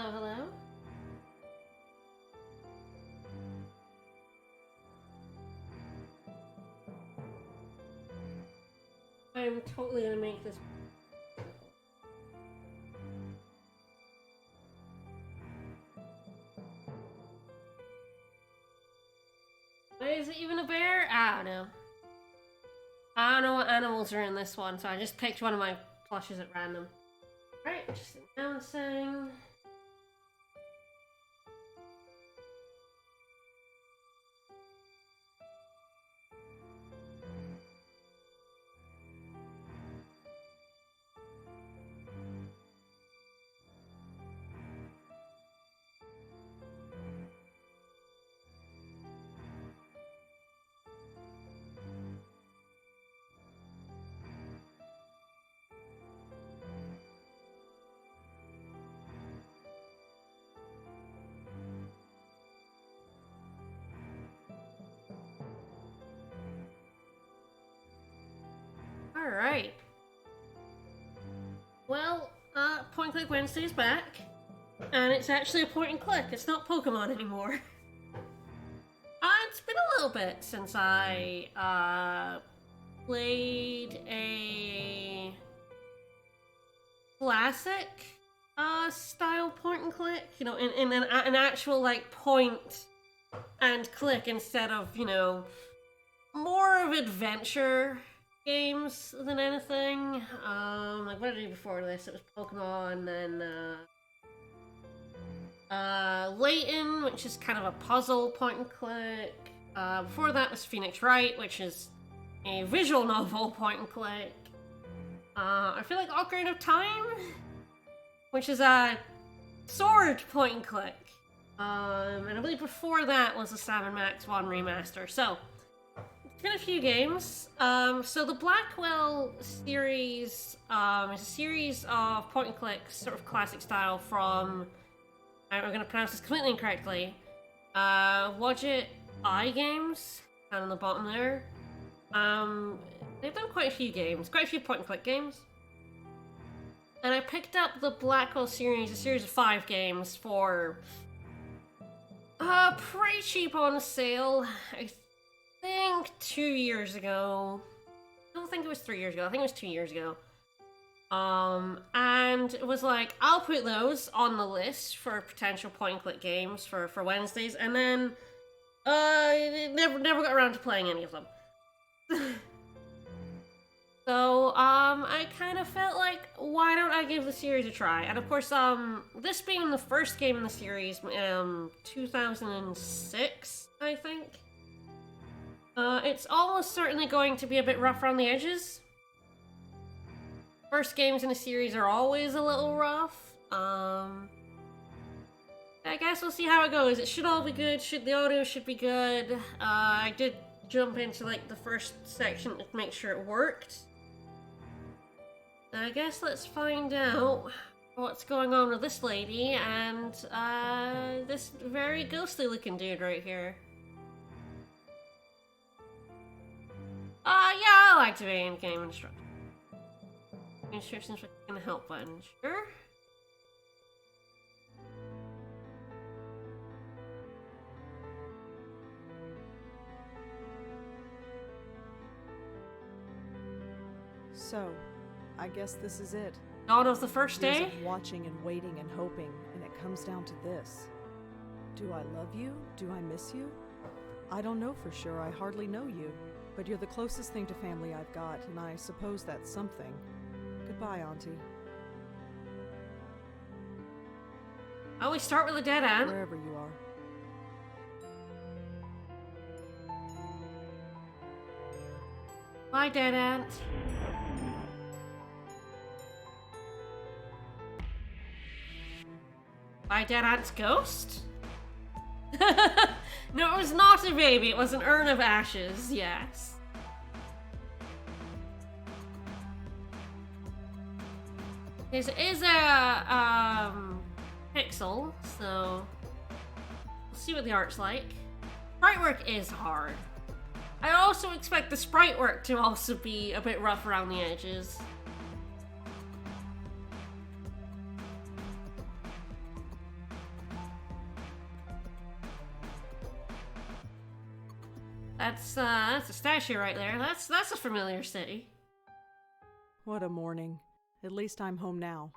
Hello, hello. I'm totally gonna make this. Why is it even a bear? I don't know. I don't know what animals are in this one, so I just picked one of my plushes at random. Right, just announcing. Alright. Well, Point and Click Wednesday is back. And it's actually a point and click. It's not Pokemon anymore. It's been a little bit since I, played a classic, style point and click. You know, in an actual, like, point and click instead of, you know, more of adventure games than anything. Like, what did I do before this? It was Pokemon, then, Layton, which is kind of a puzzle point and click. Before that was Phoenix Wright, which is a visual novel point and click. I feel like Ocarina of Time, which is a sword point and click. And I believe before that was the Sam & Max 1 remaster. So, it's been a few games. So the Blackwell series is a series of point and clicks, sort of classic style from, I'm going to pronounce this completely incorrectly, Wadjet Eye Games, down on the bottom there. They've done quite a few games, quite a few point and click games. And I picked up the Blackwell series, a series of 5 games for pretty cheap on sale. I think 2 years ago. I don't think it was 3 years ago. I think it was 2 years ago. And it was like, I'll put those on the list for potential point and click games for Wednesdays, and then never got around to playing any of them. So I kind of felt like, why don't I give the series a try? And of course, this being the first game in the series, 2006, I think. It's almost certainly going to be a bit rough around the edges. First games in a series are always a little rough. I guess we'll see how it goes. It should all be good. The audio should be good. I did jump into like the first section to make sure it worked. I guess let's find out what's going on with this lady and this very ghostly looking dude right here. Yeah, I like to be in game instructions. Instructions with the help button, sure. So, I guess this is it. Dawn of the first Years day? of watching and waiting and hoping, and it comes down to this. Do I love you? Do I miss you? I don't know for sure. I hardly know you. But you're the closest thing to family I've got, and I suppose that's something. Goodbye, Auntie. Oh, we start with a dead end. Wherever you are. Bye, dead ant. Bye, dead ant's ghost? No, it was not a baby. It was an urn of ashes, yes. This is a, pixel, so we'll see what the art's like. Sprite work is hard. I also expect the sprite work to also be a bit rough around the edges. That's a statue right there. That's a familiar city. What a morning. At least I'm home now.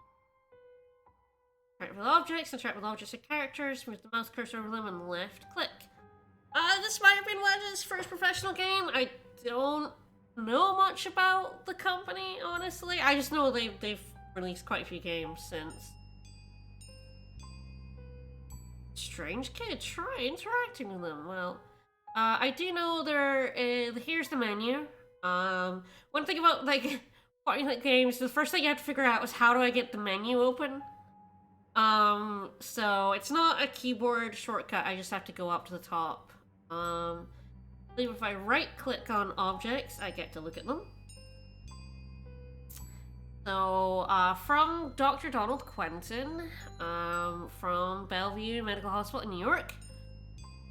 Interact with objects and characters. Move the mouse cursor over them and left click. This might have been Wedge's first professional game. I don't know much about the company, honestly. I just know they've released quite a few games since. Strange kid, try interacting with them. Well, I do know here's the menu. One thing about, like, point-and-click games, the first thing you have to figure out was how do I get the menu open? So it's not a keyboard shortcut, I just have to go up to the top. I believe if I right-click on objects, I get to look at them. So, from Dr. Donald Quentin, from Bellevue Medical Hospital in New York.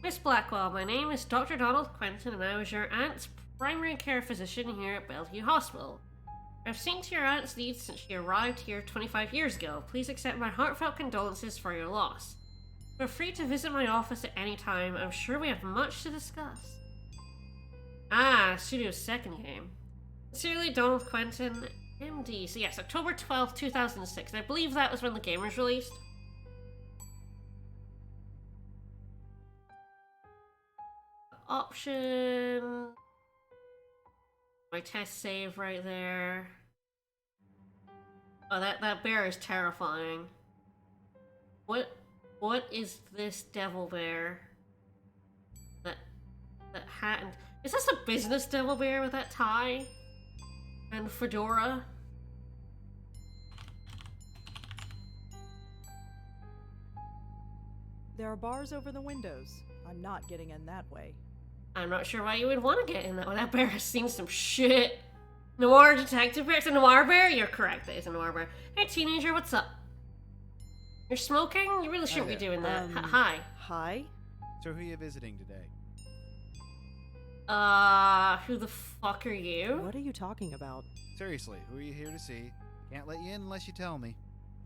Miss Blackwell, my name is Dr. Donald Quentin, and I was your aunt's primary care physician here at Bellevue Hospital. I've seen to your aunt's needs since she arrived here 25 years ago. Please accept my heartfelt condolences for your loss. Feel free to visit my office at any time. I'm sure we have much to discuss. Studio's second game. Sincerely, Donald Quentin, MD. So yes, October 12th, 2006. I believe that was when the game was released. Option. My test save right there. Oh, that bear is terrifying. What is this devil bear? That hat and... Is this a business devil bear with that tie? And fedora? There are bars over the windows. I'm not getting in that way. I'm not sure why you would want to get in that way. That bear has seen some shit. Noir detective bear? It's a noir bear? You're correct, it is a noir bear. Hey teenager, what's up? You're smoking? You really shouldn't be doing that. Hi. Hi? So who are you visiting today? Who the fuck are you? What are you talking about? Seriously, who are you here to see? Can't let you in unless you tell me.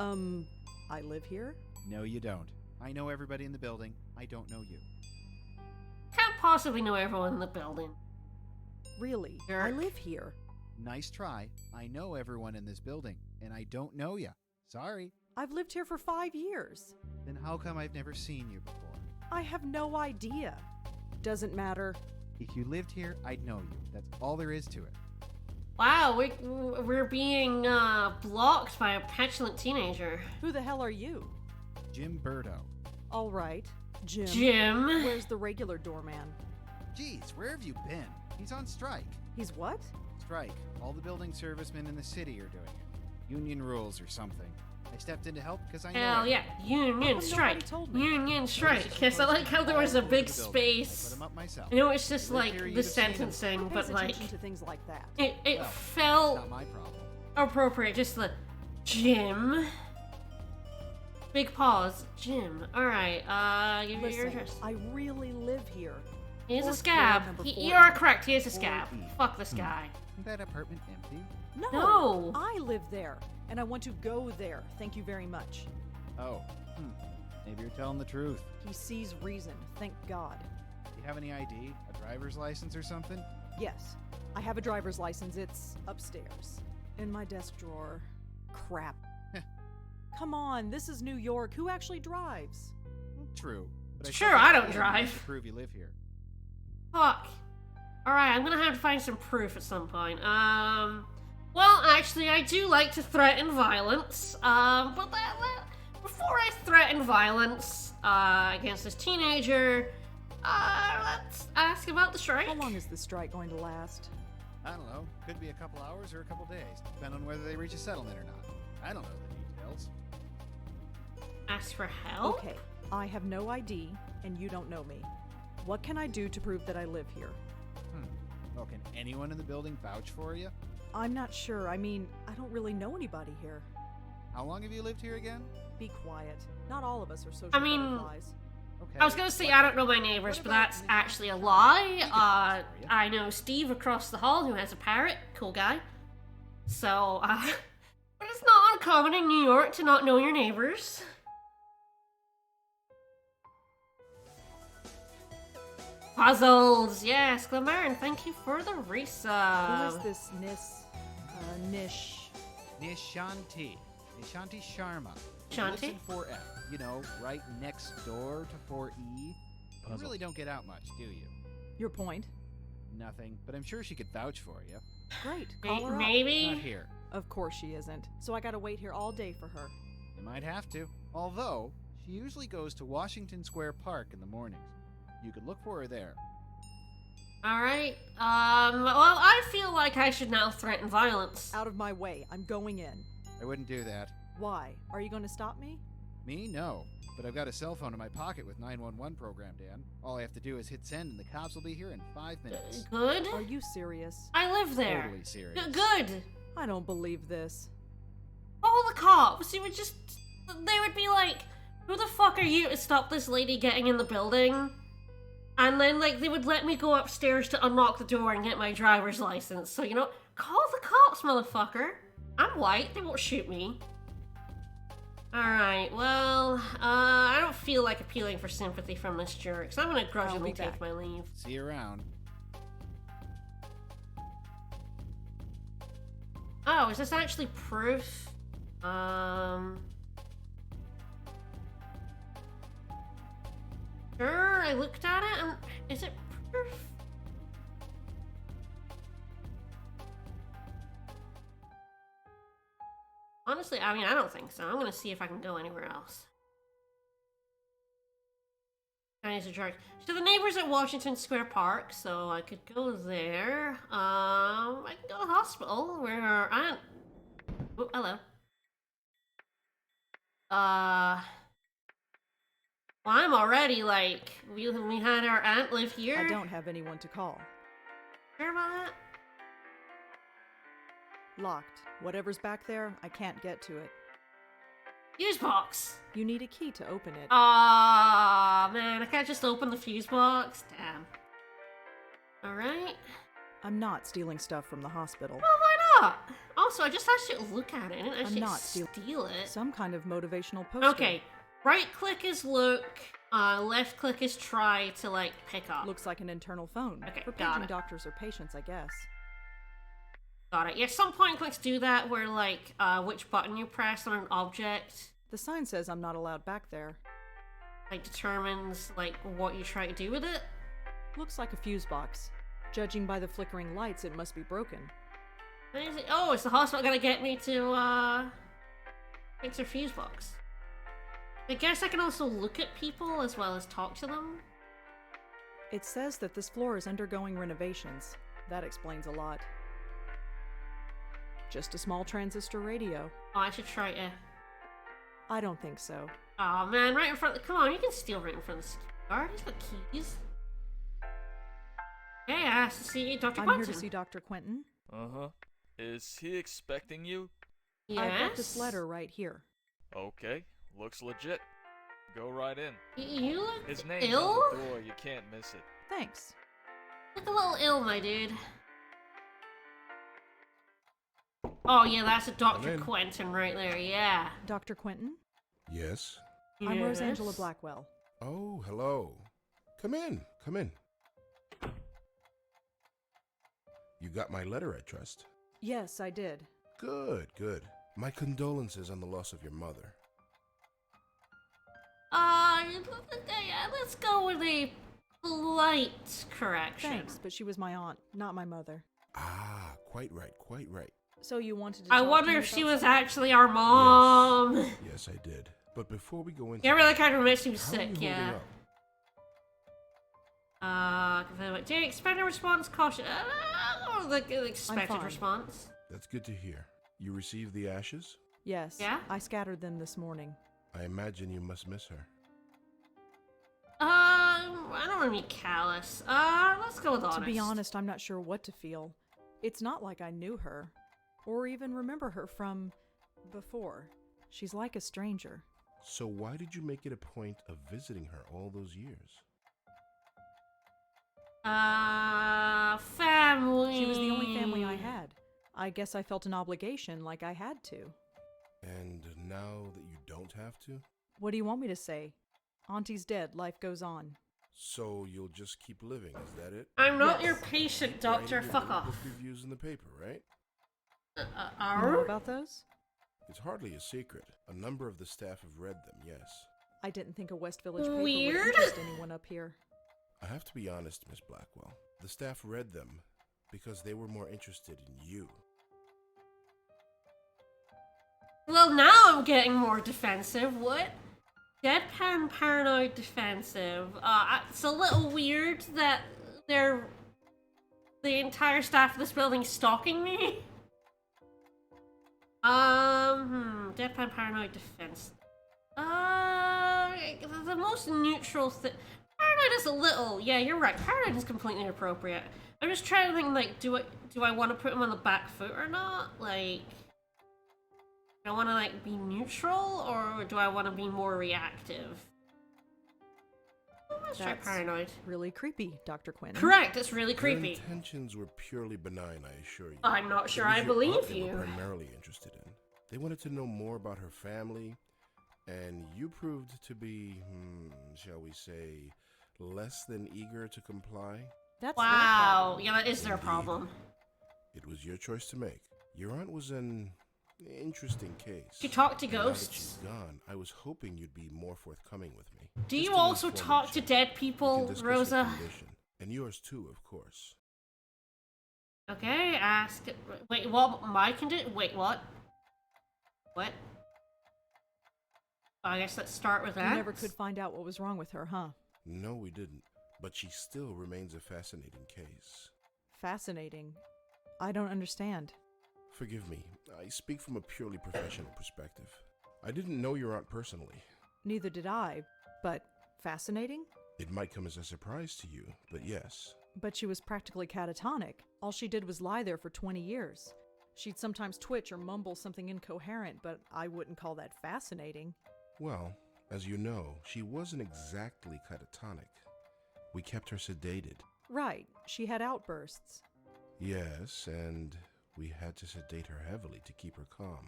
I live here? No, you don't. I know everybody in the building. I don't know you. Can't possibly know everyone in the building. Really? Jerk. I live here. Nice try. I know everyone in this building, and I don't know you. Sorry. I've lived here for 5 years. Then how come I've never seen you before? I have no idea. Doesn't matter. If you lived here, I'd know you. That's all there is to it. Wow, we're being blocked by a petulant teenager. Who the hell are you? Jim Burdo. All right. Jim. Jim? Where's the regular doorman? Geez, where have you been? He's on strike. He's what? Strike. All the building servicemen in the city are doing it. Union rules or something. I stepped in to help because I know Hell yeah, union strike. told me? Union strike. Yes, I like how there was a big space. Put 'em up myself. I know it's just Lived like here, the you'd have seen 'em. sentencing, Who but pays like attention to things like that? it Well, felt Not my problem. appropriate. Just the Jim. Big pause, Jim. All right, give me your Listen, address. I really live here. He is a Fourth scab. floor, number You 40. are correct. He is a scab. 40. Fuck this guy. Isn't that apartment empty? No, No. I live there, and I want to go there. Thank you very much. Oh. Maybe you're telling the truth. He sees reason, thank God. Do you have any ID? A driver's license or something? Yes, I have a driver's license. It's upstairs. In my desk drawer. Crap. Come on, this is New York. Who actually drives? True. But Sure, still I think don't you drive. need to prove you live here. Fuck. Alright, I'm gonna have to find some proof at some point. Well, actually, I do like to threaten violence. But before I threaten violence, against this teenager, let's ask about the strike. How long is this strike going to last? I don't know. Could be a couple hours or a couple days, depending on whether they reach a settlement or not. I don't know the details. Ask for help? Okay, I have no ID, and you don't know me. What can I do to prove that I live here? Well, can anyone in the building vouch for you? I'm not sure. I mean, I don't really know anybody here. How long have you lived here again? Be quiet. Not all of us are social I mean, butterflies. Okay. I was gonna say I don't know my neighbors, What but about that's me? actually a lie. for you. I know Steve across the hall who has a parrot. Cool guy. So, but it's not uncommon in New York to not know your neighbors. Puzzles, yes, Glamarian, thank you for the Who resub. is this Nish? Nishanti. Nishanti Sharma. Shanti? Lives in 4F. You know, right next door to 4E. You really don't get out much, do you? Your point? Nothing, but I'm sure she could vouch for you. Great, call her up. Maybe? Not here. Of course she isn't. So I gotta wait here all day for her. You might have to. Although, she usually goes to Washington Square Park in the mornings. You could look for her there. Alright, well, I feel like I should now threaten violence. Out of my way. I'm going in. I wouldn't do that. Why? Are you going to stop me? Me? No. But I've got a cell phone in my pocket with 911 programmed in. All I have to do is hit send and the cops will be here in 5 minutes. Good? Are you serious? I live there. Totally serious. Good. I don't believe this. All the cops, they would be like, who the fuck are you to stop this lady getting in the building? And then, like, they would let me go upstairs to unlock the door and get my driver's license. So, you know, call the cops, motherfucker. I'm white, they won't shoot me. Alright, well, I don't feel like appealing for sympathy from this jerk, so I'm gonna grudgingly be take back. my leave. See you around. Oh, is this actually proof? Sure, I looked at it, and is it proof? Honestly, I mean, I don't think so. I'm gonna see if I can go anywhere else. Chinese a jerk. So the neighbors at Washington Square Park, so I could go there. I can go to the hospital where our aunt. Oh, hello. Well, I'm already like we had our aunt live here. I don't have anyone to call. Sure about that? Locked. Whatever's back there, I can't get to it. Fuse box. You need a key to open it. Ah, man, I can't just open the fuse box. Damn. All right. I'm not stealing stuff from the hospital. Well, why not? Also, I just asked you to look at it. I didn't actually not steal it. Some kind of motivational poster. Okay. Right click is look. Left click is try to like pick up. Looks like an internal phone. Okay, For got paging it. doctors or patients, I guess. Got it. Yeah, some point clicks do that where like which button you press on an object The sign says I'm not allowed back there. like determines like what you try to do with it. Looks like a fuse box. Judging by the flickering lights, it must be broken. Is it- Oh, is the hospital gonna get me to fix their fuse box? I guess I can also look at people as well as talk to them. It says that this floor is undergoing renovations. That explains a lot. Just a small transistor radio. Oh, I should try to. I don't think so. Oh man, right in front. Come on, you can steal right in front of the security guard. He's got keys. Hey, I asked to see Dr. I'm Quentin. here to see Dr. Quentin. Uh-huh. Is he expecting you? Yes. I've got this letter right here. Okay. Looks legit. Go right in. You look His name's ill? on the door. You can't miss it. Thanks. Look a little ill, my dude. Oh yeah, that's a Come Dr. in. Quentin right there. Yeah. Dr. Quentin? Yes. I'm Yes. Rosangela Blackwell. Oh, hello. Come in. Come in. You got my letter, I trust. Yes, I did. Good, good. My condolences on the loss of your mother. Yeah, let's go with a polite correction. Thanks, but she was my aunt, not my mother. Ah, quite right, quite right. So you wanted to I talk to wonder me if she about was something? actually our mom. Yes, I did. But before we go into Yeah, really that, kind of makes me how are sick, you yeah. holding up? Do you expect a response? Caution. The expected fine. response. That's good to hear. You received the ashes? Yes. Yeah? I scattered them this morning. I imagine you must miss her. I don't want to be callous. Let's go with honest. To be honest, I'm not sure what to feel. It's not like I knew her, or even remember her from before. She's like a stranger. So why did you make it a point of visiting her all those years? Family. She was the only family I had. I guess I felt an obligation like I had to. And now that you don't have to? What do you want me to say? Auntie's dead, life goes on. So you'll just keep living, is that it? I'm not Yes. your patient, doctor. Writing your Fuck little off. book reviews in the paper, right? You know about those? It's hardly a secret. A number of the staff have read them, yes. I didn't think a West Village paper Weird. would interest anyone up here. I have to be honest, Miss Blackwell. The staff read them because they were more interested in you. Well, now I'm getting more defensive. What? Deadpan, paranoid, defensive. It's a little weird that the entire staff of this building stalking me. Deadpan, paranoid, defense. The most neutral thing. Paranoid is a little. Yeah, you're right. Paranoid is completely appropriate. I'm just trying to think, like, do I want to put him on the back foot or not? Like, do I want to, like, be neutral, or do I want to be more reactive? Let's try That's paranoid. really creepy, Dr. Quinn. Correct, it's really Their creepy. intentions were purely benign, I assure you. I'm not sure It was I your believe aunt they you. were primarily interested in. They wanted to know more about her family, and you proved to be, shall we say, less than eager to comply. That's Wow, yeah, that is their Indeed. problem. It was your choice to make. Your aunt was an interesting case. She talked to And now that she's ghosts. gone, I was hoping you'd be more forthcoming with me. Do Just you an also informal talk to chat. dead We can people, discuss her Rosa? condition, and yours too, of course. Okay, ask. Wait, what? My condition? Wait, what? What? I guess let's start with You that. never could find out what was wrong with her, huh? No, we didn't. But she still remains a fascinating case. Fascinating. I don't understand. Forgive me, I speak from a purely professional perspective. I didn't know your aunt personally. Neither did I, but fascinating? It might come as a surprise to you, but yes. But she was practically catatonic. All she did was lie there for 20 years. She'd sometimes twitch or mumble something incoherent, but I wouldn't call that fascinating. Well, as you know, she wasn't exactly catatonic. We kept her sedated. Right, she had outbursts. Yes, and we had to sedate her heavily to keep her calm,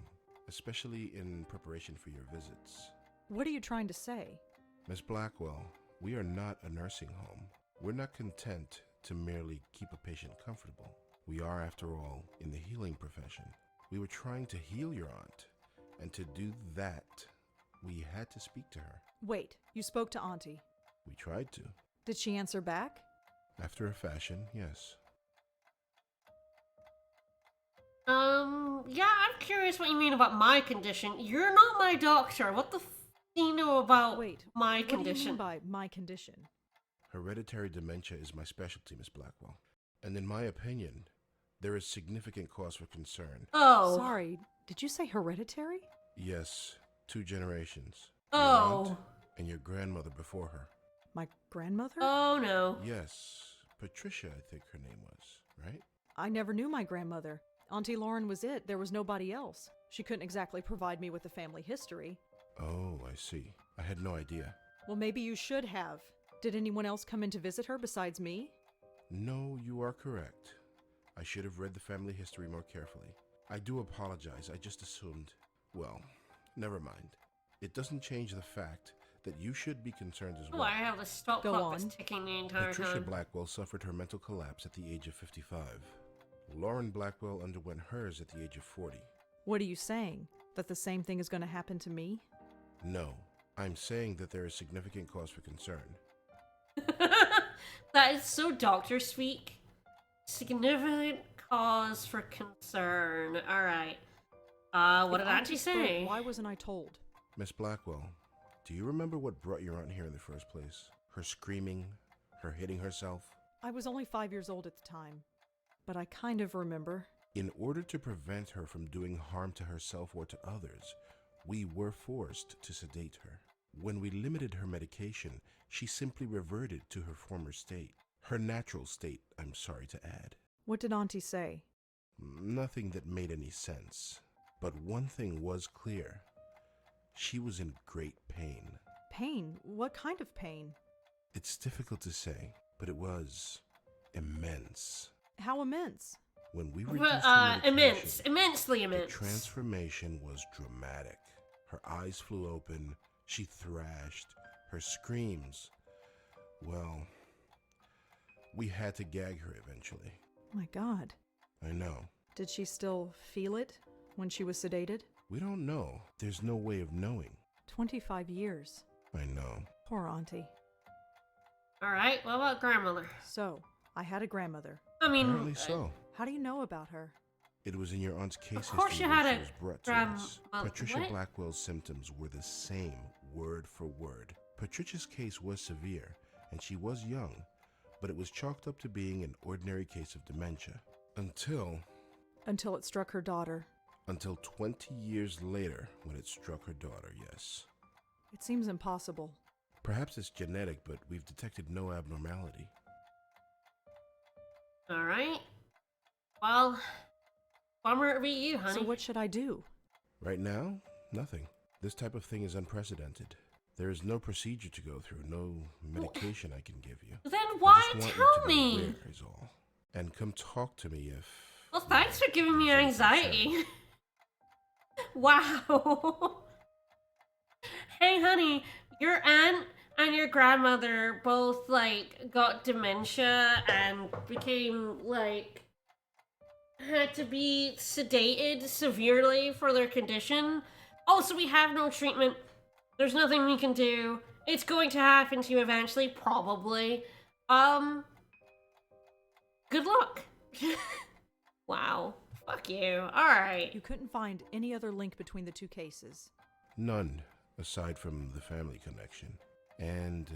especially in preparation for your visits. What are you trying to say? Miss Blackwell, we are not a nursing home. We're not content to merely keep a patient comfortable. We are, after all, in the healing profession. We were trying to heal your aunt, and to do that, we had to speak to her. Wait, you spoke to Auntie. We tried to. Did she answer back? After a fashion, yes. Yeah, I'm curious what you mean about my condition. You're not my doctor. What the f do you know about Wait, my what do you condition? mean by my condition? Hereditary dementia is my specialty, Miss Blackwell. And in my opinion, there is significant cause for concern. Oh. Sorry, did you say hereditary? Yes, 2 generations. Oh. Your aunt and your grandmother before her. My grandmother? Oh no. Yes, Patricia, I think her name was, right? I never knew my grandmother. Auntie Lauren was it. There was nobody else. She couldn't exactly provide me with a family history. Oh, I see. I had no idea. Well, maybe you should have. Did anyone else come in to visit her besides me? No, you are correct. I should have read the family history more carefully. I do apologize. I just assumed. Well, never mind. It doesn't change the fact that you should be concerned as Oh, well. I have the stop Go clock that's on. ticking the entire Patricia time. Blackwell suffered her mental collapse at the age of 55. Lauren Blackwell underwent hers at the age of 40. What are you saying? That the same thing is going to happen to me? No, I'm saying that there is significant cause for concern. That is so doctor speak. Significant cause for concern. Alright. What If did Auntie spoke, say? Why wasn't I told? Miss Blackwell, do you remember what brought your aunt here in the first place? Her screaming, her hitting herself? I was only 5 years old at the time. But I kind of remember. In order to prevent her from doing harm to herself or to others, we were forced to sedate her. When we limited her medication, she simply reverted to her former state. Her natural state, I'm sorry to add. What did Auntie say? Nothing that made any sense. But one thing was clear. She was in great pain. Pain? What kind of pain? It's difficult to say, but it was immense. How immense? When we reduced her medication, Immense. Immensely the immense. transformation was dramatic. Her eyes flew open, she thrashed, her screams. Well, we had to gag her eventually. My God. I know. Did she still feel it when she was sedated? We don't know. There's no way of knowing. 25 years. I know. Poor auntie. Alright, what about grandmother? So, I had a grandmother. I mean, Apparently so. How do you know about her? It was in your aunt's case Of course history you had when a she was brought to grand- us. well, Patricia what? Blackwell's symptoms were the same, word for word. Patricia's case was severe, and she was young, but it was chalked up to being an ordinary case of dementia. Until it struck her daughter. Until 20 years later, when it struck her daughter, yes. It seems impossible. Perhaps it's genetic, but we've detected no abnormality. alright. Well, bummer to be you, honey. So what should I do? Right now, nothing. This type of thing is unprecedented. There is no procedure to go through, no medication I can give you. Then I why just want tell you to be me? aware is all. And come talk to me if... Well, thanks for giving me there's anything anxiety. said. Wow. Hey, honey, your aunt and your grandmother both, like, got dementia and became, like, had to be sedated severely for their condition. Also, we have no treatment. There's nothing we can do. It's going to happen to you eventually, probably. Good luck. Wow. Fuck you. Alright. You couldn't find any other link between the two cases. None, aside from the family connection. And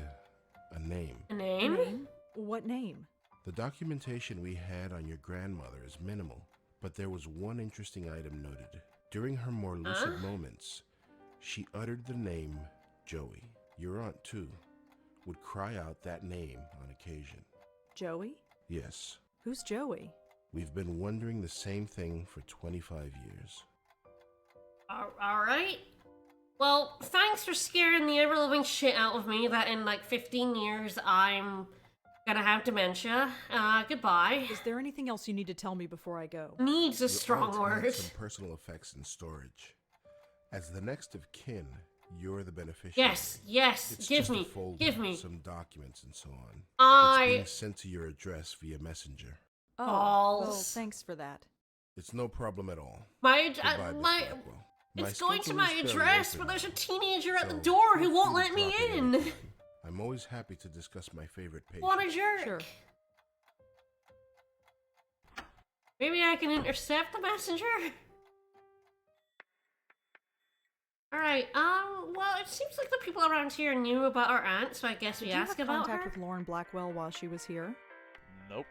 a name. A name? Name? What name? The documentation we had on your grandmother is minimal, but there was one interesting item noted. During her more lucid moments, she uttered the name Joey. Your aunt, too, would cry out that name on occasion. Joey? Yes, Who's Joey? we've been wondering the same thing for 25 years. Alright. Well, thanks for scaring the ever-living shit out of me that in like 15 years I'm gonna have dementia. Goodbye. Is there anything else you need to tell me before I go? Needs a Your strong aunt had word. some personal effects in storage. As the next of kin, you're the beneficiary. Yes, yes, It's give just a me, folder, give me. some documents and so on. It's I... being sent to your address via messenger. Oh, Balls. well, thanks for that. It's no problem at all. My, Goodbye, Miss my, Blackwell. My it's going to schedule my is fairly address, open but there's a now, teenager at the so door who feel won't free let to me drop in. anytime. I'm always happy to discuss my favorite patient. What a jerk. Sure. Maybe I can intercept the messenger? Alright, well, it seems like the people around here knew about our aunt, so I guess we Did you ask have about contact her. with Lauren Blackwell while she was here? Nope.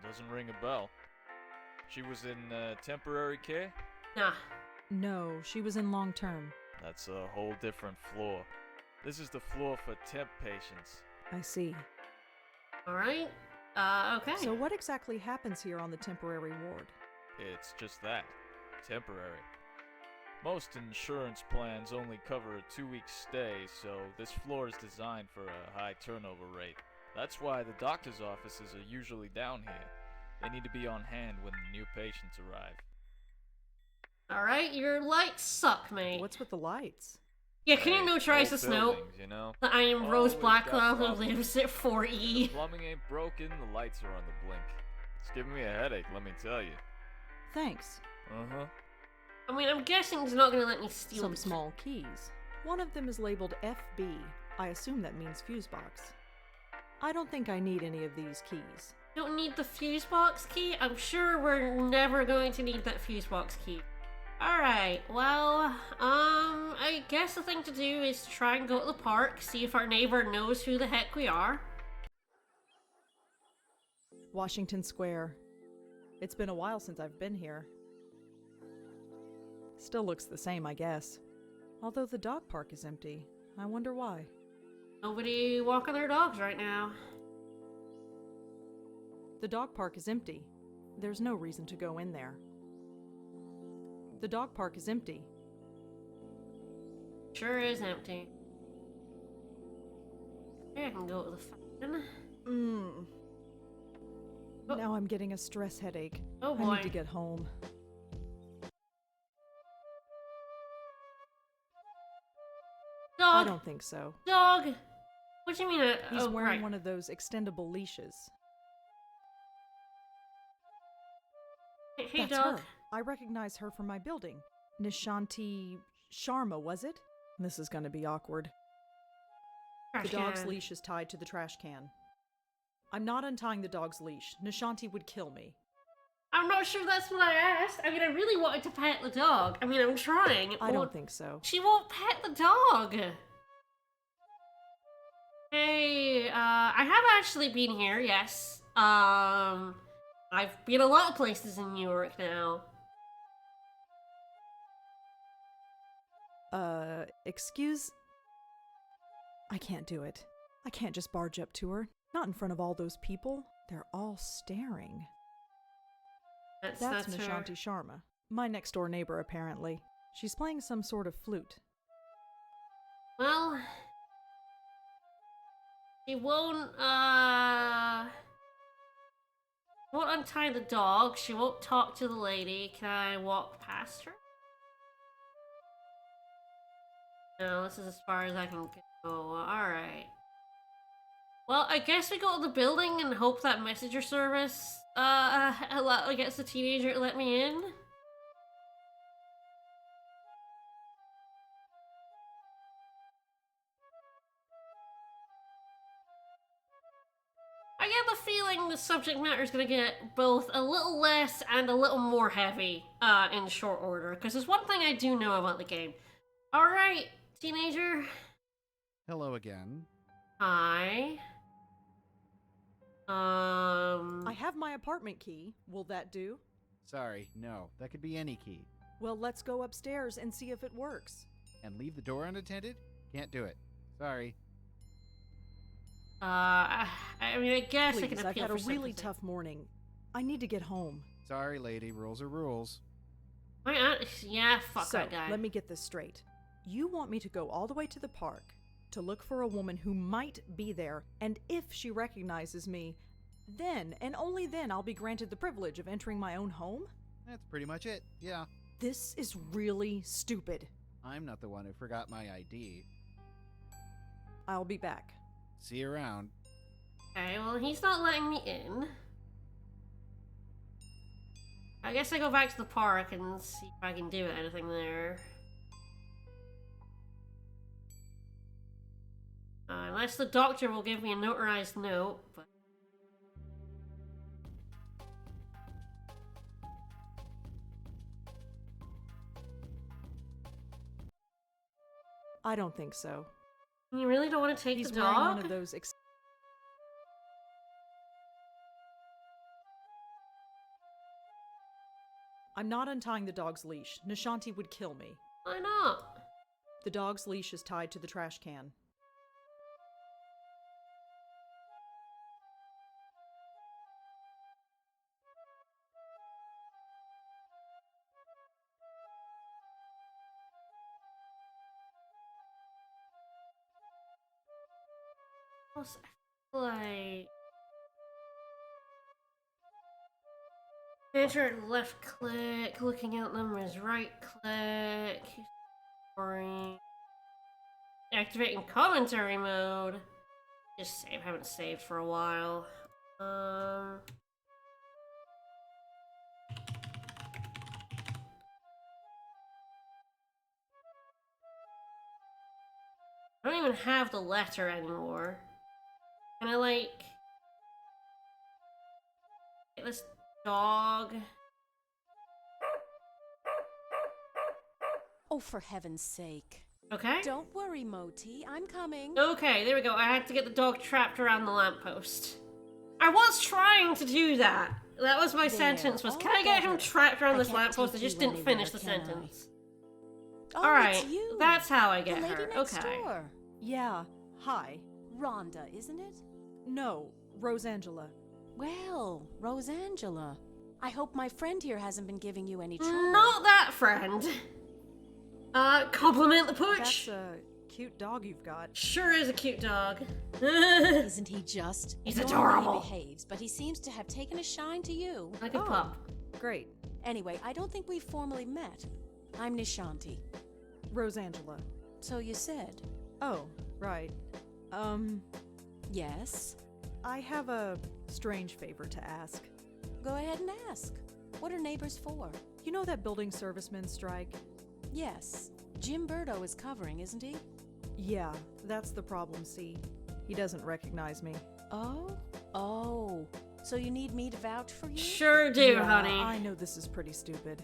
Doesn't ring a bell. She was in temporary care? Nah. No, she was in long term. That's a whole different floor. This is the floor for temp patients. I see. Alright. Okay. So what exactly happens here on the temporary ward? It's just that. Temporary. Most insurance plans only cover a 2-week stay, so this floor is designed for a high turnover rate. That's why the doctor's offices are usually down here. They need to be on hand when the new patients arrive. Alright, your lights suck, mate. What's with the lights? Yeah, can you Hey, notarize old this note? buildings, you know? That I am Rose Always got Blackwell who problems. lives at 4E. Plumbing ain't broken, the lights are on the blink. It's giving me a headache, let me tell you. Thanks. Uh-huh. I mean, I'm guessing he's not gonna let me steal Some the small keys. One of them is labeled FB. I assume that means fuse box. I don't think I need any of these keys. Don't need the fuse box key? I'm sure we're never going to need that fuse box key. Alright, well, I guess the thing to do is to try and go to the park, see if our neighbor knows who the heck we are. Washington Square. It's been a while since I've been here. Still looks the same, I guess. Although the dog park is empty. I wonder why. Nobody walking their dogs right now. The dog park is empty. There's no reason to go in there. The dog park is empty. Sure is empty. Maybe I can go to the fountain. Oh. Now I'm getting a stress headache. Oh I boy. need to get home. I Dog! don't think so. Dog! What do you mean? He's wearing right. one of those extendable leashes. Hey, That's dog. her. I recognize her from my building. Nishanti Sharma, was it? This is gonna be awkward. Trash The dog's can. leash is tied to the trash can. I'm not untying the dog's leash. Nishanti would kill me. I'm not sure that's what I asked. I mean, I really wanted to pet the dog. I mean, I'm trying. I don't think so. She won't pet the dog. Hey, I have actually been here, yes. I've been a lot of places in New York now. Excuse? I can't do it. I can't just barge up to her. Not in front of all those people. They're all staring. That's her. Nishanti Sharma. My next door neighbor, apparently. She's playing some sort of flute. Well, she won't untie the dog. She won't talk to the lady. Can I walk past her? No, this is as far as I can go. Alright. Well, I guess we go to the building and hope that messenger service, gets the teenager to let me in. I get the feeling the subject matter is gonna get both a little less and a little more heavy, in short order, because there's one thing I do know about the game. Alright, teenager. Hello again. Hi. I have my apartment key. Will that do? Sorry, no. That could be any key. Well, let's go upstairs and see if it works. And leave the door unattended? Can't do it. Sorry. I mean, I guess I Please, can I've appeal had a for really sympathy. tough morning. I need to get home. Sorry, lady. Rules are rules. Yeah, fuck So, that guy. let me get this straight. You want me to go all the way to the park to look for a woman who might be there, and if she recognizes me, then, and only then, I'll be granted the privilege of entering my own home? That's pretty much it. Yeah. This is really stupid. I'm not the one who forgot my ID. I'll be back. See you around. Okay, well, he's not letting me in. I guess I go back to the park and see if I can do anything there. Unless the doctor will give me a notarized note, but... I don't think so. You really don't want to take He's the wearing dog? one of those I'm not untying the dog's leash. Nishanti would kill me. Why not? The dog's leash is tied to the trash can. Like... Enter left click, looking at them is right click. Boring. Activating commentary mode. Just save, haven't saved for a while. I don't even have the letter anymore. Can I like get this dog? Oh, for heaven's sake. Okay. Don't worry, Moti. I'm coming. Okay, there we go. I had to get the dog trapped around the lamppost. I was trying to do that. That was my There, sentence, was all can I get him better. trapped around I this can't lamppost? I take just you didn't finish the anywhere, can I? sentence. Oh, Alright, it's you. that's how I the get lady her. next Okay. door. Yeah, hi. Rhonda, isn't it? No, Rosangela. Well, Rosangela. I hope my friend here hasn't been giving you any trouble. Not that friend. Compliment the pooch. That's a cute dog you've got. Sure is a cute dog. Isn't he just? He's Normally adorable. He behaves, but he seems to have taken a shine to you. Like a Oh. pup. Great. Anyway, I don't think we've formally met. I'm Nishanti. Rosangela. So you said. Oh, right. Yes? I have a strange favor to ask. Go ahead and ask. What are neighbors for? You know that building servicemen strike? Yes. Jim Burdo is covering, isn't he? Yeah, that's the problem, see. He doesn't recognize me. Oh? Oh. So you need me to vouch for you? Sure do, Yeah, honey. I know this is pretty stupid.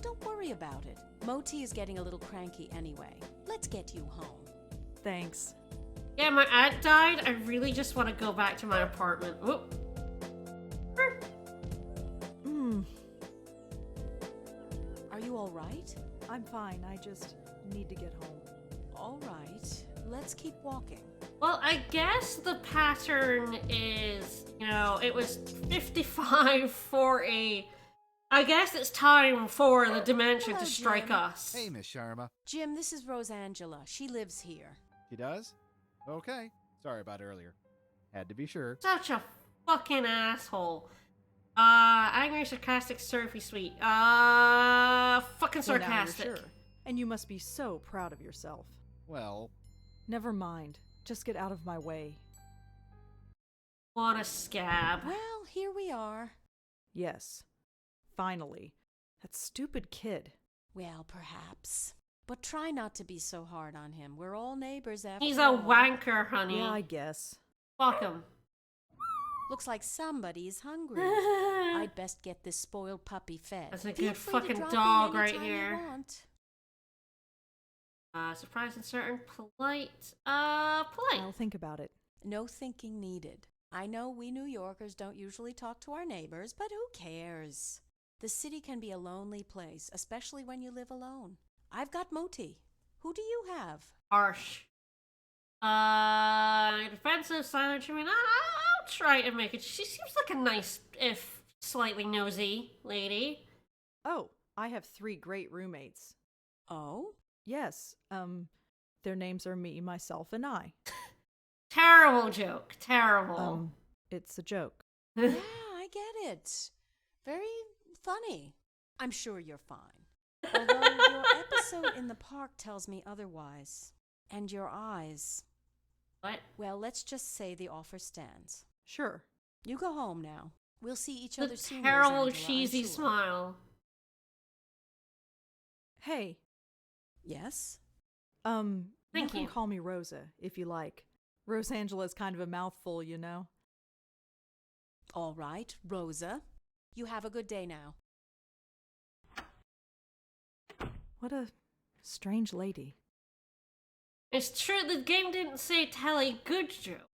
Don't worry about it. Moti is getting a little cranky anyway. Let's get you home. Thanks. Yeah, my aunt died. I really just want to go back to my apartment. Whoop. Are you all right? I'm fine, I just need to get home. All right. Let's keep walking. Well, I guess the pattern is, it was 55 for a... I guess it's time for the dementia Hello, to strike Jim. us. Hey, Miss Sharma. Jim, this is Rosangela. She lives here. He does? Okay. Sorry about earlier. Had to be sure. Such a fucking asshole. Angry, sarcastic, surfy, sweet. Fucking Well, now you're sarcastic. sure. And you must be so proud of yourself. Well, Never mind. Just get out of my way. What a scab. Well, here we are. Yes. Finally. That stupid kid. Well, perhaps. But try not to be so hard on him. We're all neighbors after He's all. a wanker, honey. Yeah, I guess. Fuck him. Looks like somebody's hungry. I'd best get this spoiled puppy fed. That's a Feel good free to fucking drop dog in right anytime you here. want. Surprised, uncertain, polite. Polite. I'll think about it. No thinking needed. I know we New Yorkers don't usually talk to our neighbors, but who cares? The city can be a lonely place, especially when you live alone. I've got Moti. Who do you have? Harsh. Defensive, silent, I'll try to make it. She seems like a nice, if slightly nosy lady. Oh, I have 3 great roommates. Oh? Yes, their names are me, myself, and I. Terrible joke. Terrible. It's a joke. Yeah, I get it. Very funny. I'm sure you're fine. Although your episode in the park tells me otherwise. And your eyes. What? Well, let's just say the offer stands. Sure. You go home now. We'll see each The other soon. terrible, Rosangela, I'm cheesy sure. smile. Hey, Yes? you Thank can you. call me Rosa, if you like. Rosangela's kind of a mouthful, you know? All right, Rosa. You have a good day now. What a strange lady. It's true, the game didn't say tell a good joke.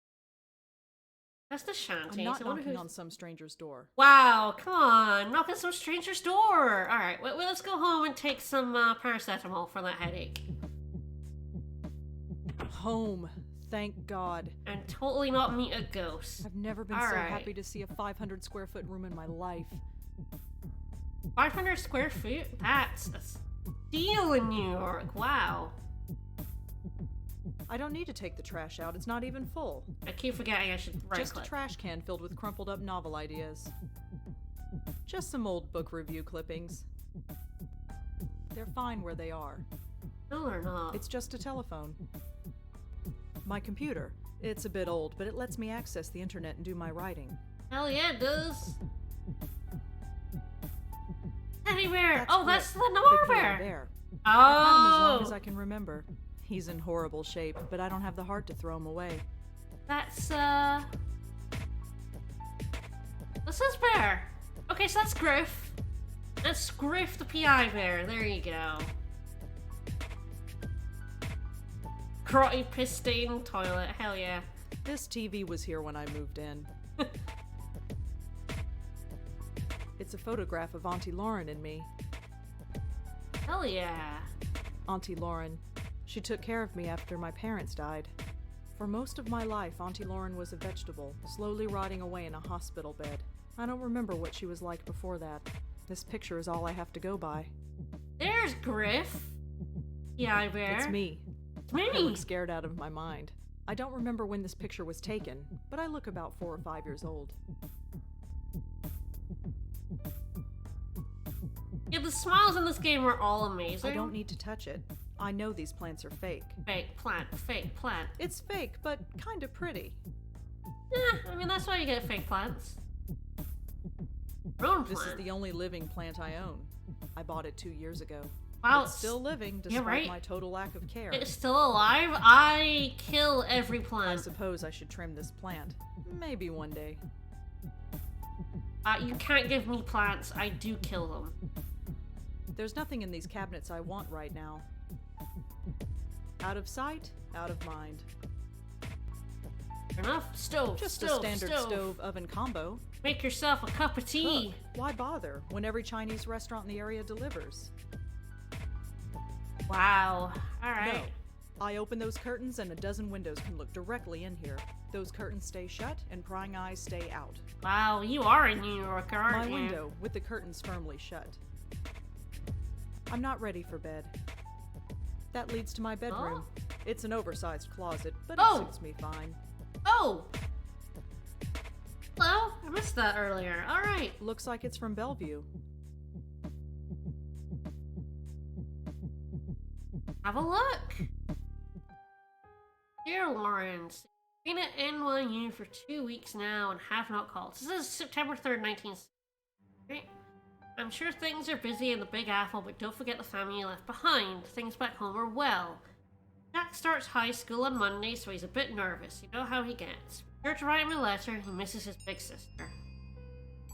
That's the shanty. I'm not I wonder knocking who's- on some stranger's door. Wow, come on. Knock on some stranger's door. Alright, well, let's go home and take some paracetamol for that headache. Home. Thank God. And totally not meet a ghost. I've never been so Alright. happy to see a 500 square foot room in my life. 500 square feet? That's a steal in New York. Wow. I don't need to take the trash out. It's not even full. I keep forgetting I should right Just a click. trash can filled with crumpled up novel ideas. Just some old book review clippings. They're fine where they are. No, they're not. It's just a telephone. My computer. It's a bit old, but it lets me access the internet and do my writing. Hell yeah, it does. Teddy bear. That's Oh, that's Rip, the Noir PI bear. bear. I've had him as long Oh, as I can remember. He's in horrible shape, but I don't have the heart to throw him away. that's this is bear. Okay, so that's Griff. That's Griff the PI bear. There you go. Grotty pristine toilet. Hell yeah. This TV was here when I moved in. It's a photograph of Auntie Lauren and me. Hell yeah. Auntie Lauren. She took care of me after my parents died. For most of my life, Auntie Lauren was a vegetable, slowly rotting away in a hospital bed. I don't remember what she was like before that. This picture is all I have to go by. There's Griff. PI bear. It's me. It's I me. look scared out of my mind. I don't remember when this picture was taken, but I look about 4 or 5 years old. Yeah, the smiles in this game are all amazing. I don't need to touch it. I know these plants are fake. Fake plant, fake plant. It's fake, but kind of pretty. I mean, that's why you get fake plants. Your own This plant. is the only living plant I own. I bought it 2 years ago. Wow, It's still living despite right. my total lack of care. It's still alive? I kill every I plant. suppose I should trim this plant. Maybe one day. You can't give me plants. I do kill them. There's nothing in these cabinets I want right now. Out of sight, out of mind. Fair enough. Stove. Just stove, a standard stove oven combo. Make yourself a cup of tea. Cook. Why bother when every Chinese restaurant in the area delivers? Wow. Alright. No. I open those curtains and a dozen windows can look directly in here. Those curtains stay shut and prying eyes stay out. Wow, you are a New Yorker, My aren't you? window with the curtains firmly shut. I'm not ready for bed. That leads to my bedroom. It's an oversized closet, but Oh. it suits me fine. Oh! Hello? I missed that earlier. Alright. Looks like it's from Bellevue. Have a look. Dear Lawrence, been at NYU for 2 weeks now and have not called. This is September 3rd, 1960. Right? I'm sure things are busy in the Big Apple, but don't forget the family you left behind. Things back home are well. Jack starts high school on Monday, so he's a bit nervous. You know how he gets. Sure to write him a letter, he misses his big sister.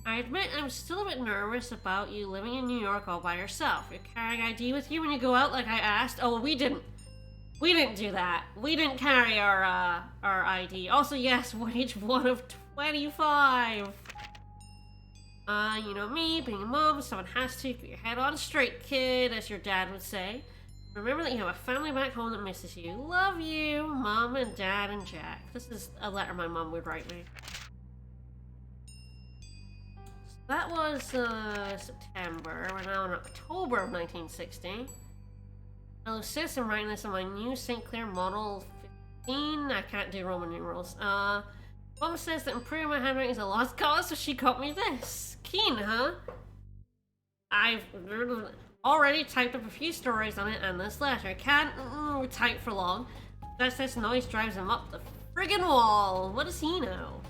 I admit I'm still a bit nervous about you living in New York all by yourself. You're carrying ID with you when you go out like I asked. Oh, we didn't do that. We didn't carry our ID. Also, yes, wage 1 of 25. You know me, being a mom, someone has to keep your head on straight, kid, as your dad would say. Remember that you have a family back home that misses you. Love you, Mom and Dad and Jack. This is a letter my mom would write me. So that was September. We're now in October of 1960. Hello sis, I'm writing this on my new St. Clair Model 15. I can't do Roman numerals. Mom says that improving my handwriting is a lost cause, so she got me this. Keen, huh? I've already typed up a few stories on it and this letter. Can't type for long. This noise drives him up the friggin' wall. What does he know?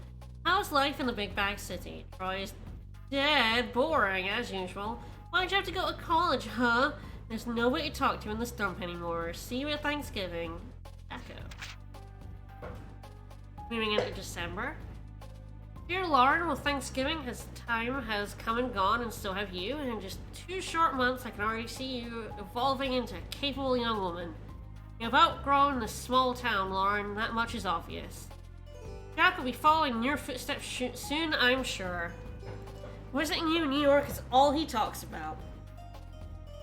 How's life in the big bag city? Troy's dead boring as usual. Why'd you have to go to college, huh? There's nobody to talk to in this dump anymore. See you at Thanksgiving. Echo. Moving into December. Dear Lauren, well, Thanksgiving time has come and gone, and so have you. And in just 2 short months, I can already see you evolving into a capable young woman. You've outgrown this small town, Lauren. That much is obvious. Jack will be following in your footsteps soon, I'm sure. Visiting you in New York is all he talks about.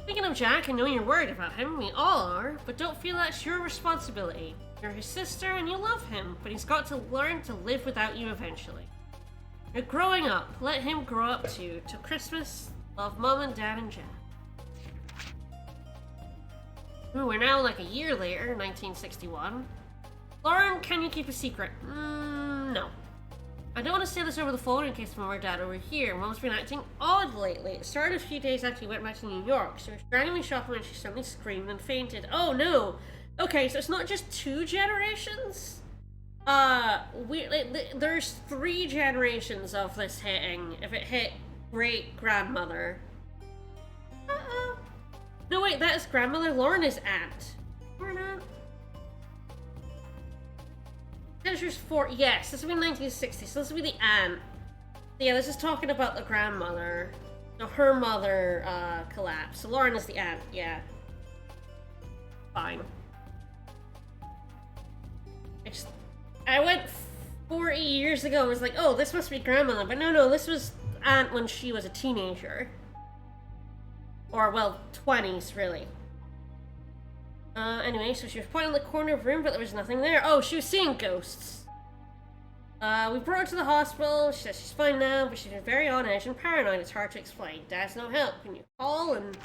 Speaking of Jack, I know you're worried about him. We all are, but don't feel that's your responsibility. You're his sister, and you love him, but he's got to learn to live without you eventually. You're growing up. Let him grow up too. Till Christmas, love Mom and Dad and Jack. Ooh, we're now like a year later, 1961. Lauren, can you keep a secret? No. I don't want to say this over the phone in case Mom or Dad are over here. Mom's been acting odd lately. It started a few days after we went back to New York. She was randomly shopping and she suddenly screamed and fainted. Oh no! Okay, so it's not just 2 generations? There's 3 generations of this hitting. If it hit great-grandmother. Uh-oh. No wait, that is grandmother. Lauren is aunt. Or not. Tension's 4. Yes, this will be 1960, so this will be the aunt. Yeah, this is talking about the grandmother. No, her mother collapsed. So Lauren is the aunt, yeah. Fine. I went 40 years ago, I was like, oh, this must be grandmother. But no, this was aunt when she was a teenager. Or, well, 20s, really. Anyway, so she was pointing in the corner of the room, but there was nothing there. Oh, she was seeing ghosts. We brought her to the hospital. She says she's fine now, but she's been very on edge and paranoid. It's hard to explain. Dad's no help. Can you call and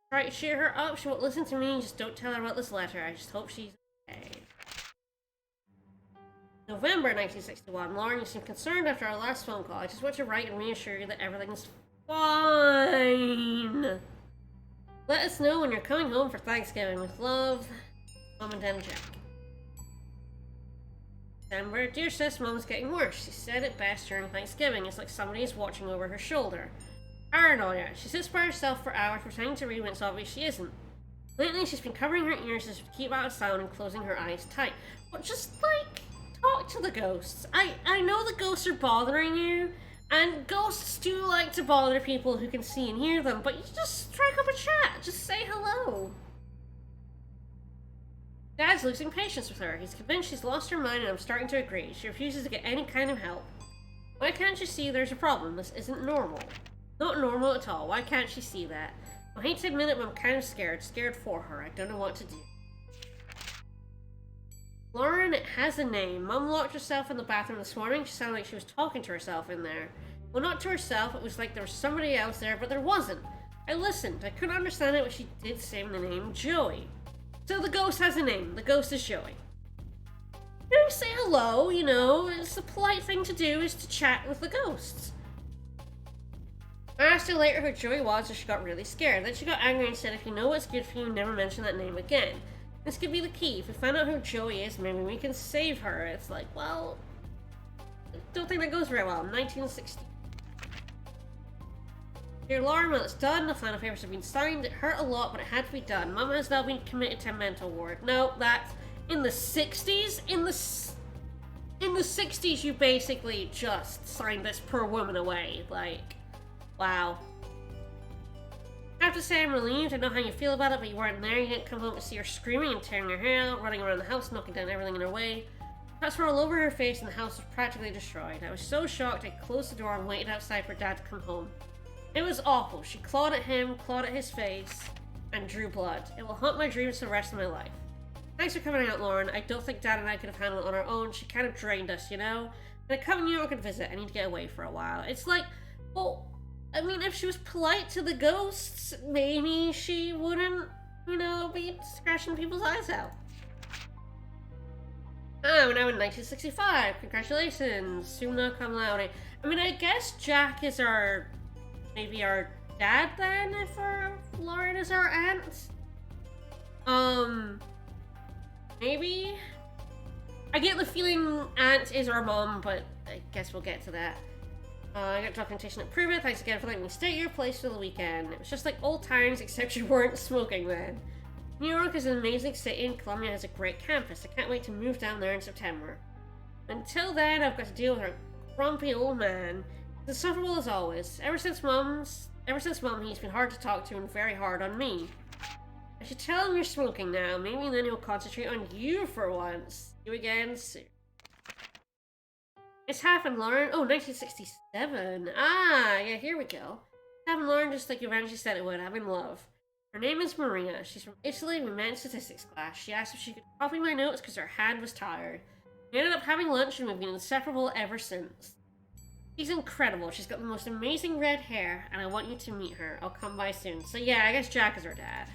try to cheer her up? She won't listen to me. Just don't tell her about this letter. I just hope she's okay. November 1961. Lauren, you seem concerned after our last phone call. I just want to write and reassure you that everything's Fine. Let us know when you're coming home for Thanksgiving. With love, Mom and Dad Jack. December. Dear sis, Mom's getting worse. She said it best during Thanksgiving. It's like somebody is watching over her shoulder. Paranoia. She sits by herself for hours pretending to read when it's obvious she isn't. Lately, she's been covering her ears as to keep out of sound and closing her eyes tight. But just, like, talk to the ghosts. I know the ghosts are bothering you, and ghosts do like to bother people who can see and hear them, but you just strike up a chat. Just say hello. Dad's losing patience with her. He's convinced she's lost her mind, and I'm starting to agree. She refuses to get any kind of help. Why can't you see there's a problem? This isn't normal. Not normal at all. Why can't she see that? I hate to admit it, but I'm kind of scared. Scared for her. I don't know what to do. Lauren has a name. Mom locked herself in the bathroom this morning. She sounded like she was talking to herself in there. Well, not to herself. It was like there was somebody else there, but there wasn't. I listened. I couldn't understand it, but she did say the name Joey. So the ghost has a name. The ghost is Joey. You know, say hello, you know. It's the polite thing to do is to chat with the ghosts. I asked her later who Joey was, and she got really scared. Then she got angry and said, if you know what's good for you, never mention that name again. This could be the key. If we find out who Joey is, maybe we can save her. It's like, well, I don't think that goes very well. 1960. Dear Lauren, well, it's done. The final papers have been signed. It hurt a lot, but it had to be done. Mama has now been committed to a mental ward. No, that's in the 60s? In the 60s, you basically just signed this poor woman away. Like, wow. I have to say I'm relieved. I know how you feel about it, but you weren't there. You didn't come home to see her screaming and tearing her hair out, running around the house, knocking down everything in her way. Cuts were all over her face and the house was practically destroyed. I was so shocked I closed the door and waited outside for Dad to come home. It was awful. She clawed at him, clawed at his face, and drew blood. It will haunt my dreams for the rest of my life. Thanks for coming out, Lauren. I don't think Dad and I could have handled it on our own. She kind of drained us, you know? And I come to New York and visit. I need to get away for a while. It's like, well, I mean, if she was polite to the ghosts, maybe she wouldn't, you know, be scratching people's eyes out. Oh, now in 1965. Congratulations. Summa cum laude. I mean, I guess Jack is maybe our dad then, if Lauren is our aunt? Maybe? I get the feeling aunt is our mom, but I guess we'll get to that. I got documentation to prove it. Thanks again for letting me stay at your place for the weekend. It was just like old times, except you weren't smoking then. New York is an amazing city and Columbia has a great campus. I can't wait to move down there in September. Until then, I've got to deal with a grumpy old man. He's insufferable as always. Ever since Mom, he's been hard to talk to and very hard on me. I should tell him you're smoking now. Maybe then he'll concentrate on you for once. See you again soon. It's happened, Lauren. Oh, 1967. Ah, yeah, here we go. It's happened, Lauren, just like you eventually said it would. I'm in love. Her name is Maria. She's from Italy. We met in statistics class. She asked if she could copy my notes because her hand was tired. We ended up having lunch and we've been inseparable ever since. She's incredible. She's got the most amazing red hair, and I want you to meet her. I'll come by soon. So yeah, I guess Jack is her dad.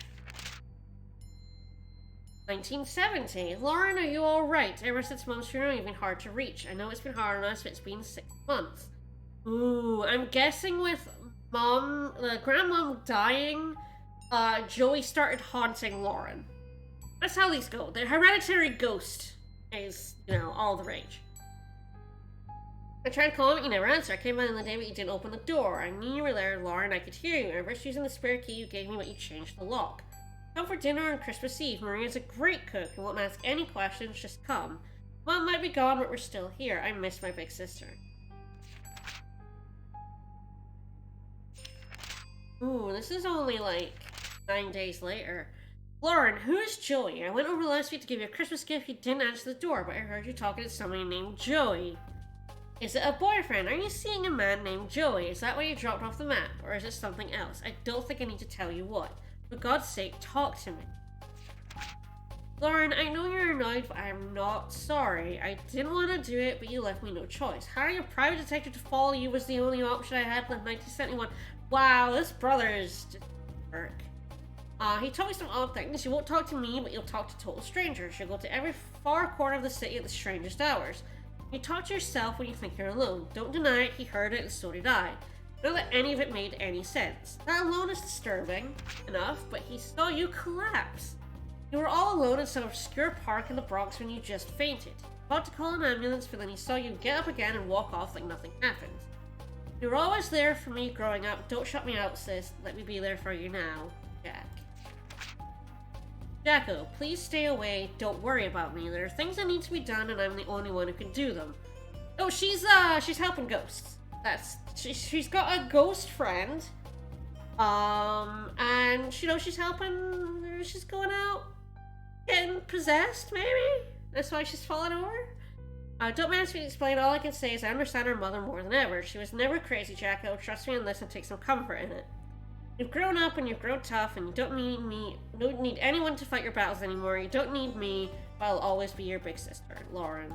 1970. Lauren, are you alright? Ever since Mom's funeral, you've been hard to reach. I know it's been hard on us, but it's been 6 months. Ooh, I'm guessing with Mom, Grandmom dying, Joey started haunting Lauren. That's how these go. The hereditary ghost is, you know, all the rage. I tried calling, but you never answered. I came by in the day, but you didn't open the door. I knew you were there, Lauren. I could hear you. I remember using the spare key you gave me, but you changed the lock. Come for dinner on Christmas Eve. Maria's a great cook and won't ask any questions, just come. Mom might be gone, but we're still here. I miss my big sister. Ooh, this is only like 9 days later. Lauren, who is Joey? I went over last week to give you a Christmas gift. You didn't answer the door, but I heard you talking to somebody named Joey. Is it a boyfriend? Are you seeing a man named Joey? Is that why you dropped off the map? Or is it something else? I don't think I need to tell you what. For God's sake, talk to me. Lauren, I know you're annoyed, but I'm not sorry. I didn't want to do it, but you left me no choice. Hiring a private detective to follow you was the only option I had in 1971. Wow, this brother is just work. He told me some odd things. You won't talk to me, but you'll talk to total strangers. You'll go to every far corner of the city at the strangest hours. You talk to yourself when you think you're alone. Don't deny it, he heard it, and so did I. Not that any of it made any sense. That alone is disturbing enough, but he saw you collapse. You were all alone in some obscure park in the Bronx when you just fainted. About to call an ambulance, but then he saw you get up again and walk off like nothing happened. You were always there for me growing up. Don't shut me out, sis. Let me be there for you now. Jack. Jacko, please stay away. Don't worry about me. There are things that need to be done, and I'm the only one who can do them. Oh, she's helping ghosts. She's got a ghost friend. And she's helping. She's going out, getting possessed, maybe. That's why she's falling over. Don't ask me to explain. All I can say is I understand her mother more than ever. She was never crazy, Jacko. Trust me and listen. Take some comfort in it. You've grown up and you've grown tough, and you don't need anyone to fight your battles anymore. You don't need me, but I'll always be your big sister, Lauren.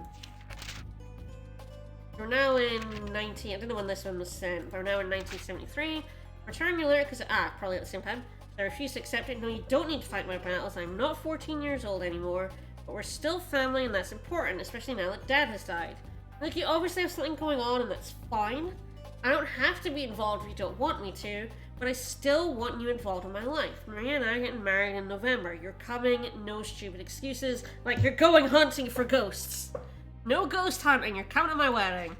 We're now in I don't know when this one was sent, but we're now in 1973. Return your lyric because probably at the same time. I refuse to accept it. No, you don't need to fight my battles. I'm not 14 years old anymore, but we're still family, and that's important, especially now that Dad has died. Like, you obviously have something going on, and that's fine. I don't have to be involved if you don't want me to, but I still want you involved in my life. Maria and I are getting married in November. You're coming, no stupid excuses, like you're going hunting for ghosts. No ghost hunting, you're coming to my wedding.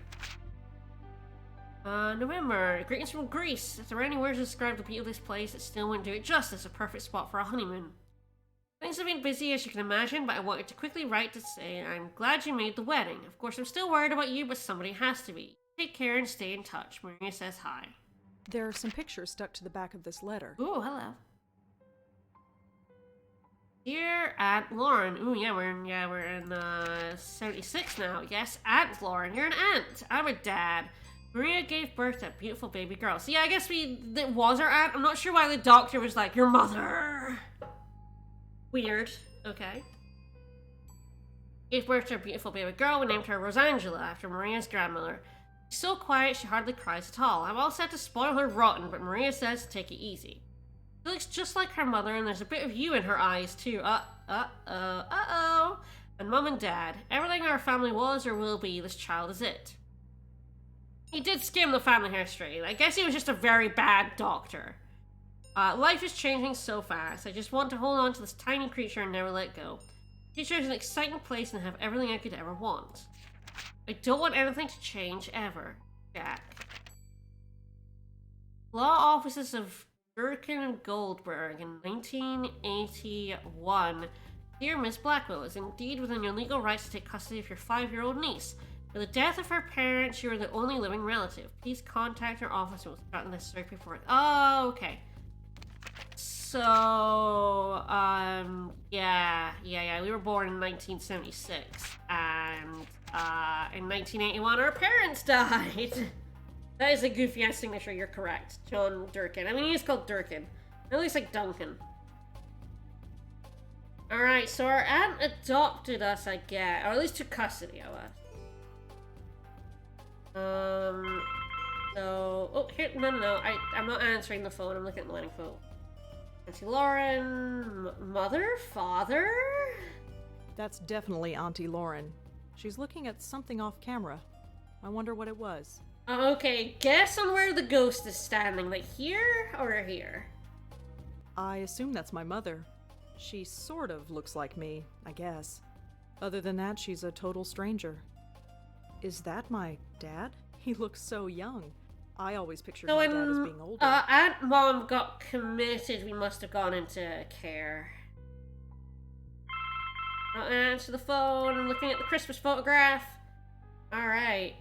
November. Greetings from Greece. If there were any words to describe the beauty of this place, it still wouldn't do it justice. A perfect spot for a honeymoon. Things have been busy, as you can imagine, but I wanted to quickly write to say I'm glad you made the wedding. Of course, I'm still worried about you, but somebody has to be. Take care and stay in touch. Maria says hi. There are some pictures stuck to the back of this letter. Ooh, hello. Dear Aunt Lauren. Ooh, we're in 76 now. Yes, Aunt Lauren. You're an aunt. I'm a dad. Maria gave birth to a beautiful baby girl. So yeah, I guess it was our aunt. I'm not sure why the doctor was like, your mother. Weird. Okay. Gave birth to a beautiful baby girl. We named her Rosangela after Maria's grandmother. She's so quiet, she hardly cries at all. I'm all set to spoil her rotten, but Maria says to take it easy. She looks just like her mother, and there's a bit of you in her eyes, too. Uh-oh. And Mum and Dad. Everything our family was or will be, this child is it. He did skim the family history. I guess he was just a very bad doctor. Life is changing so fast. I just want to hold on to this tiny creature and never let go. The future is an exciting place and have everything I could ever want. I don't want anything to change ever. Jack. Law offices of Durkin and Goldberg in 1981. Dear Miss Blackwell, is indeed within your legal rights to take custody of your 5-year-old niece. For the death of her parents, you are the only living relative. Please contact your office with the necessary paperwork. Oh, okay. So, yeah. We were born in 1976, and in 1981, our parents died. That is a goofy-ass signature, you're correct. John Durkin. I mean, he is called Durkin. At least like Duncan. Alright, so our aunt adopted us, I guess. Or at least took custody of us. Oh, here, no. I'm not answering the phone. I'm looking at the wedding photo. Auntie Lauren, mother, father? That's definitely Auntie Lauren. She's looking at something off camera. I wonder what it was. Okay, guess on where the ghost is standing. Like here or here? I assume that's my mother. She sort of looks like me, I guess. Other than that, she's a total stranger. Is that my dad? He looks so young. I always pictured my dad as being older. Aunt Mom got committed. We must have gone into care. I'll answer the phone. I'm looking at the Christmas photograph. Alright.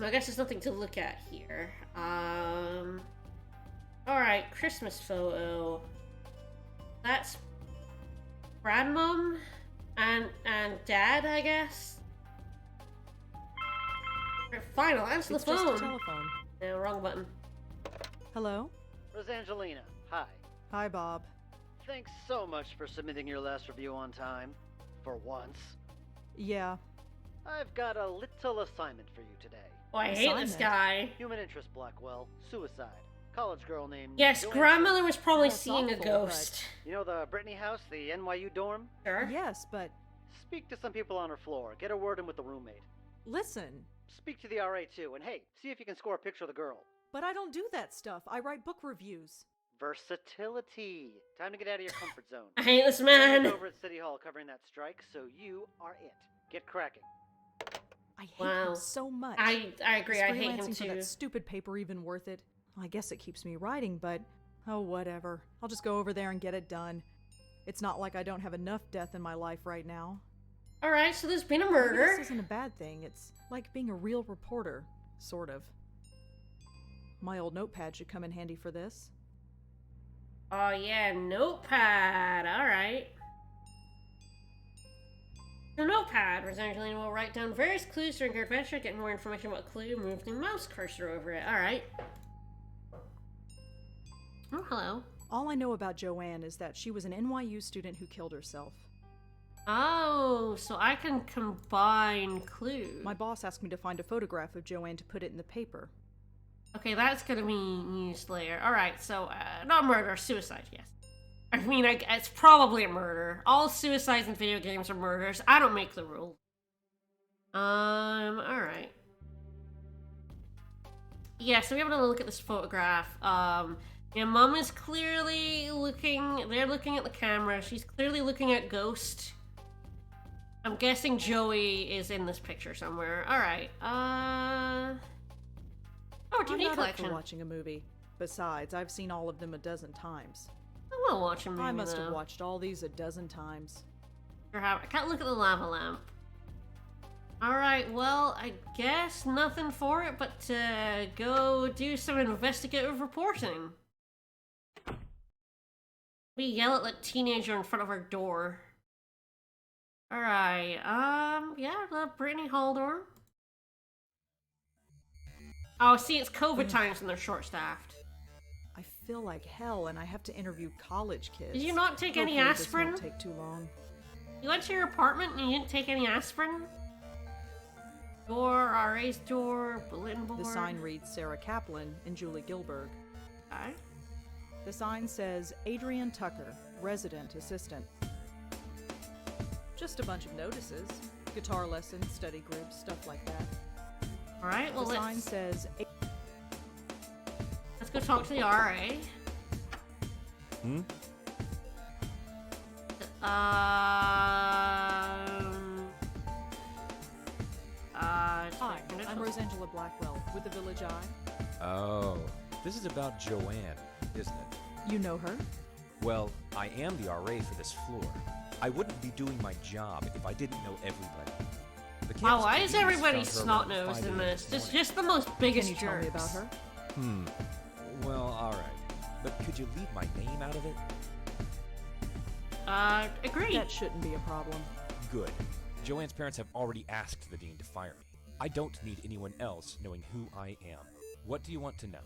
I guess there's nothing to look at here. Alright, Christmas photo. That's grandmom and dad, I guess. Fine, I'll answer the phone. It's just a telephone. Yeah, wrong button. Hello? Rosangelina, hi. Hi, Bob. Thanks so much for submitting your last review on time. For once. Yeah. I've got a little assignment for you today. Oh, I hate this guy. Human interest Blackwell. Suicide. College girl named... Yes, Joanne. grandmother was probably That's seeing a awful, ghost. You know the Brittany house, the NYU dorm? Sure. Yes, but Speak to some people on her floor. Get a word in with the roommate. listen. speak to the RA too, and hey, see if you can score a picture of the girl. But I don't do that stuff. I write book reviews. Versatility. Time to get out of your comfort zone. I hate this Someone's man. over at City Hall covering that strike, so you are it. Get cracking. I hate Wow. him so much. I agree. Is I hate him freelancing for too. that stupid paper even worth it? I guess it keeps me writing, but oh, whatever. I'll just go over there and get it done. It's not like I don't have enough death in my life right now. All right, so there's been a Maybe murder. this isn't a bad thing. It's like being a real reporter, sort of. My old notepad should come in handy for this. Oh yeah, notepad. All right. The notepad. Essentially, will write down various clues during your adventure. Get more information about a clue. Move the mouse cursor over it. All right. Oh, hello. All I know about Joanne is that she was an NYU student who killed herself. Oh, so I can combine clues. My boss asked me to find a photograph of Joanne to put it in the paper. Okay, that's gonna be used later. Alright, so, not murder, suicide, yes. I mean, it's probably a murder. All suicides in video games are murders. I don't make the rules. Alright. Yeah, so we have another look at this photograph. Yeah, Mom is clearly looking, they're looking at the camera. She's clearly looking at Ghost. I'm guessing Joey is in this picture somewhere. Alright, Oh, I'm DVD not up collection. for watching a movie. Besides, I've seen all of them a dozen times. I want to watch a movie, I must have though. watched all these a dozen times. I can't look at the lava lamp. Alright, well, I guess nothing for it but to go do some investigative reporting. We yell at that teenager in front of our door. Alright, yeah, Brittany Haldorn. Oh, see, it's COVID times and they're short-staffed. I feel like hell, and I have to interview college kids. Did you not take any Hopefully this aspirin? won't take too long. You went to your apartment and you didn't take any aspirin? Door, RA's door, bulletin board. The sign reads Sarah Kaplan and Julie Gilberg. Okay. The sign says Adrian Tucker, resident assistant. Just a bunch of notices. Guitar lessons, study groups, stuff like that. Alright, well, The sign let's says go talk to the RA. Hmm? Hi, I'm Rosangela Blackwell with the Village Eye. Oh, this is about Joanne, isn't it? You know her? Well, I am the RA for this floor. I wouldn't be doing my job if I didn't know everybody. The Wow, campus why is police everybody found her snot around nosed 5 in a.m. this? this Just morning. the most biggest Can you tell me about jerks. her? Well, alright. But could you leave my name out of it? Agreed. That shouldn't be a problem. Good. Joanne's parents have already asked the dean to fire me. I don't need anyone else knowing who I am. What do you want to know?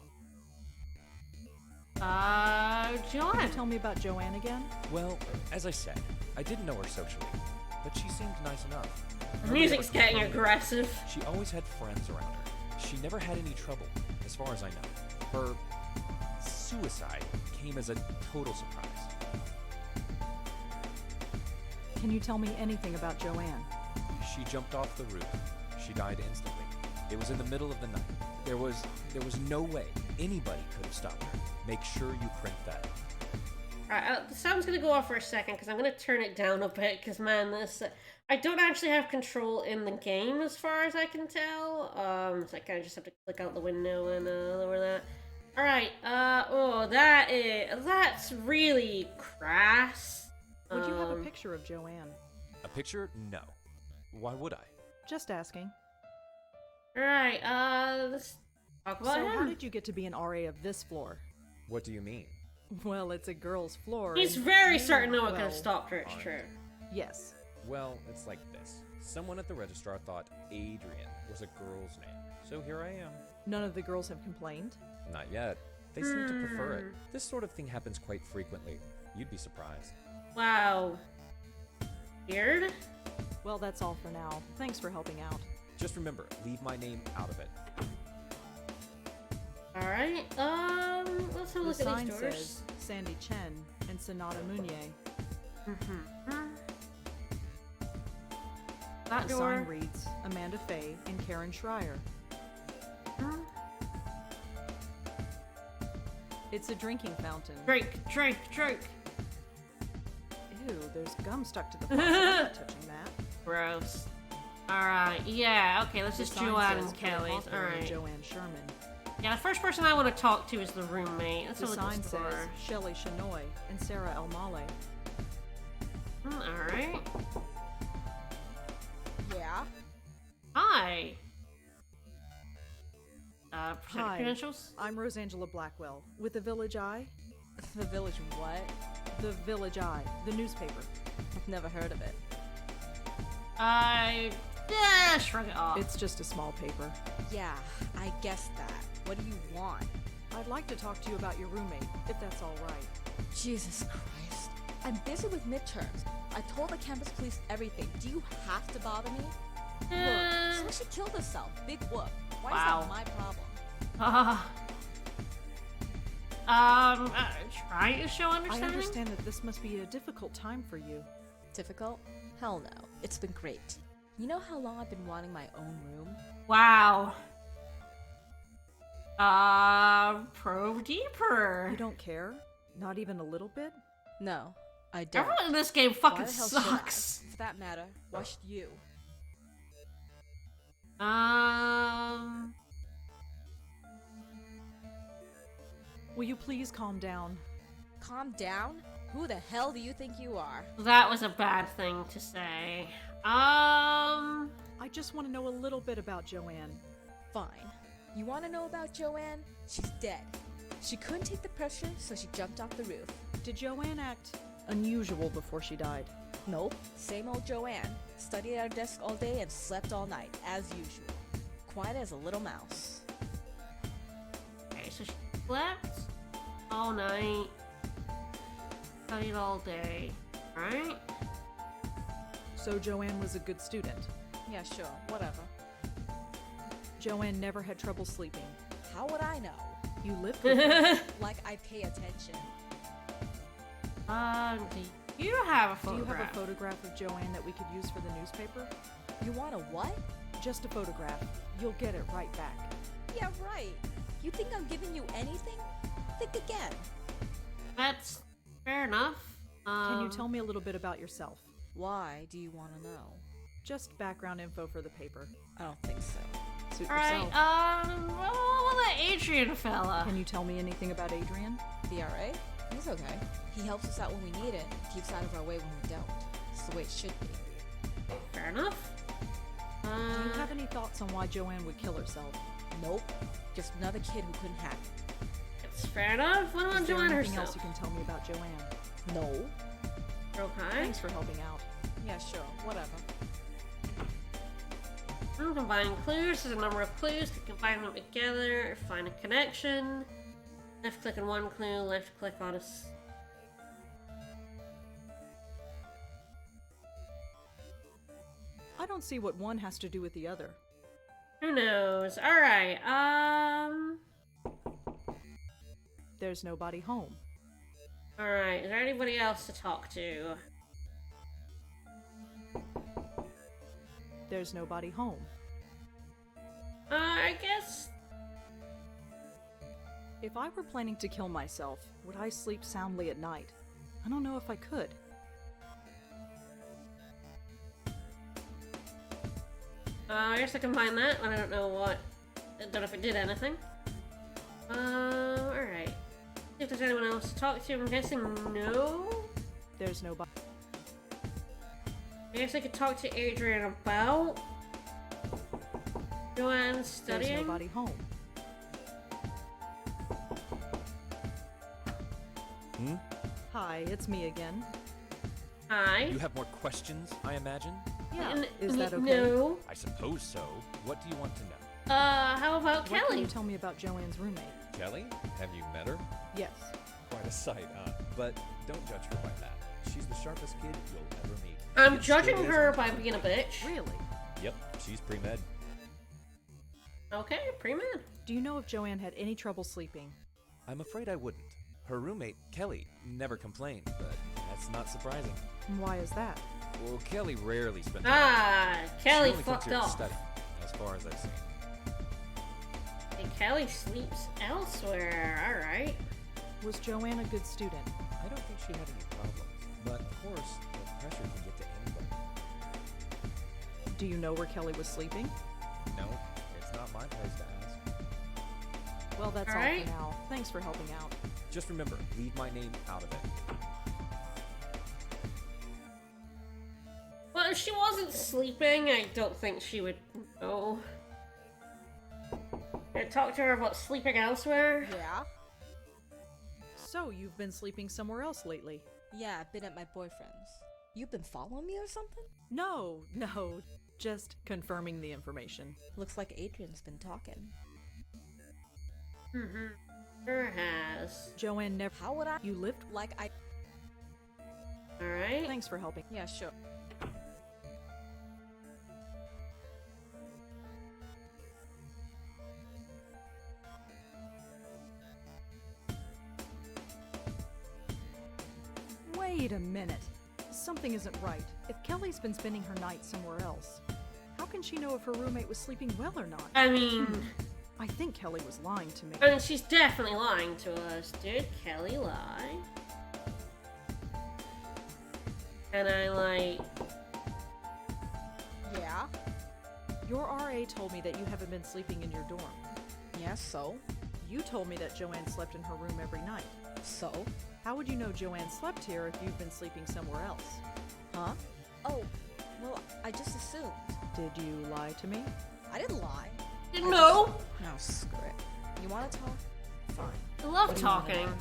Can you Joanne. tell me about Joanne again? Well, as I said, I didn't know her socially, but she seemed nice enough. The Nobody music's ever getting complained. aggressive. She always had friends around her. She never had any trouble, as far as I know. Her suicide came as a total surprise. Can you tell me anything about Joanne? She jumped off the roof. She died instantly. It was in the middle of the night. There was no way anybody could have stopped her. Make sure you print that. Alright, the sound's gonna go off for a second because I'm gonna turn it down a bit because, man, this. I don't actually have control in the game as far as I can tell. So I kind of just have to click out the window and lower that. Alright, that's really crass. Would you have a picture of Joanne? A picture? No. Why would I? Just asking. Alright, let's talk about So how him. did you get to be an RA of this floor? What do you mean? Well, it's a girl's floor. He's and very you, certain no one could have well, stopped her, it's true. Yes. Well, it's like this. Someone at the registrar thought Adrian was a girl's name. So here I am. None of the girls have complained. Not yet. They seem to prefer it. This sort of thing happens quite frequently. You'd be surprised. Wow. Weird? Well, that's all for now. Thanks for helping out. Just remember, leave my name out of it. Alright, let's have a The look at sign these doors. says Sandy Chen and Sonata Munier. That The door. sign reads Amanda Faye and Karen Schreier. Hmm? It's a drinking fountain. Drink, drink, drink. Ew, there's gum stuck to the faucet. I'm not touching that. Gross. Alright, yeah, okay, this The is sign Joanne says and Claire Kelly's. Hawthorne and Alright. Joanne Sherman. Yeah, the first person I want to talk to is the roommate. Let's The look at sign this says door. Shelley Shanoy and Sarah Elmale. Alright. Yeah? Hi. Present Hi. credentials? I'm Rosangela Blackwell with the Village Eye. The Village what? The Village Eye, the newspaper. I've never heard of it. Shrug it off. It's just a small paper. Yeah, I guessed that. What do you want? I'd like to talk to you about your roommate, if that's all right. Jesus Christ. I'm busy with midterms. I told the campus police everything. Do you have to bother me? Look, so she killed herself. Big whoop. Why Wow. is that my problem? Trying to show I understanding? understand that this must be a difficult time for you. Difficult? Hell no. It's been great. You know how long I've been wanting my own room? Wow. Probe deeper. You don't care? Not even a little bit? No, I don't. Everyone in this game Why fucking the hell should I? sucks. For that matter, why should you? Will you please calm down? Calm down? Who the hell do you think you are? That was a bad thing to say. I just want to know a little bit about Joanne. Fine. You want to know about Joanne? She's dead. She couldn't take the pressure, so she jumped off the roof. Did Joanne act unusual before she died? Nope, same old Joanne. Studied at her desk all day and slept all night, as usual. Quiet as a little mouse. Okay, so she slept all night, studied all day, right? So Joanne was a good student. Yeah, sure, whatever. Joanne never had trouble sleeping. How would I know? You lived with her. Like I pay attention. Do you have a Do you photograph? have a photograph of Joanne that we could use for the newspaper? You want a what? Just a photograph. You'll get it right back. Yeah, right. You think I'm giving you anything? Think again. That's fair enough. Can you tell me a little bit about yourself? Why do you want to know? Just background info for the paper. I don't think so. Suit Alright, yourself. well, that Adrian fella. Can you tell me anything about Adrian? The RA? He's okay. He helps us out when we need it, and keeps out of our way when we don't. It's the way it should be. Fair enough. Do you have any thoughts on why Joanne would kill herself? Nope. Just another kid who couldn't hack it. It's fair enough. What Is about there Joanne anything herself? else you can tell me about Joanne? No. Okay. Thanks for helping out. Yeah, sure. Whatever. Combine clues. There's a number of clues to combine them together. Find a connection. Left click on one clue. Left click on a. I don't see what one has to do with the other. Who knows? All right. There's nobody home. All right. Is there anybody else to talk to? There's nobody home. I guess. If I were planning to kill myself, would I sleep soundly at night? I don't know if I could. I guess I combine that, and I don't know what. I don't know if it did anything. Alright. See if there's anyone else to talk to. I'm guessing no. There's nobody. I guess I could talk to Adrian about Joanne's studying. There's nobody home. Hi, it's me again. Hi. You have more questions, I imagine? Yeah, is that okay? No. I suppose so. What do you want to know? How about What can Kelly? you tell me about Joanne's roommate? Kelly? Have you met her? Yes. Quite a sight, huh? But don't judge her by that. She's the sharpest kid you'll ever meet. I'm Kid judging still is her on by top. being a bitch. Really? Yep, she's pre-med. Okay, pre-med. Do you know if Joanne had any trouble sleeping? I'm afraid I wouldn't. Her roommate, Kelly, never complained, but as That's not surprising. Why is that? Well, Kelly rarely spends Kelly she only comes fucked here to off. study, as far as I've seen. Hey, Kelly sleeps elsewhere. Alright. Was Joanne a good student? I don't think she had any problems, but of course, the pressure can get to anybody. Do you know where Kelly was sleeping? No, it's not my place to ask. Well, that's all Alright. for now. Thanks for helping out. Just remember, leave my name out of it. Well, if she wasn't sleeping, I don't think she would know. I talked to her about sleeping elsewhere. Yeah? So, you've been sleeping somewhere else lately? Yeah, I've been at my boyfriend's. You've been following me or something? No. Just confirming the information. Looks like Adrian's been talking. Mm-hmm. Sure has. Joanne never. How would I? You lived? Like I. Alright. Thanks for helping. Yeah, sure. Wait a minute. Something isn't right. If Kelly's been spending her night somewhere else, how can she know if her roommate was sleeping well or not? I mean, I think Kelly was lying to me. I mean, she's definitely lying to us. Did Kelly lie? And I like... Yeah? Your RA told me that you haven't been sleeping in your dorm. Yeah, so? You told me that Joanne slept in her room every night. So? How would you know Joanne slept here if you've been sleeping somewhere else? Huh? Oh, well, I just assumed. Did you lie to me? I didn't lie. No! No, screw it. You want to talk? Fine. I love What do you wanna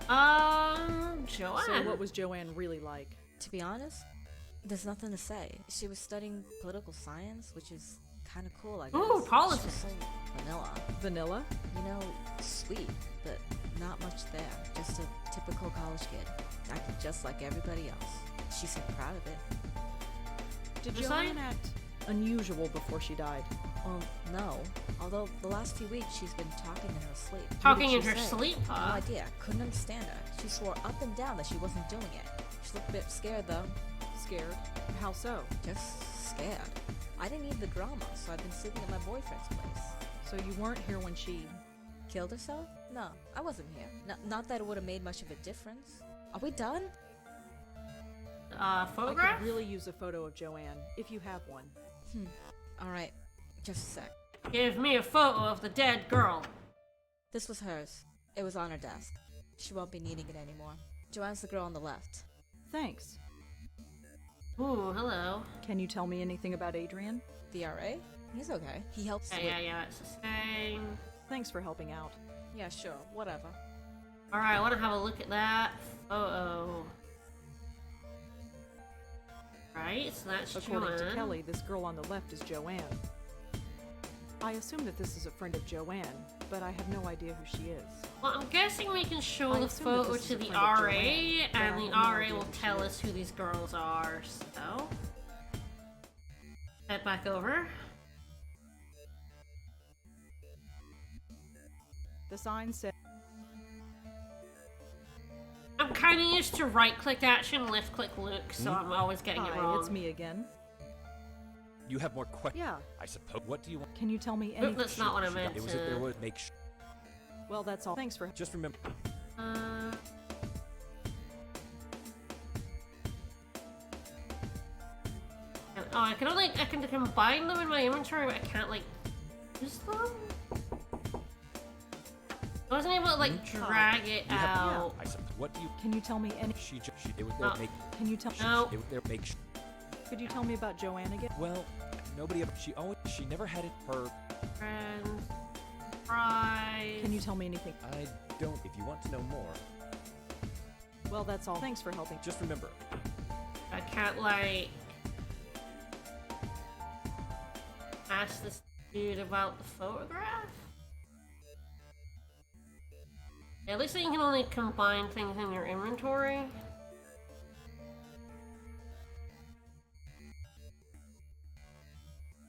talking. Joanne. So what was Joanne really like? To be honest, there's nothing to say. She was studying political science, which is kind of cool, I guess. Ooh, politics. She was so vanilla. Vanilla? You know, sweet, but not much there. Just a typical college kid. Acted just like everybody else. She seemed proud of it. Did Was Joanne I? act unusual before she died? Well, no. Although the last few weeks she's been talking in her sleep. Talking What in did her she say? sleep, No huh? idea. Couldn't understand her. She swore up and down that she wasn't doing it. She looked a bit scared though. Scared? How so? Just scared. I didn't need the drama, so I've been sleeping at my boyfriend's place. So you weren't here when she... Killed herself? No, I wasn't here. Not that it would have made much of a difference. Are we done? I Photograph? could really use a photo of Joanne, if you have one. Alright, just a sec. Give me a photo of the dead girl. This was hers. It was on her desk. She won't be needing it anymore. Joanne's the girl on the left. Thanks. Ooh, hello. Can you tell me anything about Adrian? The RA? He's okay. He helps Yeah, it's the same. Thanks for helping out. Yeah, sure. Whatever. Alright, I want to have a look at that photo. Right, so that's According Joanne. to Kelly, this girl on the left is Joanne. I assume that this is a friend of Joanne, but I have no idea who she is. Well, I'm guessing we can show I the assume that photo this is to a the friend of RA, Joanne, but I and the have no RA idea will who she tell is. us who these girls are, so... Head back over. The sign said... I'm kinda used to right-click action, left-click look, so I'm always getting it Hi, wrong. it's me again. You have more questions? Yeah. I suppose. What do you want? Can you tell me Oop, anything? that's not what I meant It was. to... There was. Well, that's all. Thanks for... Just remember. Uh... Oh, I can combine them in my inventory, but I can't, like, use them? I wasn't able to, like, drag it You have- out. I suppose. What do you? Can you tell me any... It was there. No. Make. Can you tell... No. It was there. Make. Could you tell me about Joanne again? Well, nobody ever. She never had it. Her. Friends. Fries. Can you tell me anything? I don't. If you want to know more, Well, that's all. Thanks for helping. just remember. I can't, like... ask this dude about the photograph? At least you can only combine things in your inventory.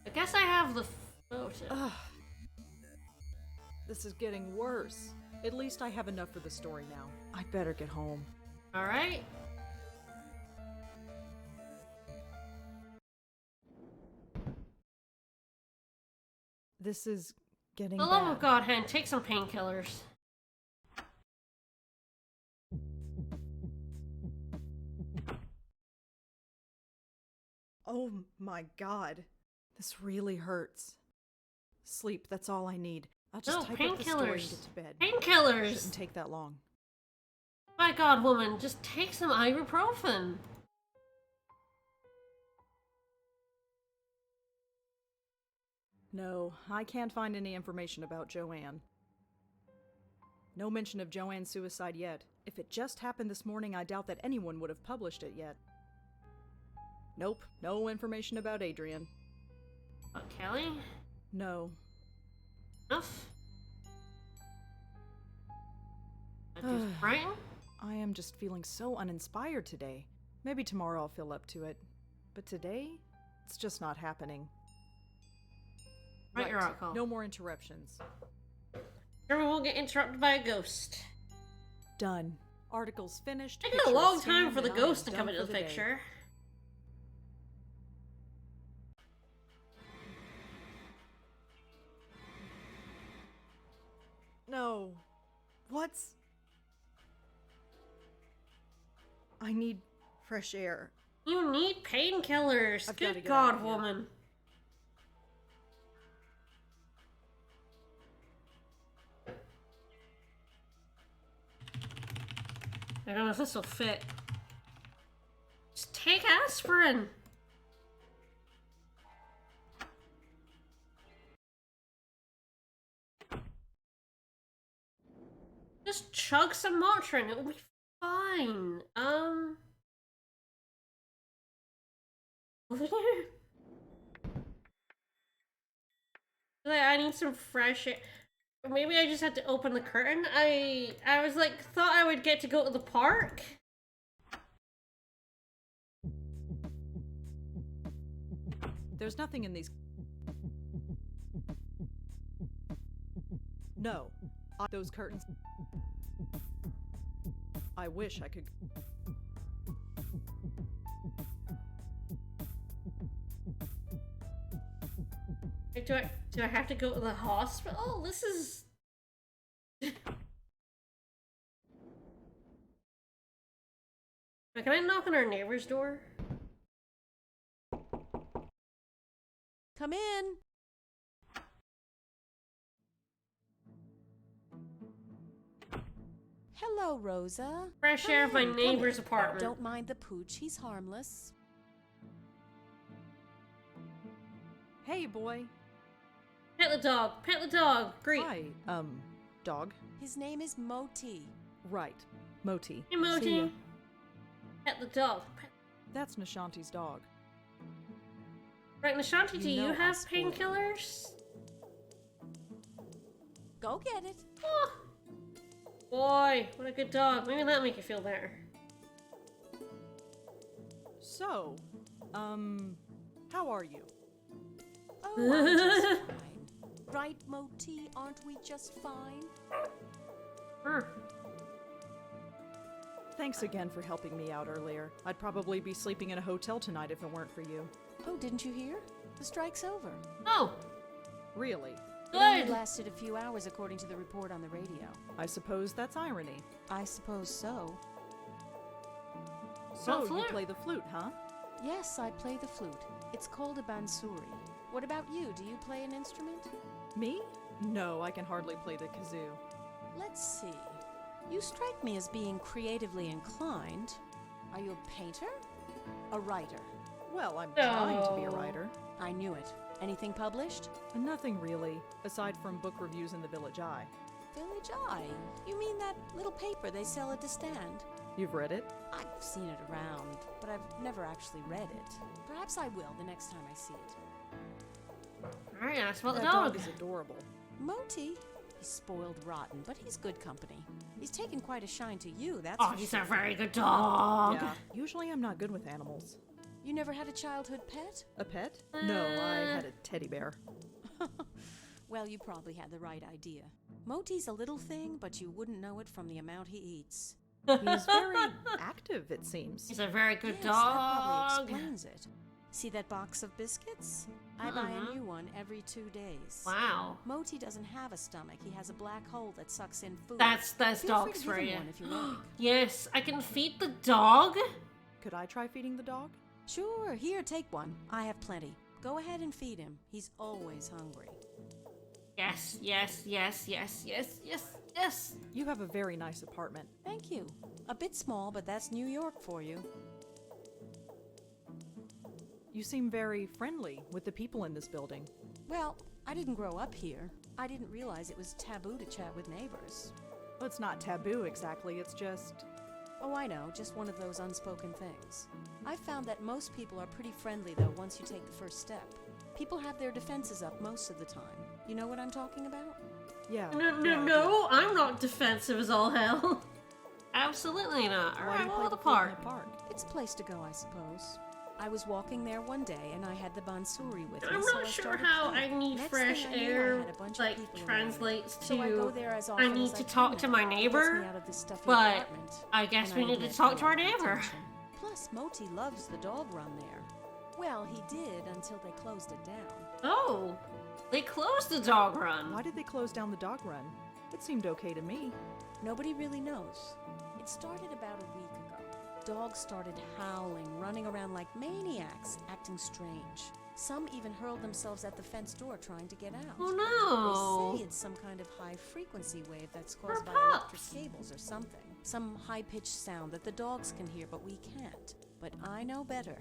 I guess I have the photo. Ugh. This is getting worse. At least I have enough for the story now. I better get home. Alright. This is getting For the love bad. of God, Hen, take some painkillers. Oh my god. This really hurts. Sleep, that's all I need. I'll just No, type up the story and painkillers. get to bed. Painkillers! Shouldn't take that long. My God, woman, just take some ibuprofen. No, I can't find any information about Joanne. No mention of Joanne's suicide yet. If it just happened this morning, I doubt that anyone would have published it yet. Nope, no information about Adrian. What, Kelly? No. Enough? Right? I am just feeling so uninspired today. Maybe tomorrow I'll feel up to it. But today, it's just not happening. Write your article. No more interruptions. Sure we won't get interrupted by a ghost. Done. Article's finished. Taking a picture long is time scanned, for the and I am ghost to done come into for the the day. picture. No. What's... I need fresh air. You need painkillers. I've gotta Good get out of God, here. woman. I don't know if this will fit. Just take aspirin. Just chug some Motrin. It will be fine. I need some fresh air. Maybe I just had to open the curtain. I was like, thought I would get to go to the park. There's nothing in these... No. Those curtains... I wish I could... Wait, do I have to go to the hospital? This is... Wait, can I knock on our neighbor's door? Come in. Hello, Rosa. Fresh Come air of my in, come neighbor's in. apartment. Don't mind the pooch, he's harmless. Hey, boy. Pet the dog. Pet the dog. Great. Hi, dog. His name is Moti. Right. Moti. Hey, See ya. Moti. Pet the dog. That's Nishanti's dog. Right, Nishanti, do You know you I have spoiled her. painkillers? Go get it. Oh. Boy, what a good dog. Maybe that'll make you feel better. So, how are you? Oh, I'm just fine. Right, Moti? Aren't we just fine? Thanks again for helping me out earlier. I'd probably be sleeping in a hotel tonight if it weren't for you. Oh, didn't you hear? The strike's over. Oh, Really? It only good. lasted a few hours according to the report on the radio. I suppose that's irony. I suppose so. So, you flute. play the flute, huh? Yes, I play the flute. It's called a bansuri. What about you? Do you play an instrument? Me? No, I can hardly play the kazoo. Let's see. You strike me as being creatively inclined. Are you a painter? A writer? Well, I'm trying to be a writer. I knew it. Anything published? Nothing really, aside from book reviews in the Village Eye. Village Eye? You mean that little paper they sell at the stand? You've read it? I've seen it around, but I've never actually read it. Perhaps I will the next time I see it. Alright, ask about the That dog. dog is adorable. Moti? He's spoiled rotten, but he's good company. He's taken quite a shine to you, that's Oh, for he's sure. a very good dog. Yeah. Usually I'm not good with animals. You never had a childhood pet? A pet? No, I had a teddy bear. Well, you probably had the right idea. Moti's a little thing, but you wouldn't know it from the amount he eats. He's very active, it seems. He's a very good Yes, that probably dog. explains it. See that box of biscuits? I buy a new one every 2 days. Wow. Moti doesn't have a stomach. He has a black hole that sucks in food. That's Feel free dogs to for give him you. one if you like. Yes, I can feed the dog. Could I try feeding the dog? Sure, here, take one. I have plenty. Go ahead and feed him. He's always hungry. Yes, yes, yes, yes, yes, yes, yes. You have a very nice apartment. Thank you. A bit small, but that's New York for you. You seem very friendly with the people in this building. Well, I didn't grow up here. I didn't realize it was taboo to chat with neighbors. Well, it's not taboo exactly, it's just... Oh, I know, just one of those unspoken things. I've found that most people are pretty friendly, though, once you take the first step. People have their defenses up most of the time. You know what I'm talking about? Yeah. No, I'm not defensive as all hell. Absolutely not. Why do Alright, you play well, the the flute in park. the park? It's a place to go, I suppose. I was walking there one day and I had the bansuri with me. I'm so not I sure started how playing. I need Next fresh thing I knew, I air, had a bunch of like, people around. translates to So I go there as often I need as to can talk to now. my It gets me neighbor, out of this stuffy but apartment, I guess and we I need to get talk to our the neighbor. attention. Plus, Moti loves the dog run there. Well, he did until they closed it down. Oh, they closed the dog run. Why did they close down the dog run? It seemed okay to me. Nobody really knows. It started about a week ago. Dogs started howling, running around like maniacs, acting strange. Some even hurled themselves at the fence door trying to get out. Oh They say no. it's some kind of high-frequency wave that's caused by pups. electric cables or something. Some high-pitched sound that the dogs can hear, but we can't. But I know better.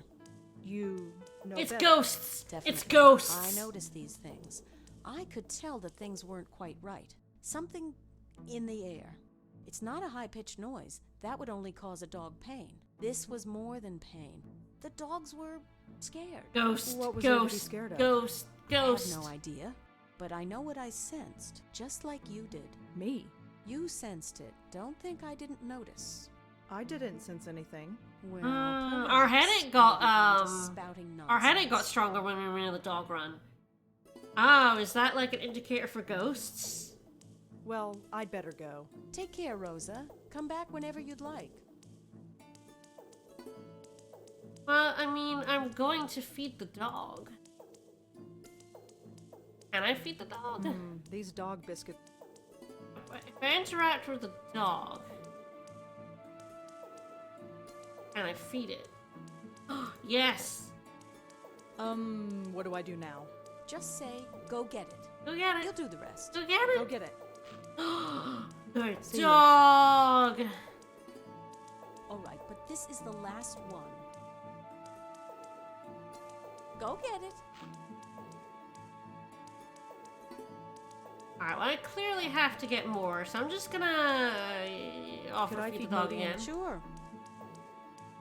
You know It's better. ghosts. Definitely. It's ghosts. I noticed these things. I could tell that things weren't quite right. Something in the air. It's not a high-pitched noise. That would only cause a dog pain. This was more than pain. The dogs were scared. Ghost. What was there to be Ghost. scared of? Ghost. Ghost. I have no idea. But I know what I sensed, just like you did. Me? You sensed it. Don't think I didn't notice. I didn't sense anything. Well, Our perhaps headache got I'm just spouting our headache got nonsense. stronger when we were in the dog run. Oh, is that like an indicator for ghosts? Well, I'd better go. Take care, Rosa. Come back whenever you'd like. Well, I mean, I'm going to feed the dog. Can I feed the dog? These dog biscuits. If I interact with the dog, and I feed it. Yes! What do I do now? Just say, go get it. Go get You'll it! do the rest. Go get Go it! get it. Good See dog! All right, but this is the last one. Go get it. Alright, well, I clearly have to get more, so I'm just gonna offer Could I feed the feed dog Modi again. Sure.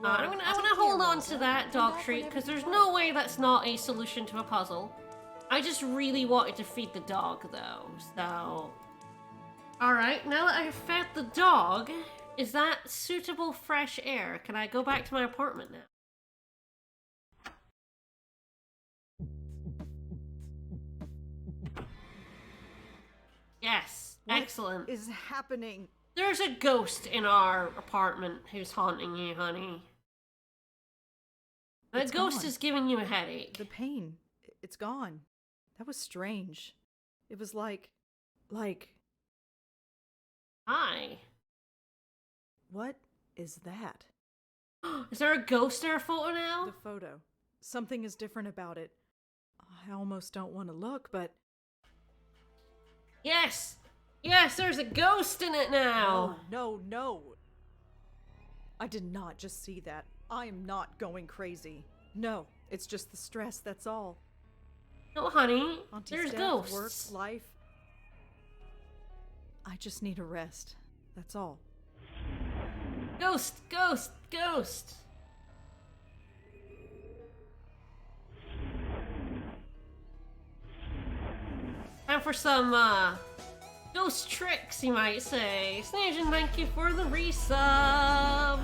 I'm gonna hold on to that dog treat, because there's no way that's not a solution to a puzzle. I just really wanted to feed the dog, though, so... Alright, now that I've fed the dog, is that suitable fresh air? Can I go back to my apartment now? Yes, What excellent. is happening? There's a ghost in our apartment who's haunting you, honey. The It's ghost gone. is giving you a headache. The pain. It's gone. That was strange. It was like... Hi. What is that? Is there a ghost in our photo now? The photo. Something is different about it. I almost don't want to look, but... Yes! Yes, there's a ghost in it now! No. I did not just see that. I am not going crazy. No, it's just the stress, that's all. No, honey. Auntie's There's death, ghosts. work, life. I just need a rest. That's all. Ghost, ghost, ghost! Time for some, ghost tricks, you might say. Sneezing, thank you for the resub!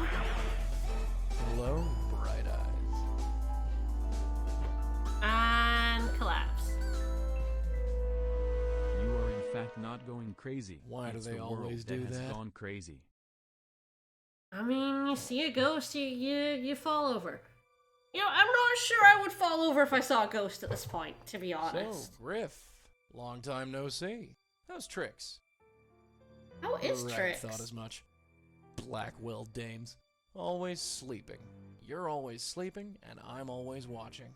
Hello, bright eyes. And collapse. You are in fact not going crazy. Why do It's they the always world do has that? gone crazy. I mean, you see a ghost, you fall over. You know, I'm not sure I would fall over if I saw a ghost at this point, to be honest. So, Griff, long time no see. How's Trix? How is Right, Trix? thought as much. Blackwell dames. Always sleeping. You're always sleeping, and I'm always watching.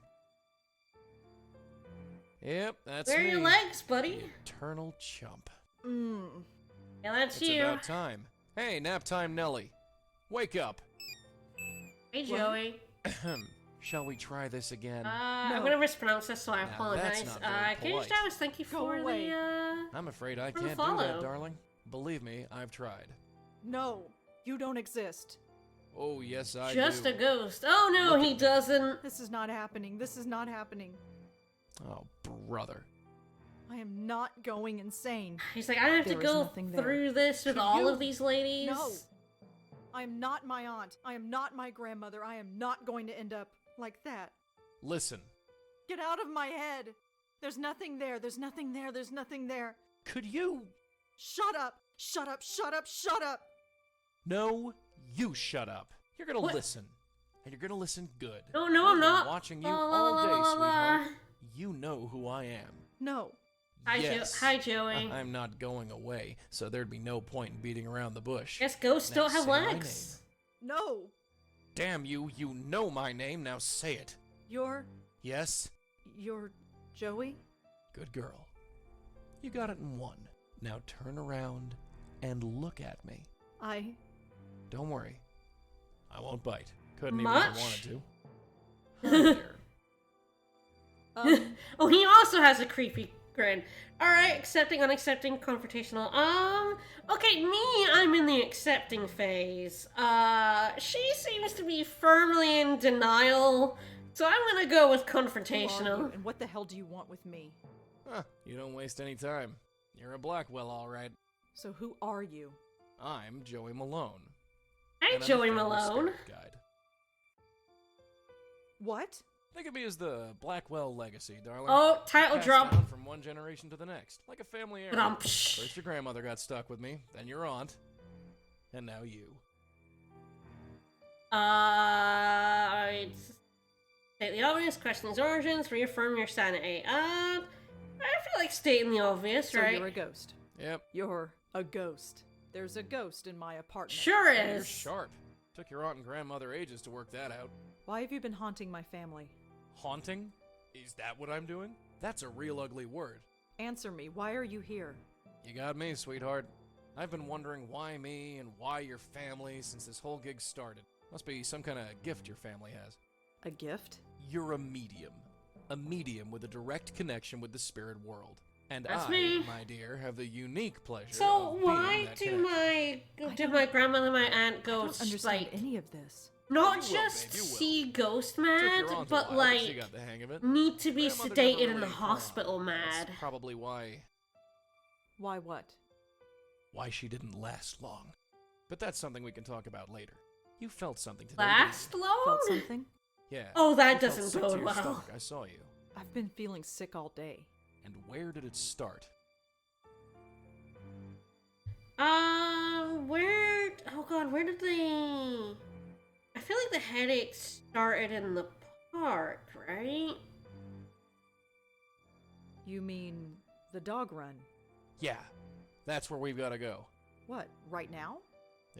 Yep, that's Where are me. your legs, buddy? The eternal chump. Yeah, that's It's you. about time. Hey, nap time Nelly. Wake up. Hey, Joey. Shall we try this again? I'm gonna mispronounce this, so I Now, that's apologize. not very Can you just polite. always thank you Go for away. the, I'm afraid I for the can't do follow. that, darling. Believe me, I've tried. No, you don't exist. Oh, yes, I Just do. a ghost. Oh, no, Look he at me. doesn't. This is not happening. This is not happening. Oh, brother. I am not going insane. He's like, I have to There is go nothing there. through this with Could all you- of these ladies. No. I am not my aunt. I am not my grandmother. I am not going to end up like that. Listen, Get out of my head. There's nothing there. There's nothing there. There's nothing there. could you? Shut up. Shut up. Shut up. Shut up. No, you shut up. You're gonna What? listen. And you're gonna listen good. No, no, I've I'm been not. watching you La, la, all la, day, la, la, la. sweetheart. You know who I am. No. Hi, Yes. Hi, Joey. I'm not going away, so there'd be no point in beating around the bush. Guess ghosts Now don't have say my legs. No. Damn you, you know my name, now say it. You're Yes? Joey? Good girl. You got it in one. Now turn around and look at me. I Don't worry. I won't bite. Couldn't Much? even if I wanted to. There. Oh, he also has a creepy grin. Alright, accepting, unaccepting, confrontational. Okay, me, I'm in the accepting phase. She seems to be firmly in denial, so I'm gonna go with Who are you, confrontational. and what the hell do you want with me? Huh, you don't waste any time. You're a Blackwell, all right. So who are you? I'm Joey Malone. Hey, and I'm Joey the family Malone. spirit guide. What? Think of me as the Blackwell legacy, darling. Oh, title Passed drop. down from one generation to the next, like a family heir. Ba-dum. First your grandmother got stuck with me, then your aunt, and now you. State the obvious, question his origins, reaffirm your sanity. I feel like stating the obvious, So right? you're a ghost. Yep. You're a ghost. There's a ghost in my apartment. Sure You're is. sharp. Took your aunt and grandmother ages to work that out. Why have you been haunting my family? Haunting? Is that what I'm doing? That's a real ugly word. Answer me. Why are you here? You got me, sweetheart. I've been wondering why me and why your family since this whole gig started. Must be some kind of gift your family has. A gift? You're a medium. A medium with a direct connection with the spirit world. And That's I, me. my dear, have the unique pleasure So of why being that do connection. my grandmother and my aunt I go don't understand like any of this. not You will, just babe, you will. see ghost Took mad, your aunt a but while, she like got the hang of it. need to be Grandmother sedated never in the really caught on. hospital mad. That's probably why Why what? she didn't last long. But that's something we can talk about later. You felt something today. Last didn't long? Felt something? you? Yeah. Oh, that You felt doesn't sick to bode your well. stomach. I saw you. I've been feeling sick all day. And where did it start? Where? Oh god, where did they? I feel like the headache started in the park, right? You mean the dog run? Yeah. That's where we've got to go. What, right now?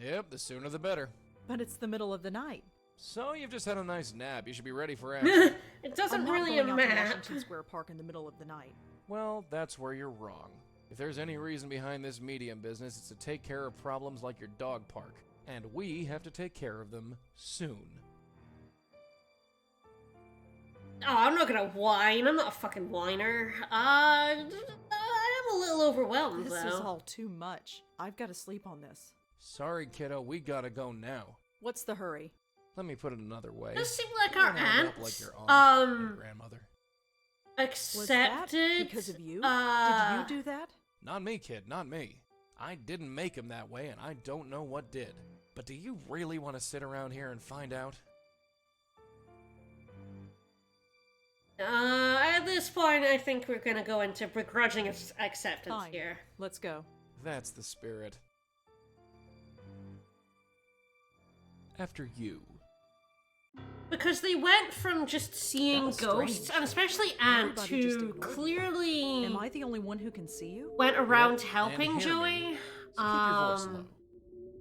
Yep, the sooner the better. But it's the middle of the night. So you've just had a nice nap. You should be ready for action. It doesn't I'm not really going out to map. Washington Square Park in the middle of the night. Well, that's where you're wrong. If there's any reason behind this medium business, it's to take care of problems like your dog park. And we have to take care of them soon. Oh, I'm not gonna whine. I'm not a fucking whiner. I am a little overwhelmed This though. is all too much. I've got to sleep on this. Sorry, kiddo, we gotta go now. What's the hurry? Let me put it another way. Does seem like You our don't end up aunt, like your aunt and grandmother. Was that accepted. because of you? Did you do that? Not me, kid, not me. I didn't make him that way, and I don't know what did. But do you really want to sit around here and find out? At this point, I think we're gonna go into begrudging acceptance Fine. here. Let's go. That's the spirit. After you. Because they went from just seeing was ghosts, strange. and especially Ant, Everybody just who ignored me. clearly Am I the only one who can see you? went around Yep, helping and hear me. Joey, So keep your voice low.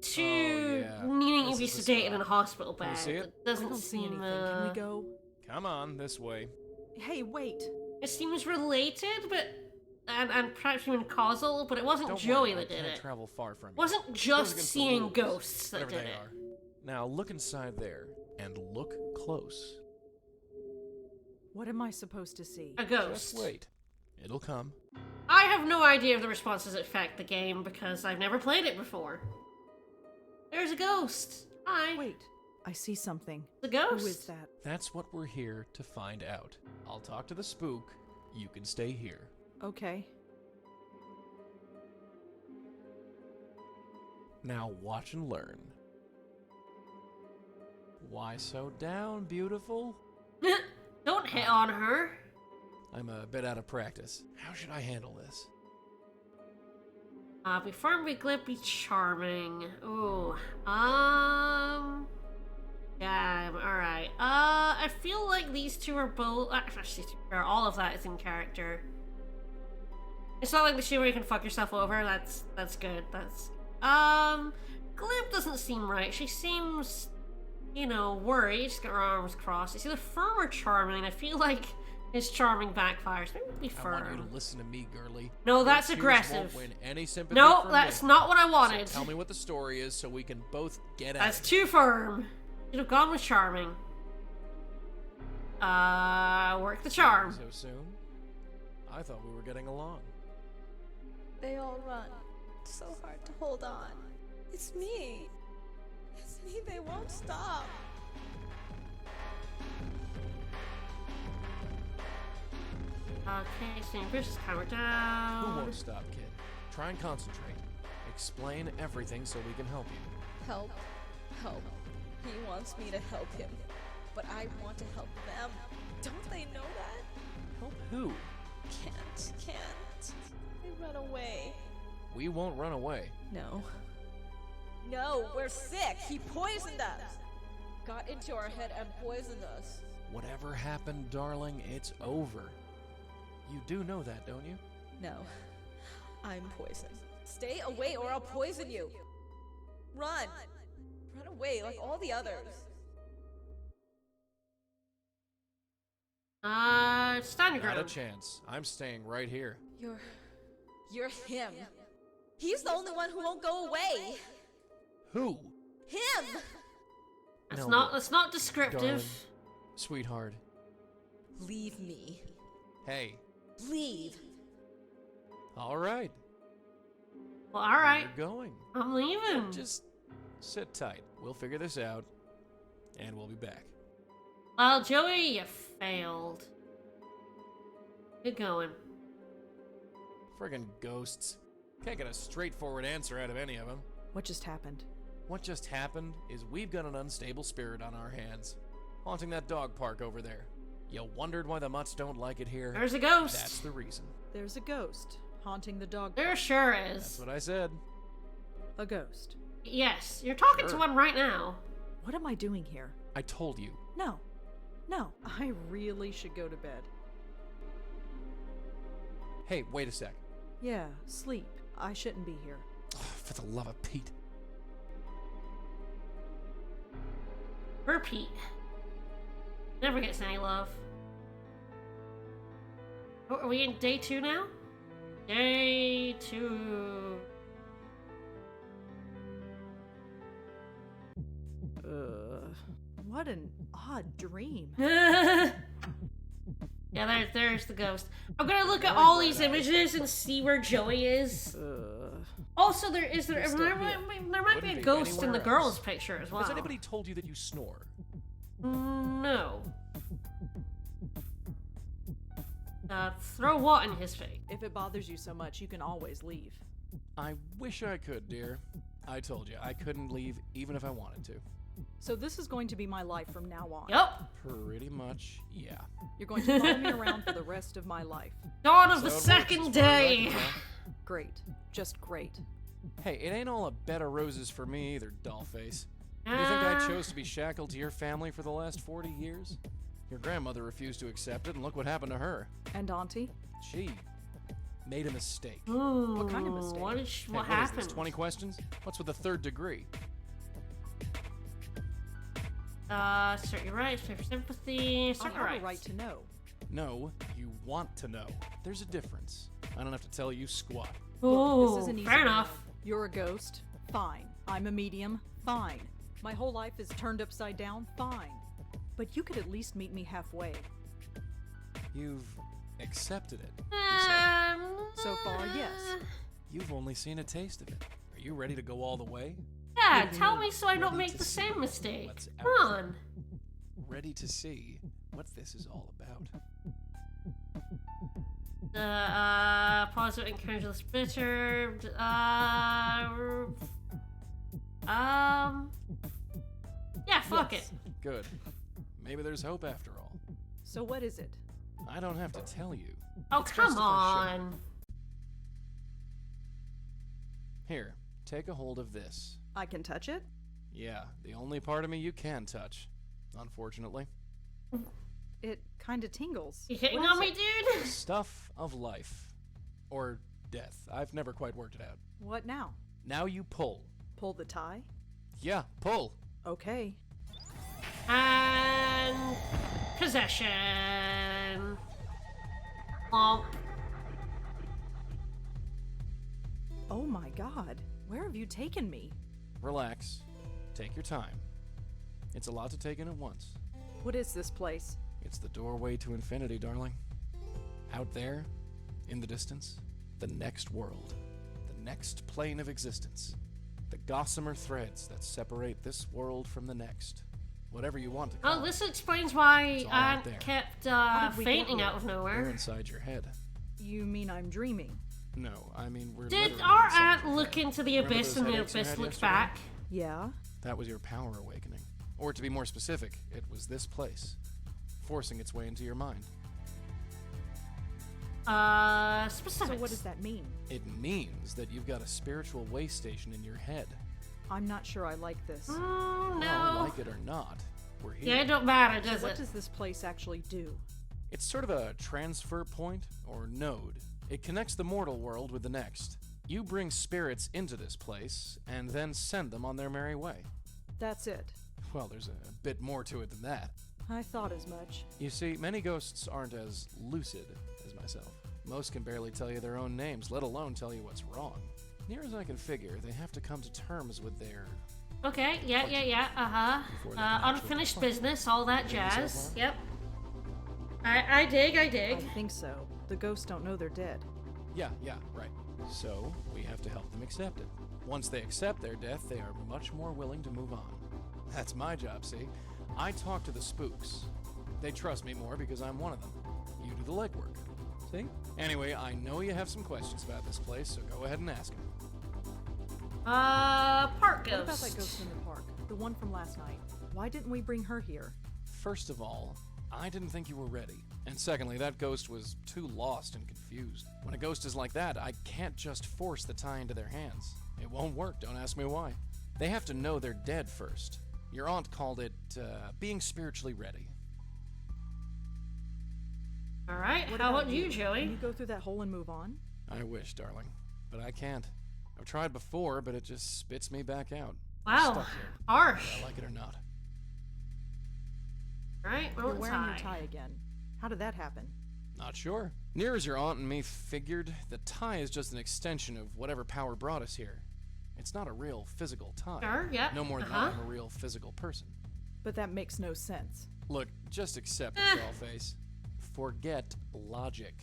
to Oh, yeah. needing to This be is the sedated spot. in a hospital Can bed. you see it? It I doesn't don't see seem, anything. Can we go? Come on, this way. Hey, wait. It seems related, but and perhaps even causal, but it wasn't Don't Joey worry, that I did can't it. travel far from It you. wasn't Goes just against the seeing rules, ghosts that whatever did they it. are. Now look inside there and look close. What am I supposed to see? A ghost. Just wait. It'll come. I have no idea if the responses affect the game because I've never played it before. There's a ghost. Hi. Wait, I see something. The ghost. Who is that? That's what we're here to find out. I'll talk to the spook. You can stay here. Okay. Now watch and learn. Why so down, beautiful? Don't hit on her. I'm a bit out of practice. How should I handle this? Be firm, be glib, be charming. Ooh. Yeah, alright. I feel like these two are both. Actually, all of that is in character. It's not like the shoe where you can fuck yourself over. That's good. Glib doesn't seem right. She seems, worried. She's got her arms crossed. It's either firm or charming. I feel like his charming backfires. Maybe be firm. I want you to listen to me, girly. No, that's Your tears aggressive. Won't win any sympathy No, from that's me. not what I wanted. So tell me what the story is so we can both get at That's it. too firm. Should have gone with charming. Work the charm. So soon? I thought we were getting along. They all run. It's so hard to hold on. It's me. It's me. They won't stop. Okay, so Bruce is powered Who down. won't stop, kid? Try and concentrate. Explain everything so we can help you. Help. Help. He wants me to help him. But I want to help them. Don't they know that? Help who? Can't. They run away. We won't run away. No. No, we're sick. He poisoned us. Got into our head and poisoned us. Whatever happened, darling, it's over. You do know that, don't you? No. I'm poisoned. Stay away or I'll poison you. Run. Run away like all the others. Stand your Not a ground. chance. I'm staying right here. You're him. He's the only one who won't go away. Who? Him! That's No, not. look, That's not descriptive. darling. Sweetheart. Leave me. Hey. Leave. All right. Well, all right. We're going. I'm leaving. Just sit tight. We'll figure this out. And we'll be back. Well, Joey, you failed. Good going. Friggin' ghosts. Can't get a straightforward answer out of any of them. What just happened? What just happened is we've got an unstable spirit on our hands. Haunting that dog park over there. You wondered why the mutts don't like it here? There's a ghost. That's the reason. There's a ghost haunting the dog. There park. sure That's is. what I said. A ghost. Yes, you're talking to Sure. one right now. What am I doing here? I told you. No. I really should go to bed. Hey, wait a sec. Yeah, sleep. I shouldn't be here. Oh, for the love of Pete. Repeat. Never gets any love. Oh, are we in day 2 now? Day 2. What an odd dream. Yeah, there's the ghost. I'm gonna look at all these images and see where Joey is. Also, there might be Wouldn't a be ghost in the anywhere girl's else. picture as well. Has anybody told you that you snore? No. Throw what in his face? If it bothers you so much, you can always leave. I wish I could, dear. I told you, I couldn't leave even if I wanted to. So this is going to be my life from now on. Yup. Pretty much, yeah. You're going to follow me around for the rest of my life. Dawn of So the it works, second as far as I day. can tell. Great. Just great. Hey, it ain't all a bed of roses for me either, dollface. Do you think I chose to be shackled to your family for the last 40 years? Your grandmother refused to accept it, and look what happened to her. And Auntie? She made a mistake. Ooh, What kind of mistake? What Hey, happened? Is this, 20 questions? What's with the third degree? Assert your rights, pay for sympathy, I assert your have rights. a right to know. No, you want to know. There's a difference. I don't have to tell you squat. Ooh, This is an easy fair one. enough. You're a ghost? Fine. I'm a medium? Fine. My whole life is turned upside down? Fine. But you could at least meet me halfway. You've accepted it. You say. So far, yes. You've only seen a taste of it. Are you ready to go all the way? Yeah, tell me so I don't Ready make to the see same mistake. what's Come out on. Ready to see what this is all about. Positive incredulous bitter. Yeah, fuck Yes. it. Good. Maybe there's hope after all. So what is it? I don't have to tell you. Oh, It's best come if I show. on. Here, take a hold of this. I can touch it? Yeah, the only part of me you can touch. Unfortunately. It kinda tingles. You hitting What on is me, it? dude? Stuff of life. Or death. I've never quite worked it out. What now? Now you pull. Pull the tie? Yeah, pull. Okay. And possession. Oh, Oh my god. Where have you taken me? Relax. Take your time. It's a lot to take in at once. What is this place? It's the doorway to infinity, darling. Out there, in the distance, the next world, the next plane of existence, the gossamer threads that separate this world from the next. Whatever you want to call oh, it. this explains why It's all I out there. kept How did we get fainting here? out of We're nowhere. inside your head. You mean I'm dreaming? No, I mean we're Did literally our inside aunt your look head. into the Remember abyss those and the headaches you abyss had looked yesterday? back? Yeah? That was your power awakening. Or to be more specific, it was this place, forcing its way into your mind. Specifics. So what does that mean? It means that you've got a spiritual way station in your head. I'm not sure I like this. No. Well, like it or not, we're here. Yeah, it don't matter, So does what it? does this place actually do? It's sort of a transfer point, or node. It connects the mortal world with the next. You bring spirits into this place, and then send them on their merry way. That's it. Well, there's a bit more to it than that. I thought as much. You see, many ghosts aren't as lucid as myself. Most can barely tell you their own names, let alone tell you what's wrong. Near as I can figure, they have to come to terms with their... Okay, yeah. Before they can actually Unfinished perform. business, all that Bring yourself jazz. on? Yep. I dig. I think so. The ghosts don't know they're dead. Yeah, right. So, we have to help them accept it. Once they accept their death, they are much more willing to move on. That's my job, see? I talk to the spooks. They trust me more because I'm one of them. You do the legwork. See? Anyway, I know you have some questions about this place, so go ahead and ask them. Park What ghost. about that ghost in the park? The one from last night. Why didn't we bring her here? First of all, I didn't think you were ready. And secondly, that ghost was too lost and confused. When a ghost is like that, I can't just force the tie into their hands. It won't work, don't ask me why. They have to know they're dead first. Your aunt called it, being spiritually ready. Alright, What how about you, Can Joey? you go through that hole and move on? I wish, darling. But I can't. I've tried before, but it just spits me back out. I'm Wow, stuck here, harsh. whether I like it or not. Alright, well, You're wearing your tie again. How did that happen? Not sure. Near as your aunt and me figured, the tie is just an extension of whatever power brought us here. It's not a real physical tie. Sure, yeah. No more than I'm a real physical person. But that makes no sense. Look, just accept it, Dollface. Forget logic.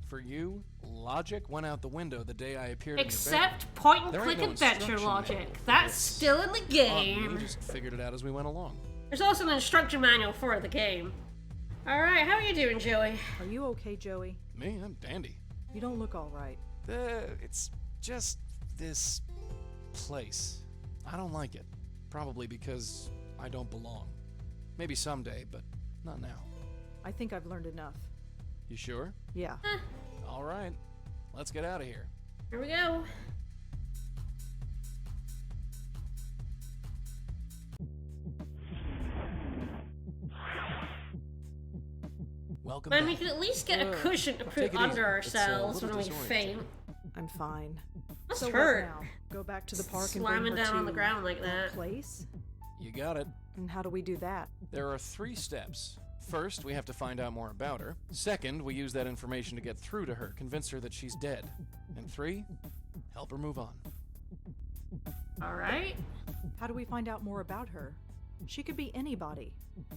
For you, logic went out the window the day I appeared in your Except point and There ain't click no adventure instruction logic. manual for That's this. still in the bedroom. game. We just figured it out as we went along. There's also an instruction manual for the game. Alright, how are you doing, Joey? Are you okay, Joey? Me, I'm dandy. You don't look all right. It's just this place. I don't like it. Probably because I don't belong. Maybe someday, but not now. I think I've learned enough. You sure? Yeah. All right. Let's get out of here. Here we go. Welcome And back. we can at least get a cushion to Take put it under easy. It's a ourselves little when we disorienting. faint. I'm fine. Must So hurt. what now? Go back to the park and Slamming bring her down to on the ground like that. place? You got it. And how do we do that? There are 3 steps. First, we have to find out more about her. Second, we use that information to get through to her, convince her that she's dead. And 3, help her move on. Alright. How do we find out more about her? She could be anybody.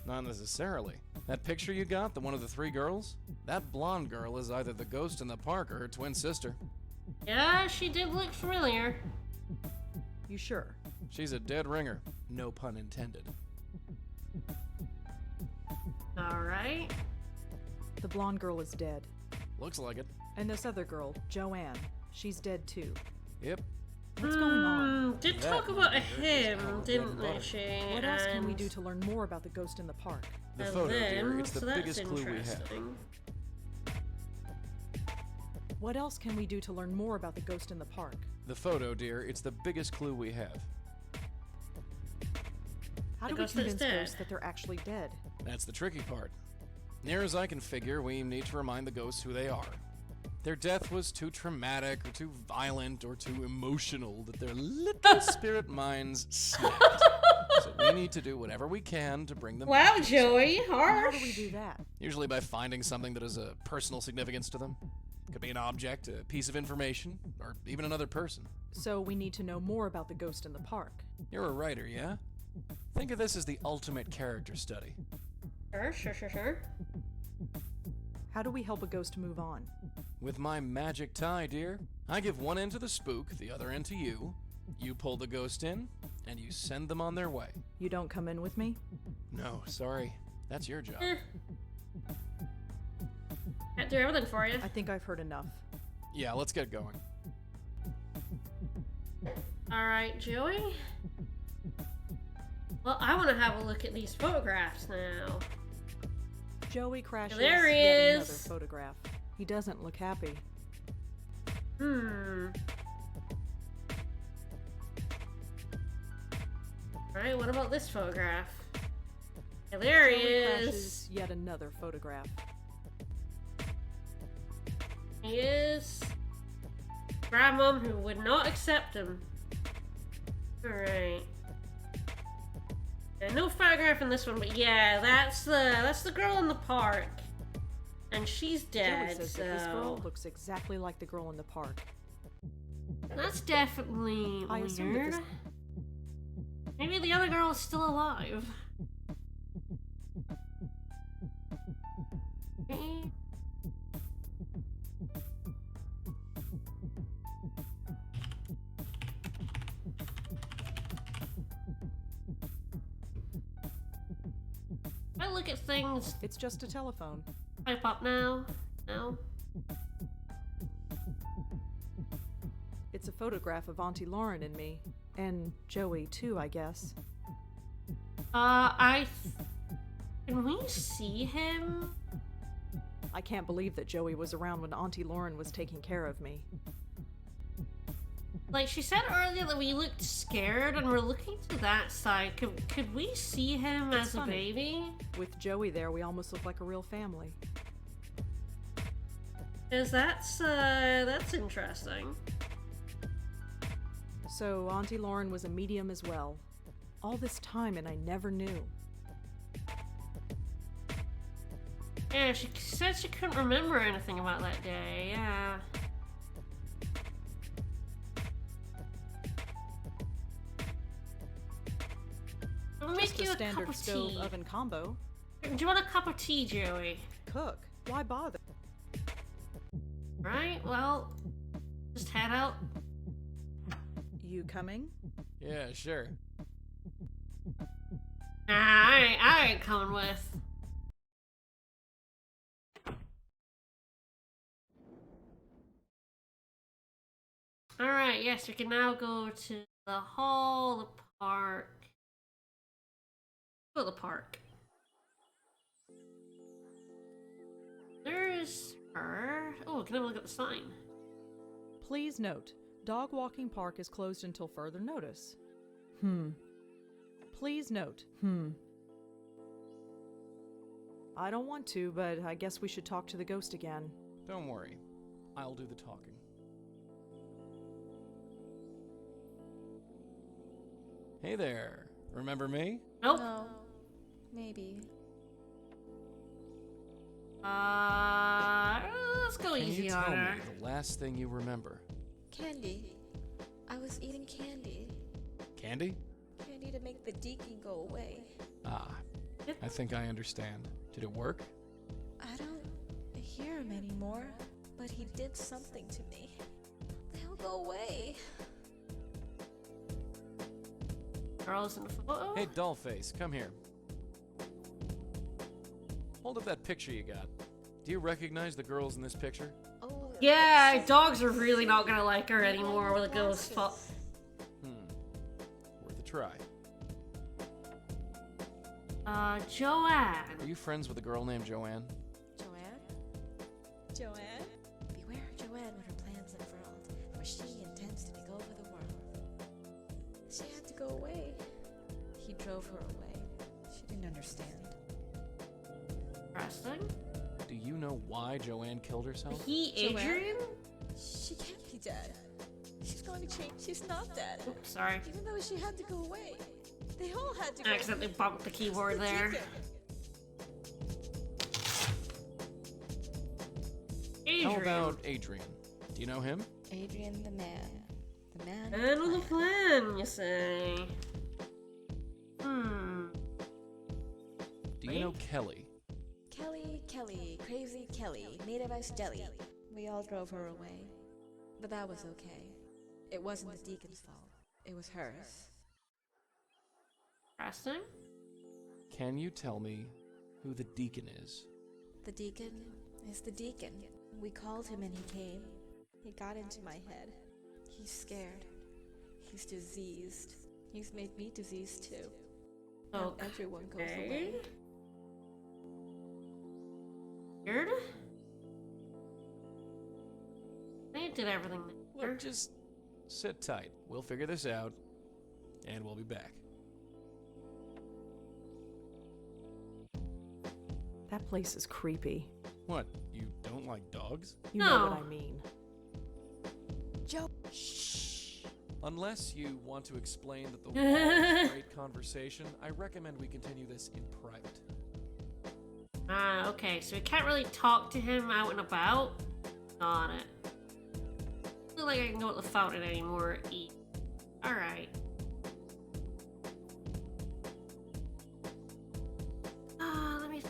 Not necessarily. That picture you got, the one of the 3 girls? That blonde girl is either the ghost in the park or her twin sister. Yeah, she did look familiar. You sure? She's a dead ringer. No pun intended. Alright. The blonde girl is dead. Looks like it. And this other girl, Joanne, she's dead too. Yep. What's going on? Did That talk about a right there is him, our bread didn't and they, butter. she? What else can we And- do to learn more about the ghost in the park? The and photo, then, dear. It's the so that's biggest clue we have. interesting. What else can we do to learn more about the ghost in the park? The photo, dear. It's the biggest clue we have. How The do we ghost that's convince dead. ghosts that they're actually dead? That's the tricky part. Near as I can figure, we need to remind the ghosts who they are. Their death was too traumatic, or too violent, or too emotional that their little spirit minds snapped. So we need to do whatever we can to bring them Wow, back. Joey, And harsh. how do we do that? Usually by finding something that has a personal significance to them. Could be an object, a piece of information, or even another person. So we need to know more about the ghost in the park. You're a writer, yeah? Think of this as the ultimate character study. Sure. How do we help a ghost move on? With my magic tie, dear, I give one end to the spook, the other end to you. You pull the ghost in, and you send them on their way. You don't come in with me? No, sorry. That's your job. Can't do everything for you. I think I've heard enough. Yeah, let's get going. Alright, Joey. Well, I want to have a look at these photographs now. Joey crashes There he yet is. another photograph. He doesn't look happy. Alright, what about this photograph? Yeah, there he Joey is. crashes yet another photograph. He is. Grandmom who would not accept him. Alright. Yeah, no photograph in this one, but yeah, that's the girl in the park. And she's Joey dead, says so that this girl looks exactly like the girl in the park. that's definitely I assume that weird. this- Maybe the other girl is still alive. Eh. I look at things. It's just a telephone. Pipe up now. No. It's a photograph of Auntie Lauren and me. And Joey, too, I guess. Can we see him? I can't believe that Joey was around when Auntie Lauren was taking care of me. Like, she said earlier that we looked scared, and we're looking to that side. Could we see him It's as a funny. baby? With Joey there, we almost look like a real family. Because that's interesting. So Auntie Lauren was a medium as well. All this time, and I never knew. Yeah, she said she couldn't remember anything about that day, yeah. I'll Just make a you a standard cup of stove tea. oven combo. Do you want a cup of tea, Joey? Cook. Why bother? Right, well, just head out. You coming? Yeah, sure. Nah, I ain't coming with. Alright, yes, we can now go to the hall, the park. Go to the park. There's her. Oh, can I look at the sign? Please note, dog walking park is closed until further notice. Please note. I don't want to, but I guess we should talk to the ghost again. Don't worry. I'll do the talking. Hey there. Remember me? Nope. No. Maybe. Let's go Can easy you on tell her. me the last thing you remember? Candy. I was eating candy. Candy? Candy to make the deacon go away. Ah, I think I understand. Did it work? I don't hear him anymore, but he did something to me. They'll go away. Girls in the photo? Hey, Dollface, come here. Hold up that picture you got. Do you recognize the girls in this picture? Oh. Yeah, dogs are really not gonna like her anymore with a ghost foot. Worth a try. Joanne. Are you friends with a girl named Joanne? Joanne? Beware of Joanne when her plans unfurled, for she intends to take over the world. She had to go away. He drove her away. She didn't understand. Interesting. Do you know why Joanne killed herself? He Adrian? She can't be dead. She's going to change. She's not dead. Oops, sorry. Even though she had to go away. They all had to go I accidentally bumped the keyboard there. Adrian. How about Adrian? Do you know him? Adrian the man. The man. And on the plan, you say. Do you know Kelly? Kelly, crazy Kelly, made of ice jelly. We all drove her away. But that was okay. It wasn't the deacon's fault. It was hers. Interesting. Can you tell me who the deacon is? The deacon is the deacon. We called him and he came. He got into my head. He's scared. He's diseased. He's made me diseased too. Now everyone goes away. Weird. They did everything there. Look, just sit tight. We'll figure this out, and we'll be back. That place is creepy. What, you don't like dogs? You know what I mean. Joe. Shh. Unless you want to explain that the wall is a great conversation, I recommend we continue this in private. Okay, so we can't really talk to him out and about. Got it. Doesn't look like I can go to the fountain anymore. Eat. Alright. Let me...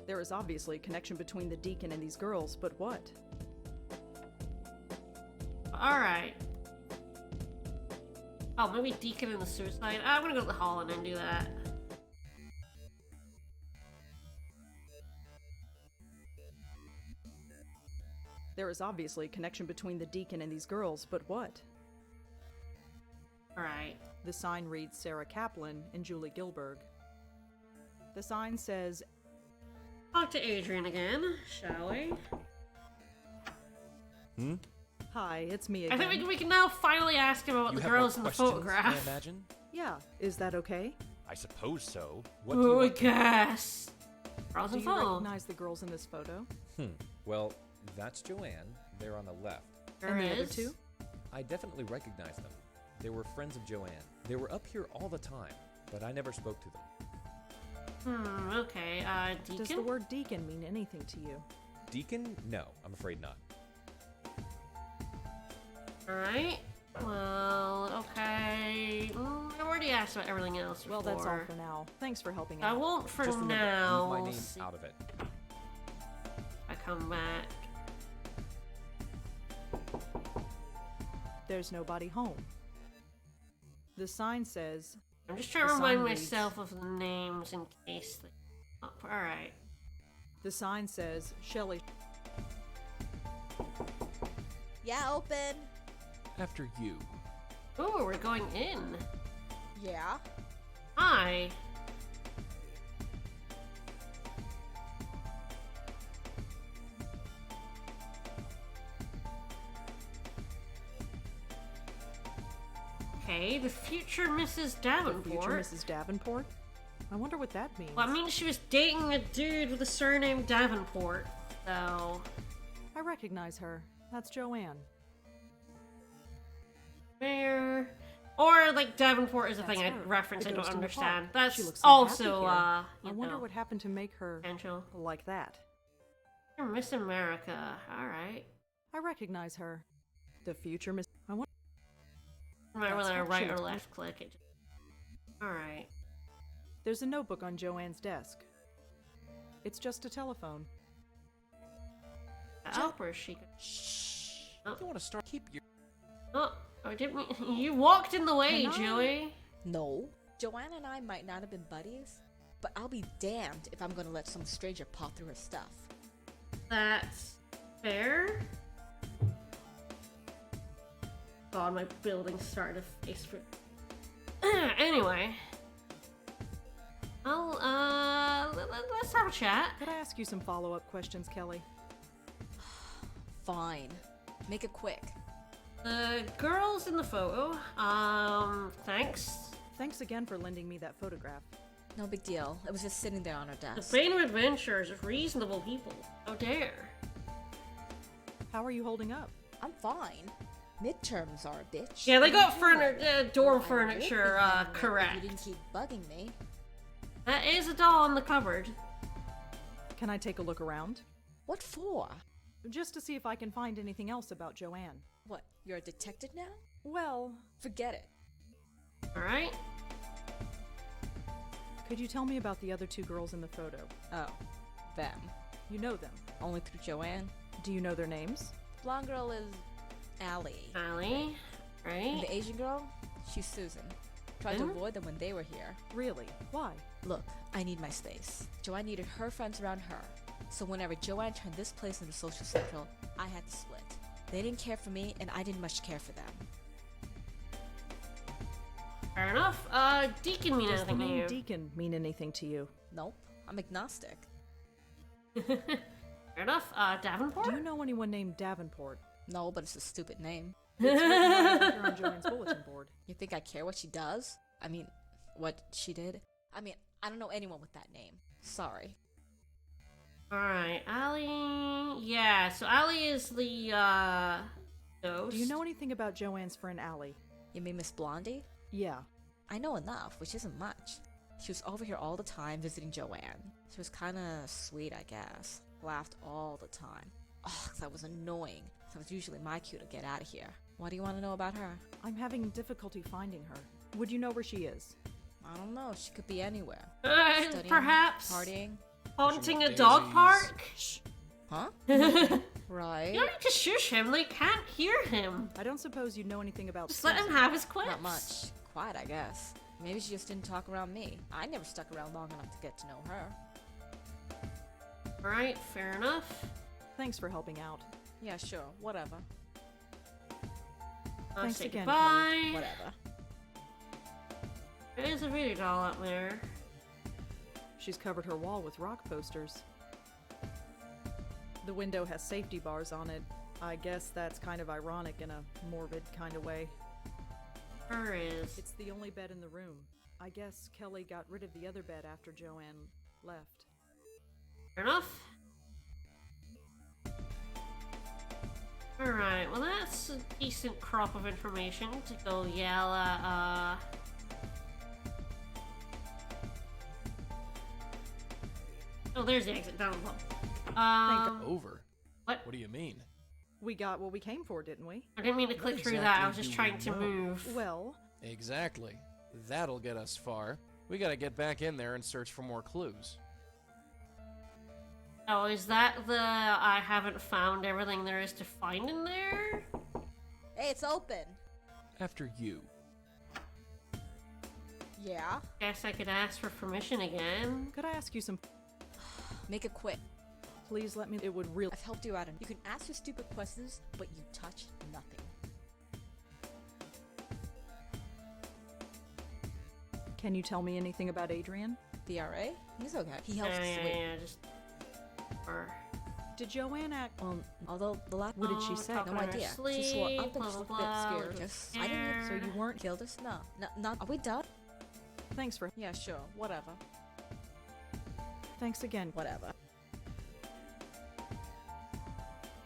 There is obviously a connection between the deacon and these girls, but what? Alright. Oh, maybe Deacon and the suicide? I'm gonna go to the hall and then do that. There is obviously a connection between the deacon and these girls, but what? Alright. The sign reads Sarah Kaplan and Julie Gilberg. The sign says... Talk to Adrian again, shall we? Hi, it's me I again. think we can now finally ask him about You the have girls more in the questions, photograph. I imagine? Yeah, is that okay? I suppose so. What do Ooh, you I want? guess. Girls Do in you photo. recognize the girls in this photo? Well, that's Joanne. They're on the left. And the other two? I definitely recognize them. They were friends of Joanne. They were up here all the time, but I never spoke to them. Okay, Deacon? Does the word deacon mean anything to you? Deacon? No, I'm afraid not. Alright. Well, okay. I've already asked about everything else Well, before. that's all for now. Thanks for helping I out. won't for Just remember, now. leave my name See out of it. if I come back. There's nobody home. The sign says... I'm just trying to The sign remind reads- myself of the names in case they come up. Alright. The sign says, Shelley... Yeah, open. After you. Ooh, we're going in. Yeah. Hi. Okay, the future Mrs. The Davenport. future Mrs. Davenport? I wonder what that means. Well, I mean, she was dating a dude with the surname Davenport, so... I recognize her. That's Joanne. Where... Or, like, Davenport is a That's thing I her. reference The I don't ghost in the understand. park. That's She looks so happy also, here. I I wonder what happened to make her potential. like that. You're Miss America. Alright. I recognize her. The future Miss. I wonder. Remember That's when I her. right She or looks left click it. Alright. There's a notebook on Joanne's desk. It's just a telephone. Up or is she? Shh. Oh. You want to start? Keep your. Oh, I didn't mean. You walked in the way, Can I? Joey. No. Joanne and I might not have been buddies, but I'll be damned if I'm gonna let some stranger paw through her stuff. That's fair. God, my building's starting to face for. Anyway. I'll, let's have a chat. Could I ask you some follow-up questions, Kelly? Fine. Make it quick. The girls in the photo, thanks. Thanks again for lending me that photograph. No big deal. It was just sitting there on her The desk. bane of adventures of reasonable people. How dare. How are you holding up? I'm fine. Midterms are a bitch. Yeah, they got dorm I would furniture, be fine if correct. You didn't keep bugging me. That is a doll in the cupboard. Can I take a look around? What for? Just to see if I can find anything else about Joanne. What, you're a detective now? Well, Forget it. Alright. could you tell me about the other two girls in the photo? Oh, them. You know them. Only through Joanne. Do you know their names? Blonde girl is Allie. Allie. And Right. the Asian girl, she's Susan. Tried to Mhm. avoid them when they were here. Really? Why? Look, I need my space. Joanne needed her friends around her. So whenever Joanne turned this place into social central, I had to split. They didn't care for me, and I didn't much care for them. Fair enough. Deacon mean Does the anything to name you? Deacon mean anything to you? Nope, I'm agnostic. Fair enough. Davenport? Do you know anyone named Davenport? No, but it's a stupid name. It's written right up here on Joanne's bulletin board. You think I care what she does? I mean, what she did? I mean, I don't know anyone with that name. Sorry. Alright, Allie. Yeah, so Allie is the, ghost. Do you know anything about Joanne's friend Allie? You mean Miss Blondie? Yeah. I know enough, which isn't much. She was over here all the time visiting Joanne. She was kinda sweet, I guess. Laughed all the time. Oh, that was annoying. That was usually my cue to get out of here. What do you want to know about her? I'm having difficulty finding her. Would you know where she is? I don't know. She could be anywhere. Studying, Perhaps partying. haunting a Daisies. dog park? Huh? You Right. don't need to shush him, they can't hear him. I don't suppose you know anything about Just let him Susan. have his quips. Not much. Quiet, I guess. Maybe she just didn't talk around me. I never stuck around long enough to get to know her. Alright, fair enough. Thanks for helping out. Yeah, sure. Whatever. I'll Thanks say again, goodbye. Whatever. There is a voodoo doll up there. She's covered her wall with rock posters. The window has safety bars on it. I guess that's kind of ironic in a morbid kind of way. Her is. It's the only bed in the room. I guess Kelly got rid of the other bed after Joanne left. Fair enough. Alright, well that's a decent crop of information to go yell at, Oh, there's the exit down below. Over. What? What do you mean? We got what we came for, didn't we? I didn't mean to click What through that, I was exactly just do trying we to know? move. Well, Exactly. That'll get us far. We gotta get back in there and search for more clues. Oh, is that the I haven't found everything there is to find in there? Hey, it's open. After you. Yeah? Guess I could ask for permission again. could I ask you some? Make it quick. Please let me. It would really. I've helped you out, and you can ask your stupid questions, but you touch nothing. Can you tell me anything about Adrian? The RA? He's okay. He helps us wait. Yeah, just... Or... Did Joanne act? Although the last. What did she say? talking No in her idea. sleep, She swore up and blah, she looked blah, a bit blah, scared. just I didn't. scared. So you weren't killed us? No. Not. Are we done? Thanks for. Yeah, sure. Whatever. Thanks again. Whatever.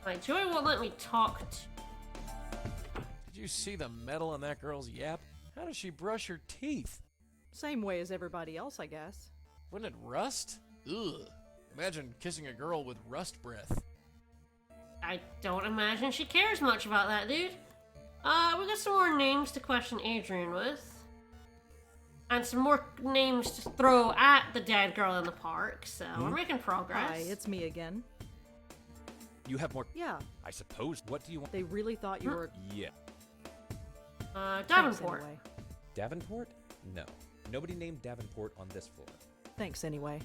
Like, Joey won't let me talk to... Did you see the metal in that girl's yap? How does she brush her teeth? Same way as everybody else, I guess. Wouldn't it rust? Ugh. Imagine kissing a girl with rust breath. I don't imagine she cares much about that, dude. We got some more names to question Adrian with. And some more names to throw at the dead girl in the park, so we're making progress. Hi, it's me again. You have more. Yeah, I suppose. What do you want? they really thought you were. Yeah. Thanks Davenport. anyway. Davenport? No. Nobody named Davenport on this floor. Thanks anyway.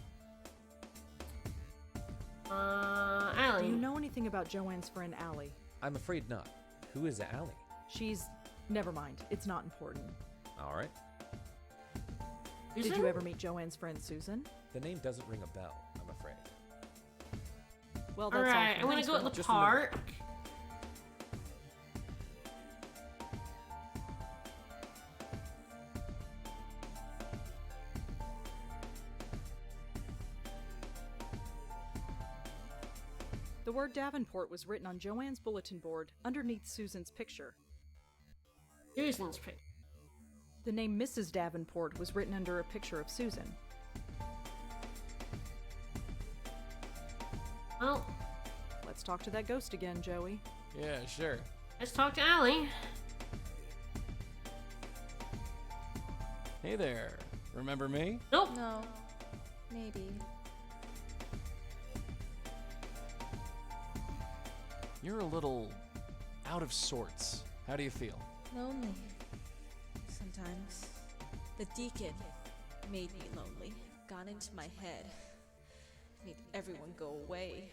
Allie. Do you know anything about Joanne's friend Allie? I'm afraid not. Who is Allie? She's. Never mind. It's not important. All right. Did Susan? you ever meet Joanne's friend Susan? The name doesn't ring a bell, I'm afraid. Well, that's Alright, all. I'm gonna Thanks go for at the Just remember- park. The word Davenport was written on Joanne's bulletin board underneath Susan's picture. Susan's pick. The name Mrs. Davenport was written under a picture of Susan. Well, Let's talk to that ghost again, Joey. Yeah, sure. let's talk to Allie. Hey there. Remember me? Nope. No. Maybe. You're a little out of sorts. How do you feel? Lonely. Sometimes. The deacon made me lonely. Got into my head. Made everyone go away.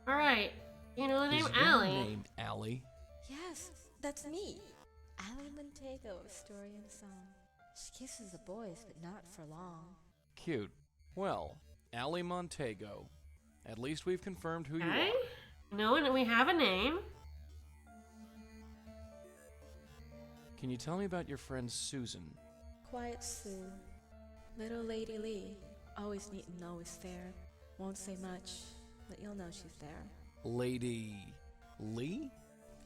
Alright. You know the name Is your Allie. named Allie? Yes, that's me. Allie Montego of Story and Song. She kisses the boys, but not for long. Cute. Well, Allie Montego. At least we've confirmed who you Okay. are. No, and we have a name. Can you tell me about your friend Susan? Quiet Sue. Little Lady Lee. Always neat and always fair. Won't say much, but you'll know she's there. Lady Lee?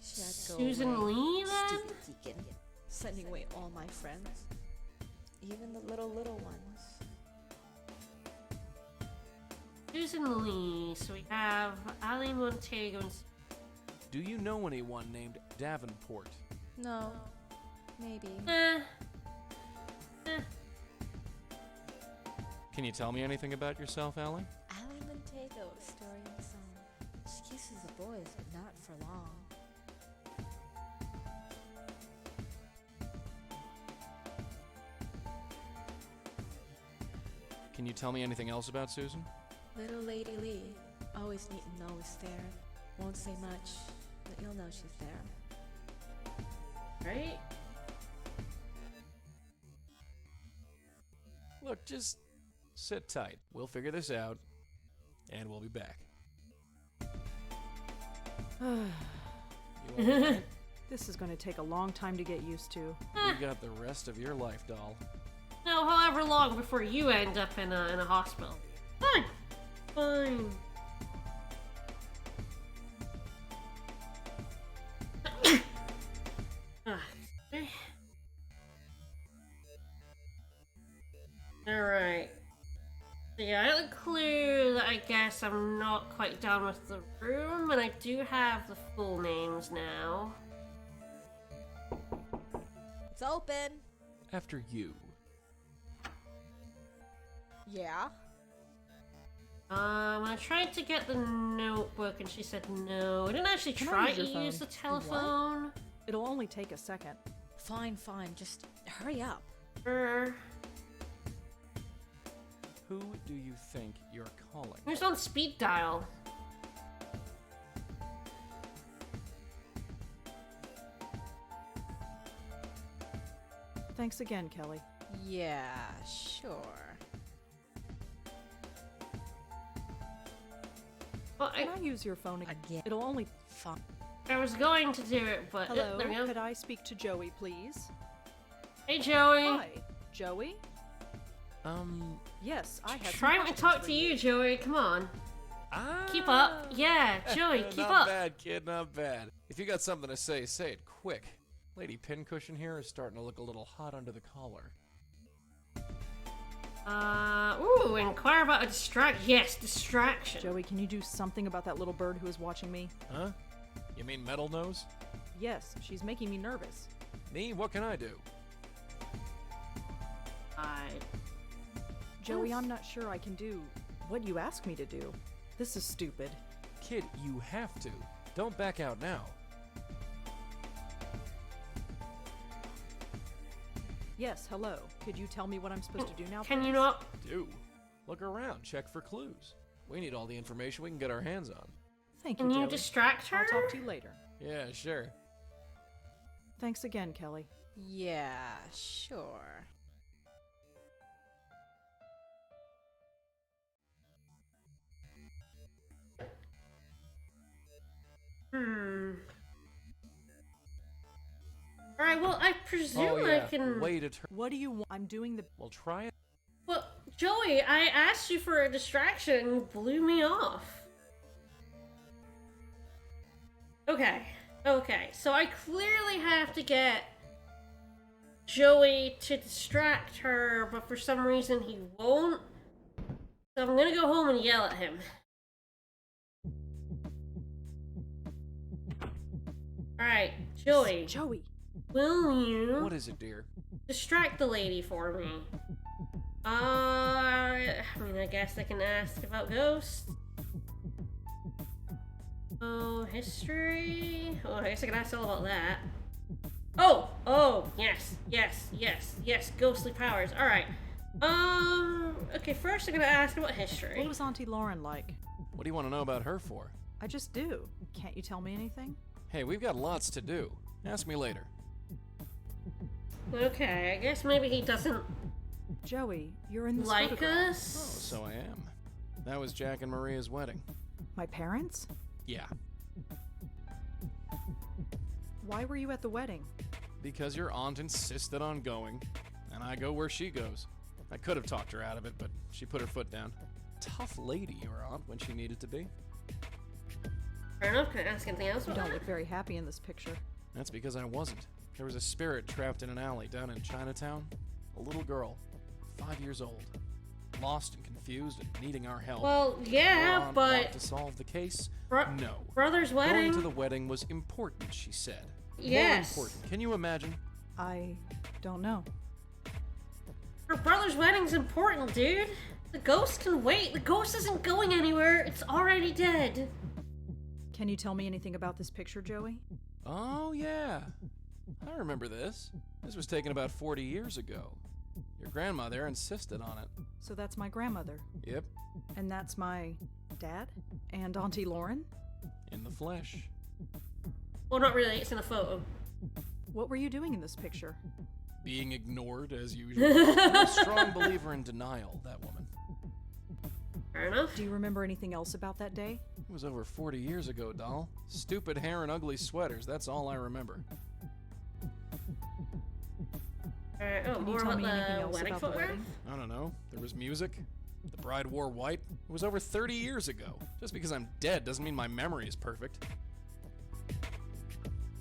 She had to go Susan away. Lee, then? Stupid deacon. Sending away all my friends. Even the little ones. Susan Lee. So we have Allie Montego and... Do you know anyone named Davenport? No. Maybe. Can you tell me anything about yourself, Allie? Allie Montego of Story and Song. She kisses the boys, but not for long. Can you tell me anything else about Susan? Little Lady Lee. Always neat and always fair. Won't say much, but you'll know she's there. Right? Look, just sit tight. We'll figure this out, and we'll be back. You all right? This is going to take a long time to get used to. You got the rest of your life, doll. No, however long before you end up in a hospital. Fine. Fine. Alright. So yeah, I got a clue that I guess I'm not quite done with the room, and I do have the full names now. It's open! After you. Yeah? I tried to get the notebook and she said no. I didn't actually Can I try use to your phone? use the telephone. It'll only take a second. Fine, just hurry up. Who do you think you're calling? Who's on speed dial? Thanks again, Kelly. Yeah, sure. Well, Can I use your phone again? It'll only... Fine. I was going to do it, but Hello, there we go. could I speak to Joey, please? Hey, Joey. Hi, Joey? Yes, I have Trying to talk to you, Joey. Come on. Keep up. Yeah, Joey, keep not up. Not bad, kid, not bad. If you got something to say it quick. Lady Pincushion here is starting to look a little hot under the collar. Inquire about a distraction. Joey, can you do something about that little bird who is watching me? Huh? You mean Metal Nose? Yes, she's making me nervous. Me? What can I do? Joey, I'm not sure I can do what you ask me to do. This is stupid. Kid, you have to. Don't back out now. Yes, hello. Could you tell me what I'm supposed to do now, Can please? you not? Do. Look around, check for clues. We need all the information we can get our hands on. Thank you, Can Joey. you distract her? I'll talk to you later. Yeah, sure. Thanks again, Kelly. Yeah, sure. Alright, well, I presume I can... Way to turn. What do you want? I'm doing the... Well, try it. Well, Joey, I asked you for a distraction and you blew me off. Okay, so I clearly have to get Joey to distract her, but for some reason he won't. So I'm gonna go home and yell at him. Alright, Joey. Joey! Will you What is it, dear? distract the lady for me? I mean, I guess I can ask about ghosts. Oh, history? Oh, I guess I can ask all about that. Oh, yes, ghostly powers. Alright. Okay, first I'm gonna ask about history. What was Auntie Lauren like? What do you want to know about her for? I just do. Can't you tell me anything? Hey, we've got lots to do. Ask me later. Okay, I guess maybe he doesn't Joey, you're in this like photograph. us? Oh, so I am. That was Jack and Maria's wedding. My parents? Yeah. Why were you at the wedding? Because your aunt insisted on going, and I go where she goes. I could have talked her out of it, but she put her foot down. Tough lady, your aunt, when she needed to be. Fair enough, can I ask anything else You about don't that? look very happy in this picture. That's because I wasn't. There was a spirit trapped in an alley down in Chinatown. A little girl, 5 years old. Lost and confused and needing our help. Well, yeah, Your aunt but... wanted to solve the case? No. Brother's wedding? Going to the wedding was important, she said. Yes. More important. Can you imagine? I don't know. Her brother's wedding's important, dude. The ghost can wait. The ghost isn't going anywhere. It's already dead. Can you tell me anything about this picture, Joey? Oh, yeah. I remember this. This was taken about 40 years ago. Your grandmother insisted on it. So that's my grandmother. Yep, And that's my dad? And Auntie Lauren? in the flesh. Well, not really. It's in the photo. What were you doing in this picture? Being ignored, as usual. I'm a strong believer in denial, that woman. Fair enough. Do you remember anything else about that day? It was over 40 years ago, doll. Stupid hair and ugly sweaters, that's all I remember. Alright, Can you more tell about me anything the else wedding about the footwear? wedding? I don't know. There was music. The bride wore white. It was over 30 years ago. Just because I'm dead doesn't mean my memory is perfect.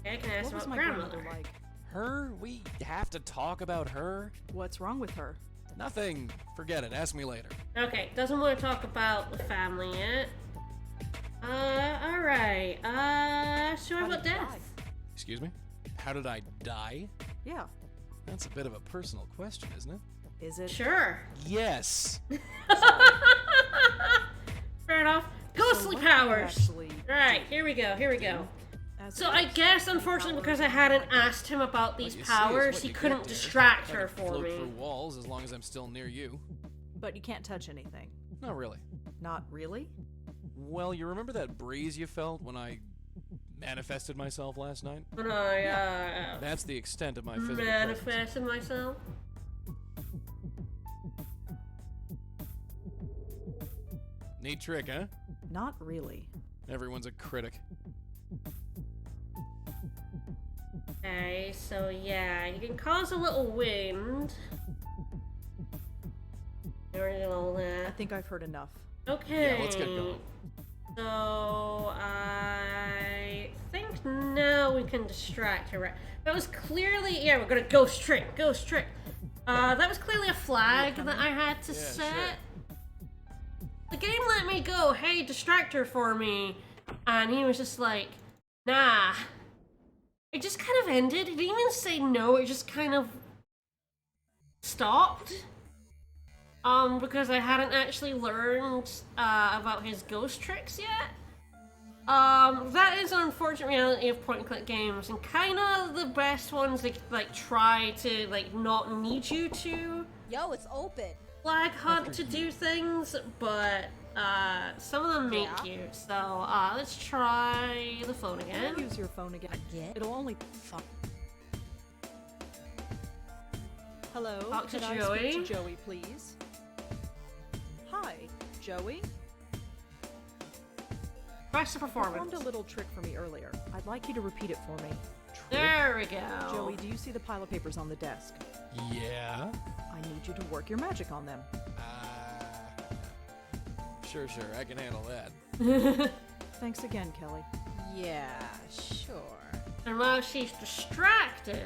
Okay, can I ask What was about my grandmother? grandmother like? Her? We have to talk about her? What's wrong with her? Nothing. Forget it. Ask me later. Okay, doesn't want to talk about the family yet. Alright. So How about did you death? die? Excuse me? How did I die? Yeah. That's a bit of a personal question, isn't it? Is it? Sure. Yes. Fair enough. Ghostly what do you powers. actually Alright, here we go. As So a I ghost? guess, unfortunately, because I hadn't asked him about these What you see is powers, what he you get, couldn't dear. distract I her can for float me. through walls as long as I'm still near you. But you can't touch anything. Not really. Not really? Well, you remember that breeze you felt when I manifested myself last night? When I, That's the extent of my physical presence. manifested myself. Neat trick, huh? Not really. Everyone's a critic. Okay, so yeah, you can cause a little wind. Already all I that. think I've heard enough. Okay. Yeah, let's get going. So I think now we can distract her. Right? That was clearly Mm-hmm. we're gonna ghost trick. That was clearly a flag that I had to set. Sure. The game let me go, hey, distract her for me. And he was just like, nah. It just kind of ended. He didn't even say no, it just kind of stopped. Because I hadn't actually learned about his ghost tricks yet. That is an unfortunate reality of point-and-click games, and kind of the best ones they like try to like not need you to Yo, it's open. flag hunt to do things, but some of them make you. So let's try the phone Can again. I use your phone again? It'll only... Fuck. Hello? Talk to Could I Joey? speak to Joey, please? Hi, Joey? Press the You performance. performed a little trick for me earlier. I'd like you to repeat it for me. There we go. Joey, do you see the pile of papers on the desk? Yeah? I need you to work your magic on them. Sure, I can handle that. Thanks again, Kelly. Yeah, sure. And while she's distracted,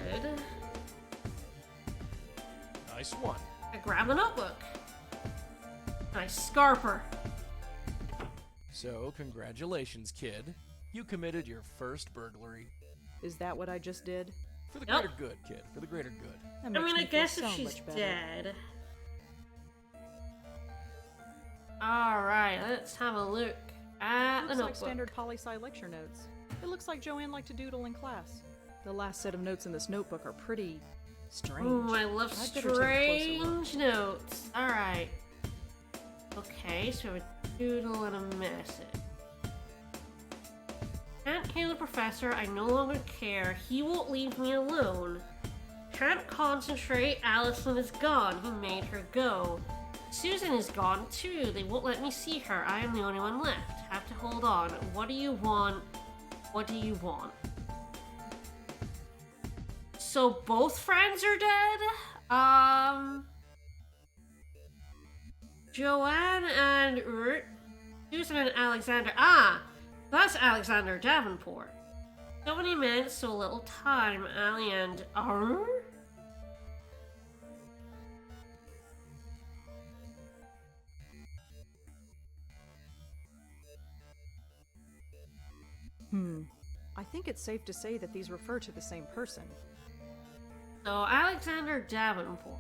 Nice one. I grab the notebook. And I scarp her. So, congratulations, kid. You committed your first burglary. Is that what I just did? For the Yep. greater good, kid. For the greater good. That I makes mean, me I feel guess if so she's much better. dead. Alright, let's have a look at the Looks like notebook. standard poli-sci lecture notes. It looks like Joanne liked to doodle in class. The last set of notes in this notebook are pretty strange. Ooh, I love I'd better take a closer look. strange notes. Alright. Okay, so we have a doodle and a message. Can't hear the professor, I no longer care. He won't leave me alone. Can't concentrate, Allison is gone. He made her go. Susan is gone too. They won't let me see her. I am the only one left. Have to hold on. What do you want? What do you want? So both friends are dead? Joanne and Susan and Alexander. Ah! That's Alexander Davenport. So many minutes, so little time. Allie and I think it's safe to say that these refer to the same person. So Alexander Davenport.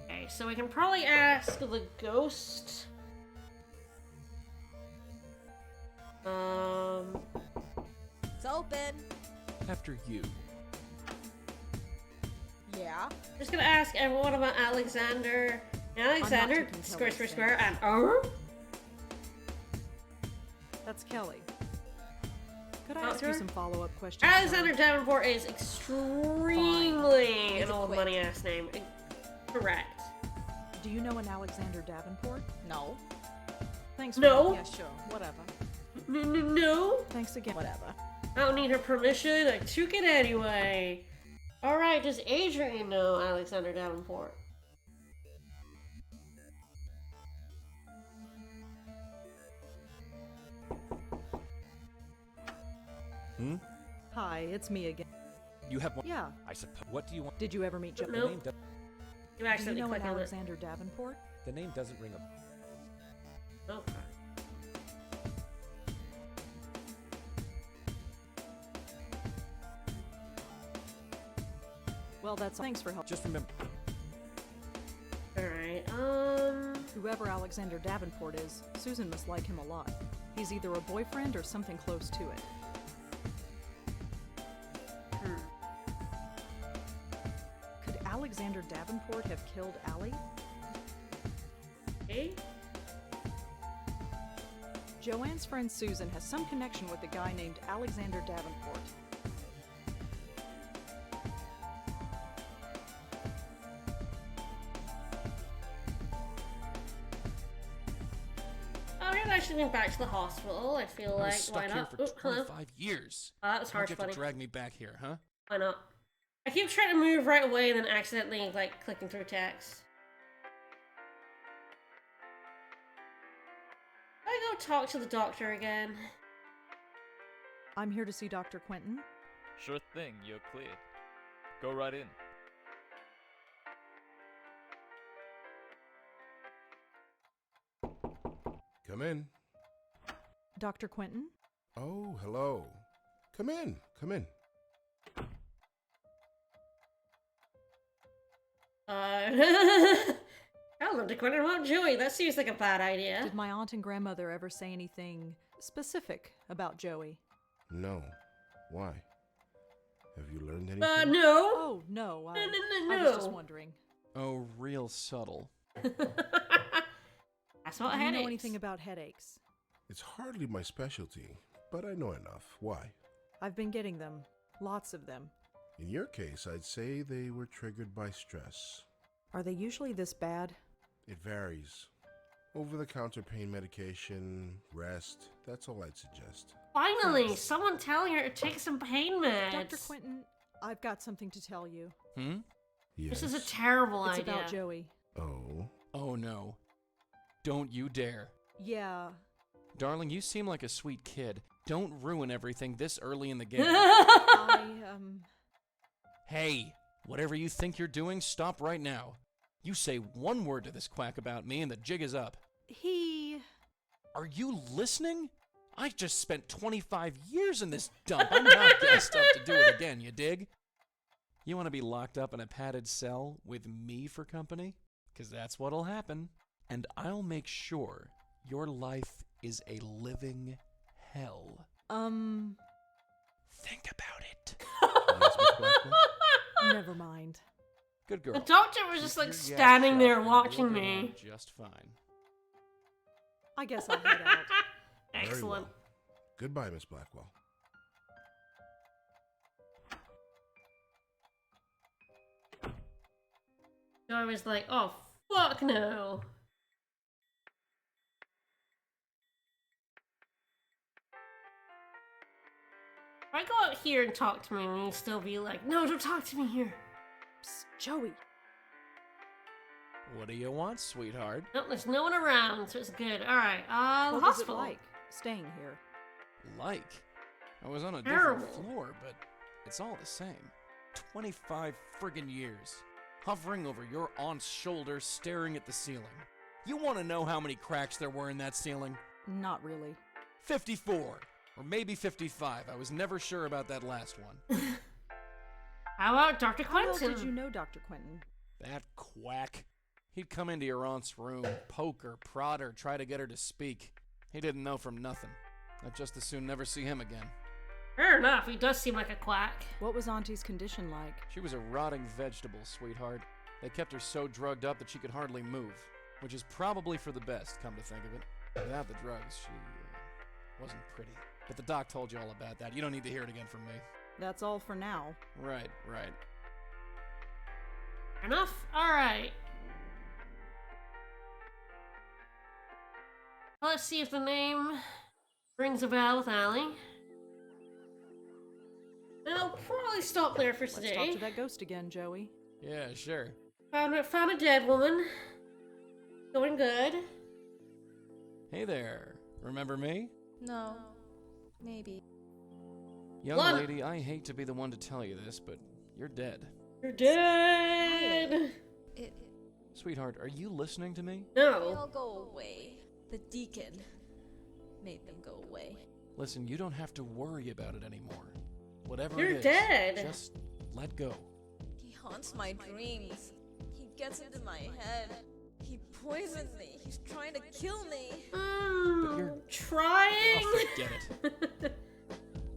Okay, so we can probably ask the ghost. It's open. After you. Yeah. Just gonna ask everyone about Alexander. Alexander, taking square, Kelly's square, things. and That's Kelly. Could I Oh, ask sure. you some follow-up questions? Alexander Kelly? Davenport is extremely Make an it old quick. money ass name. Correct. Do you know an Alexander Davenport? No. Thanks for No. Yeah, sure. Whatever. No, Thanks again. Whatever. I don't need her permission. I took it anyway. All right, does Adrian know Alexander Davenport? Hi, it's me again. You have one. Yeah. I suppose. What do you want? Did you ever meet Joe? The Nope. name, You Do you accidentally know an clicked on it. Alexander Davenport? the name doesn't ring a. Okay. Well, that's thanks for help. Just remember. All right. Whoever Alexander Davenport is, Susan must like him a lot. He's either a boyfriend or something close to it. Could Alexander Davenport have killed Allie? Okay. Joanne's friend Susan has some connection with a guy named Alexander Davenport. actually been back to the hospital. I feel I was like, stuck why here not? for Oop, hello. 25 years. That was Why'd harsh, you have buddy. to drag me back here, huh? Why not? I keep trying to move right away and then accidentally, like, clicking through text. I go talk to the doctor again. I'm here to see Dr. Quentin. Sure thing, you're cleared. Go right in. Come in. Dr. Quentin? Oh, hello. Come in. Come in. I'll love to Quentin about Joey. That seems like a bad idea. Did my aunt and grandmother ever say anything specific about Joey? No. Why? Have you learned anything? No. Oh, no. No. I was just wondering. Oh, real subtle. That's what Do you headaches. know anything about headaches? It's hardly my specialty, but I know enough. Why? I've been getting them. Lots of them. In your case, I'd say they were triggered by stress. Are they usually this bad? It varies. Over-the-counter pain medication, rest, that's all I'd suggest. Finally, someone telling her to take some pain meds. Dr. Quentin, I've got something to tell you. Yes. This is a terrible It's idea. about Joey. Oh? Oh, no. Don't you dare. Yeah. Darling, you seem like a sweet kid. Don't ruin everything this early in the game. Hey, whatever you think you're doing, stop right now. You say one word to this quack about me and the jig is up. Are you listening? I just spent 25 years in this dump. I'm not gassed up to do it again, you dig? You want to be locked up in a padded cell with me for company? 'Cause that's what'll happen. And I'll make sure your life is a living hell. Think about it. Yes, Miss Blackwell? Never mind. Good girl. The doctor was just like standing there watching me. Just fine. I guess I'll head out. Very Excellent. well. Goodbye, Miss Blackwell. So I was like, oh, fuck no. If I go out here and talk to me, and you still be like, no, don't talk to me here. Psst, Joey. What do you want, sweetheart? No, there's no one around, so it's good. Alright, the What was it hospital. like, staying here? Like? I was on a Terrible. different floor, but it's all the same. 25 friggin' years. Hovering over your aunt's shoulder, staring at the ceiling. You want to know how many cracks there were in that ceiling? Not really. 54. Or maybe 55. I was never sure about that last one. How about Dr. How well Quentin? did you know Dr. Quentin? That quack. He'd come into your aunt's room, poke her, prod her, try to get her to speak. He didn't know from nothing. I'd just as soon never see him again. Fair enough, he does seem like a quack. What was Auntie's condition like? She was a rotting vegetable, sweetheart. They kept her so drugged up that she could hardly move, which is probably for the best, come to think of it. Without the drugs, she wasn't pretty. But the doc told you all about that. You don't need to hear it again from me. That's all for now. Right. Enough? Alright. Let's see if the name rings a bell with Allie. And I'll probably stop there for Let's today. talk to that ghost again, Joey. Yeah, sure. Found a dead woman. Going good. Hey there. Remember me? No. Maybe. Young What? lady, I hate to be the one to tell you this, but you're dead. You're dead! Sweetheart, are you listening to me? No. They'll go away. The deacon made them go away. Listen, you don't have to worry about it anymore. Whatever You're it is, dead. just let go. He haunts my dreams. He gets into my head. He poisoned me. He's trying to kill me. But you're trying? Oh, forget it.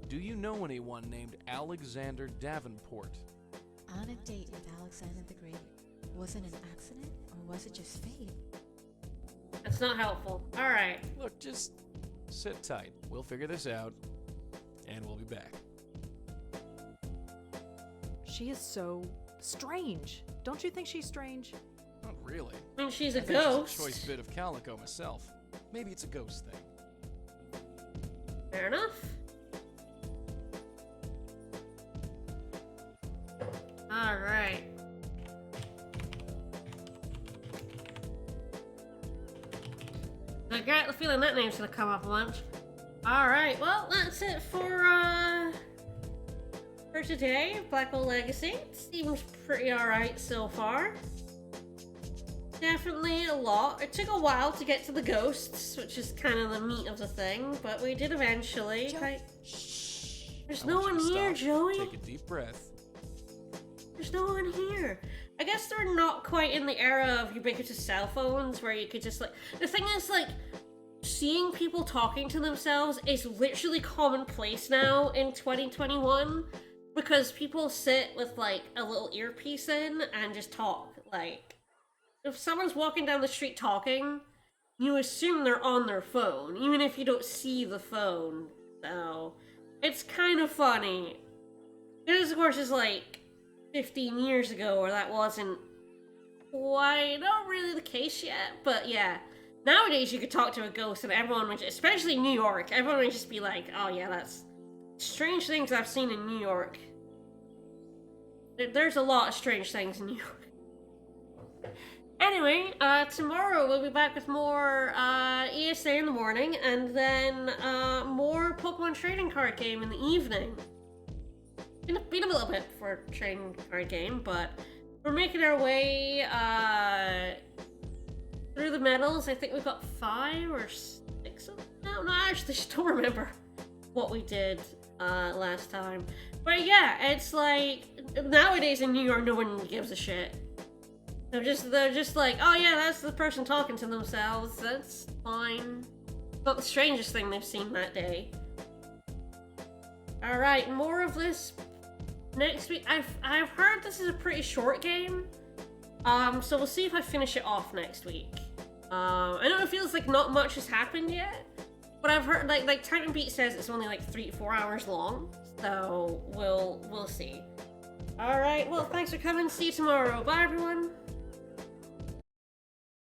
Do you know anyone named Alexander Davenport? On a date with Alexander the Great. Was it an accident or was it just fate? That's not helpful. Alright. Look, just sit tight. We'll figure this out, and we'll be back. She is so strange. Don't you think she's strange? Not really. I mean, she's a I think ghost. She's a choice bit of calico myself. Maybe it's a ghost thing. Fair enough. Alright. I get the feeling that name's gonna come up a bunch. Alright, well, that's it for today. Blackwell Legacy. Seems pretty alright so far. Definitely a lot. It took a while to get to the ghosts, which is kind of the meat of the thing, but we did eventually. There's no one here, Joey. Take a deep breath. There's no one here. I guess they're not quite in the era of ubiquitous cell phones where you could just like... The thing is, like, seeing people talking to themselves is literally commonplace now in 2021 because people sit with, like, a little earpiece in and just talk. Like, if someone's walking down the street talking, you assume they're on their phone, even if you don't see the phone. So, it's kind of funny. This, of course, is like 15 years ago where that wasn't quite, not really the case yet, but yeah. Nowadays you could talk to a ghost and everyone would, especially in New York, everyone would just be like, oh yeah, that's strange things I've seen in New York. There's a lot of strange things in New York. Anyway, tomorrow we'll be back with more ESA in the morning, and then more Pokemon trading card game in the evening. Been a little bit for trading card game, but we're making our way through the medals. I think we've got 5 or 6 of them now. No, I actually just don't remember what we did last time. But yeah, it's like, nowadays in New York, no one gives a shit. They're just like, oh yeah, that's the person talking to themselves. That's fine. Not the strangest thing they've seen that day. Alright, more of this next week. I've heard this is a pretty short game. So we'll see if I finish it off next week. I know it feels like not much has happened yet, but I've heard like Titan Beat says it's only like 3 to 4 hours long. So we'll see. Alright, well thanks for coming. See you tomorrow. Bye everyone.